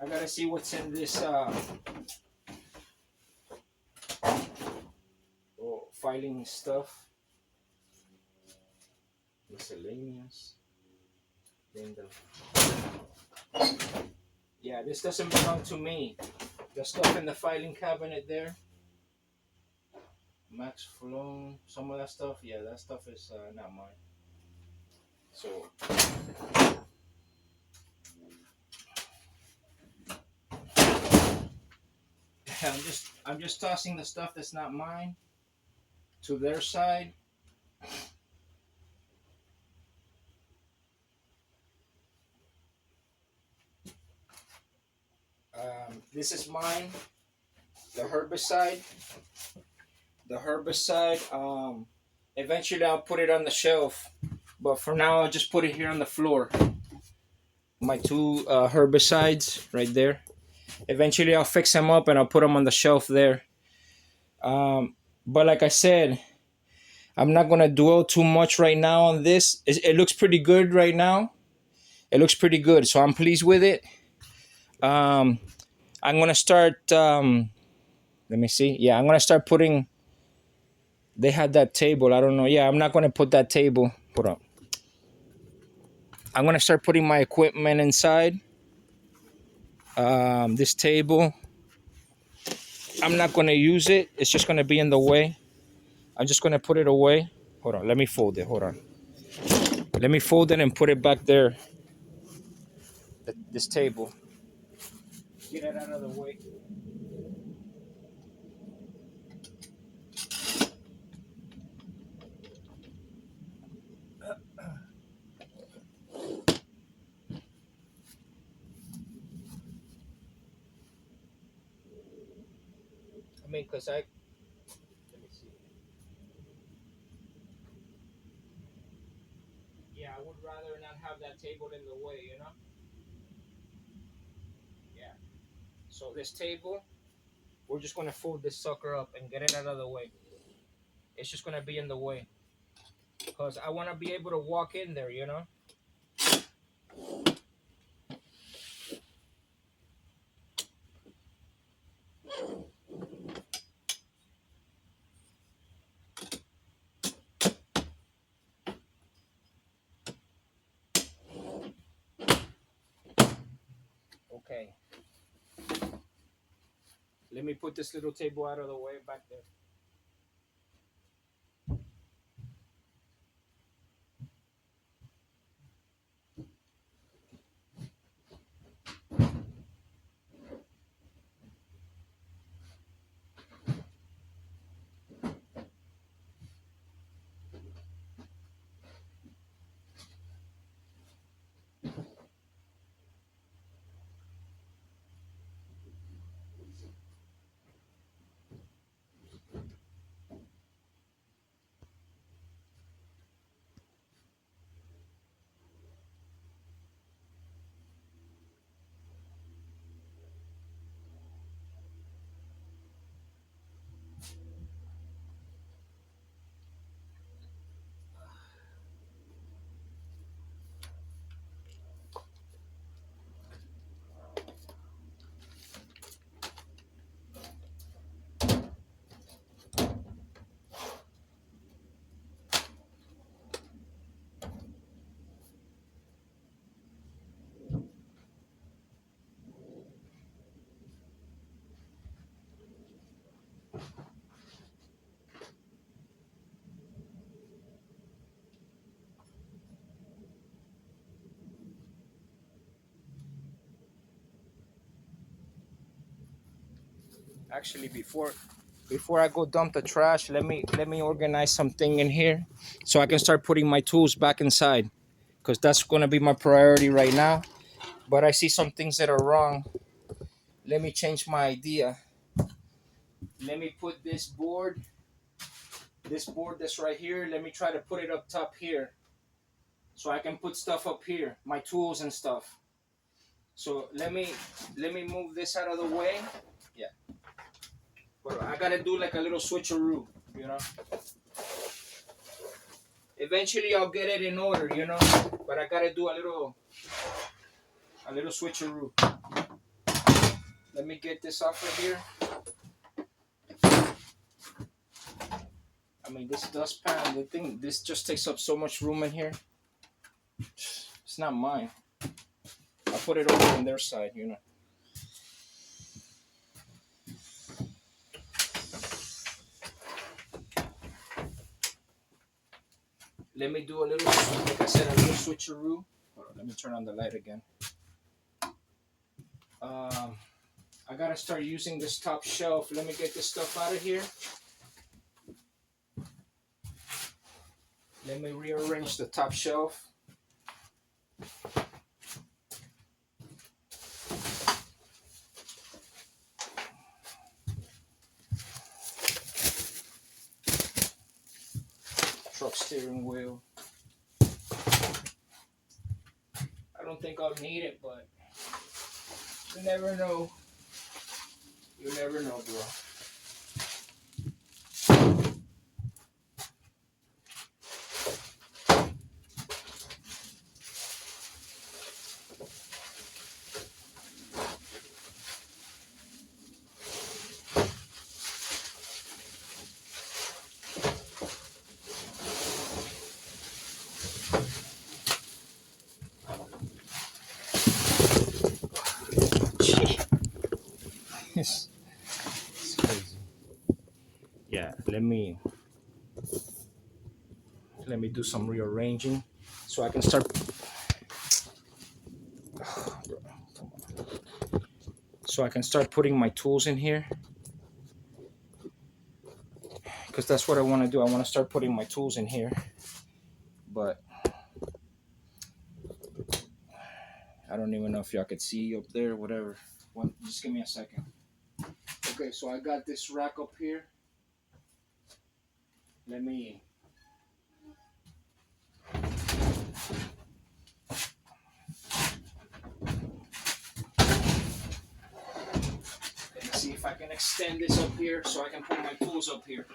I gotta see what's in this filing stuff. Miscellaneous. Then yeah, this doesn't belong to me. The stuff in the filing cabinet there. Max Flown, some of that stuff. Yeah, that stuff is not mine. So I'm just tossing the stuff that's not mine to their side. This is mine. The herbicide. The herbicide. Eventually I'll put it on the shelf, but for now I'll just put it here on the floor. My two herbicides right there. Eventually I'll fix them up and I'll put them on the shelf there. But like I said, I'm not gonna dwell too much right now on this. It looks pretty good right now. It looks pretty good, so I'm pleased with it. Um, I'm gonna start. Let me see. Yeah, I'm gonna start putting. They had that table. I don't know. Yeah, I'm not gonna put that table. Hold on. I'm gonna start putting my equipment inside. This table. I'm not gonna use it. It's just gonna be in the way. I'm just gonna put it away. Hold on. Let me fold it. Hold on. Let me fold it and put it back there. This table. Get it out of the way. I mean, cause I. Let me see. Yeah, I would rather not have that table in the way. You know. Yeah. So this table, we're just gonna fold this sucker up and get it out of the way. It's just gonna be in the way. Cause I wanna be able to walk in there. You know. Okay. Let me put this little table out of the way back there. Actually, before I go dump the trash, let me organize something in here so I can start putting my tools back inside because that's gonna be my priority right now. But I see some things that are wrong. Let me change my idea. Let me put this board that's right here. Let me try to put it up top here so I can put stuff up here, my tools and stuff. So let me move this out of the way. Yeah, but I gotta do like a little switcheroo, you know. Eventually I'll get it in order, you know. But I gotta do a little switcheroo. Let me get this off of here. I mean, this dustpan, the thing, this just takes up so much room in here. It's not mine. I put it over on their side, you know. Let me do a little, like I said, a little switcheroo. Hold on, let me turn on the light again. I gotta start using this top shelf. Let me get this stuff out of here. Let me rearrange the top shelf. Truck steering wheel. I don't think I'll need it, but you never know. You never know, bro. It's crazy. Yeah, let me do some rearranging so I can start. So I can start putting my tools in here because that's what I want to do. I want to start putting my tools in here, but I don't even know if y'all could see up there. Whatever. Just give me a second. Okay, so I got this rack up here. Let me see if I can extend this up here so I can put my tools up here.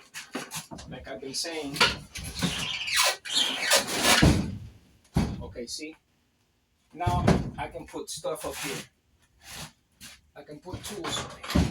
Like I've been saying. Okay, see? Now I can put stuff up here. I can put tools up here.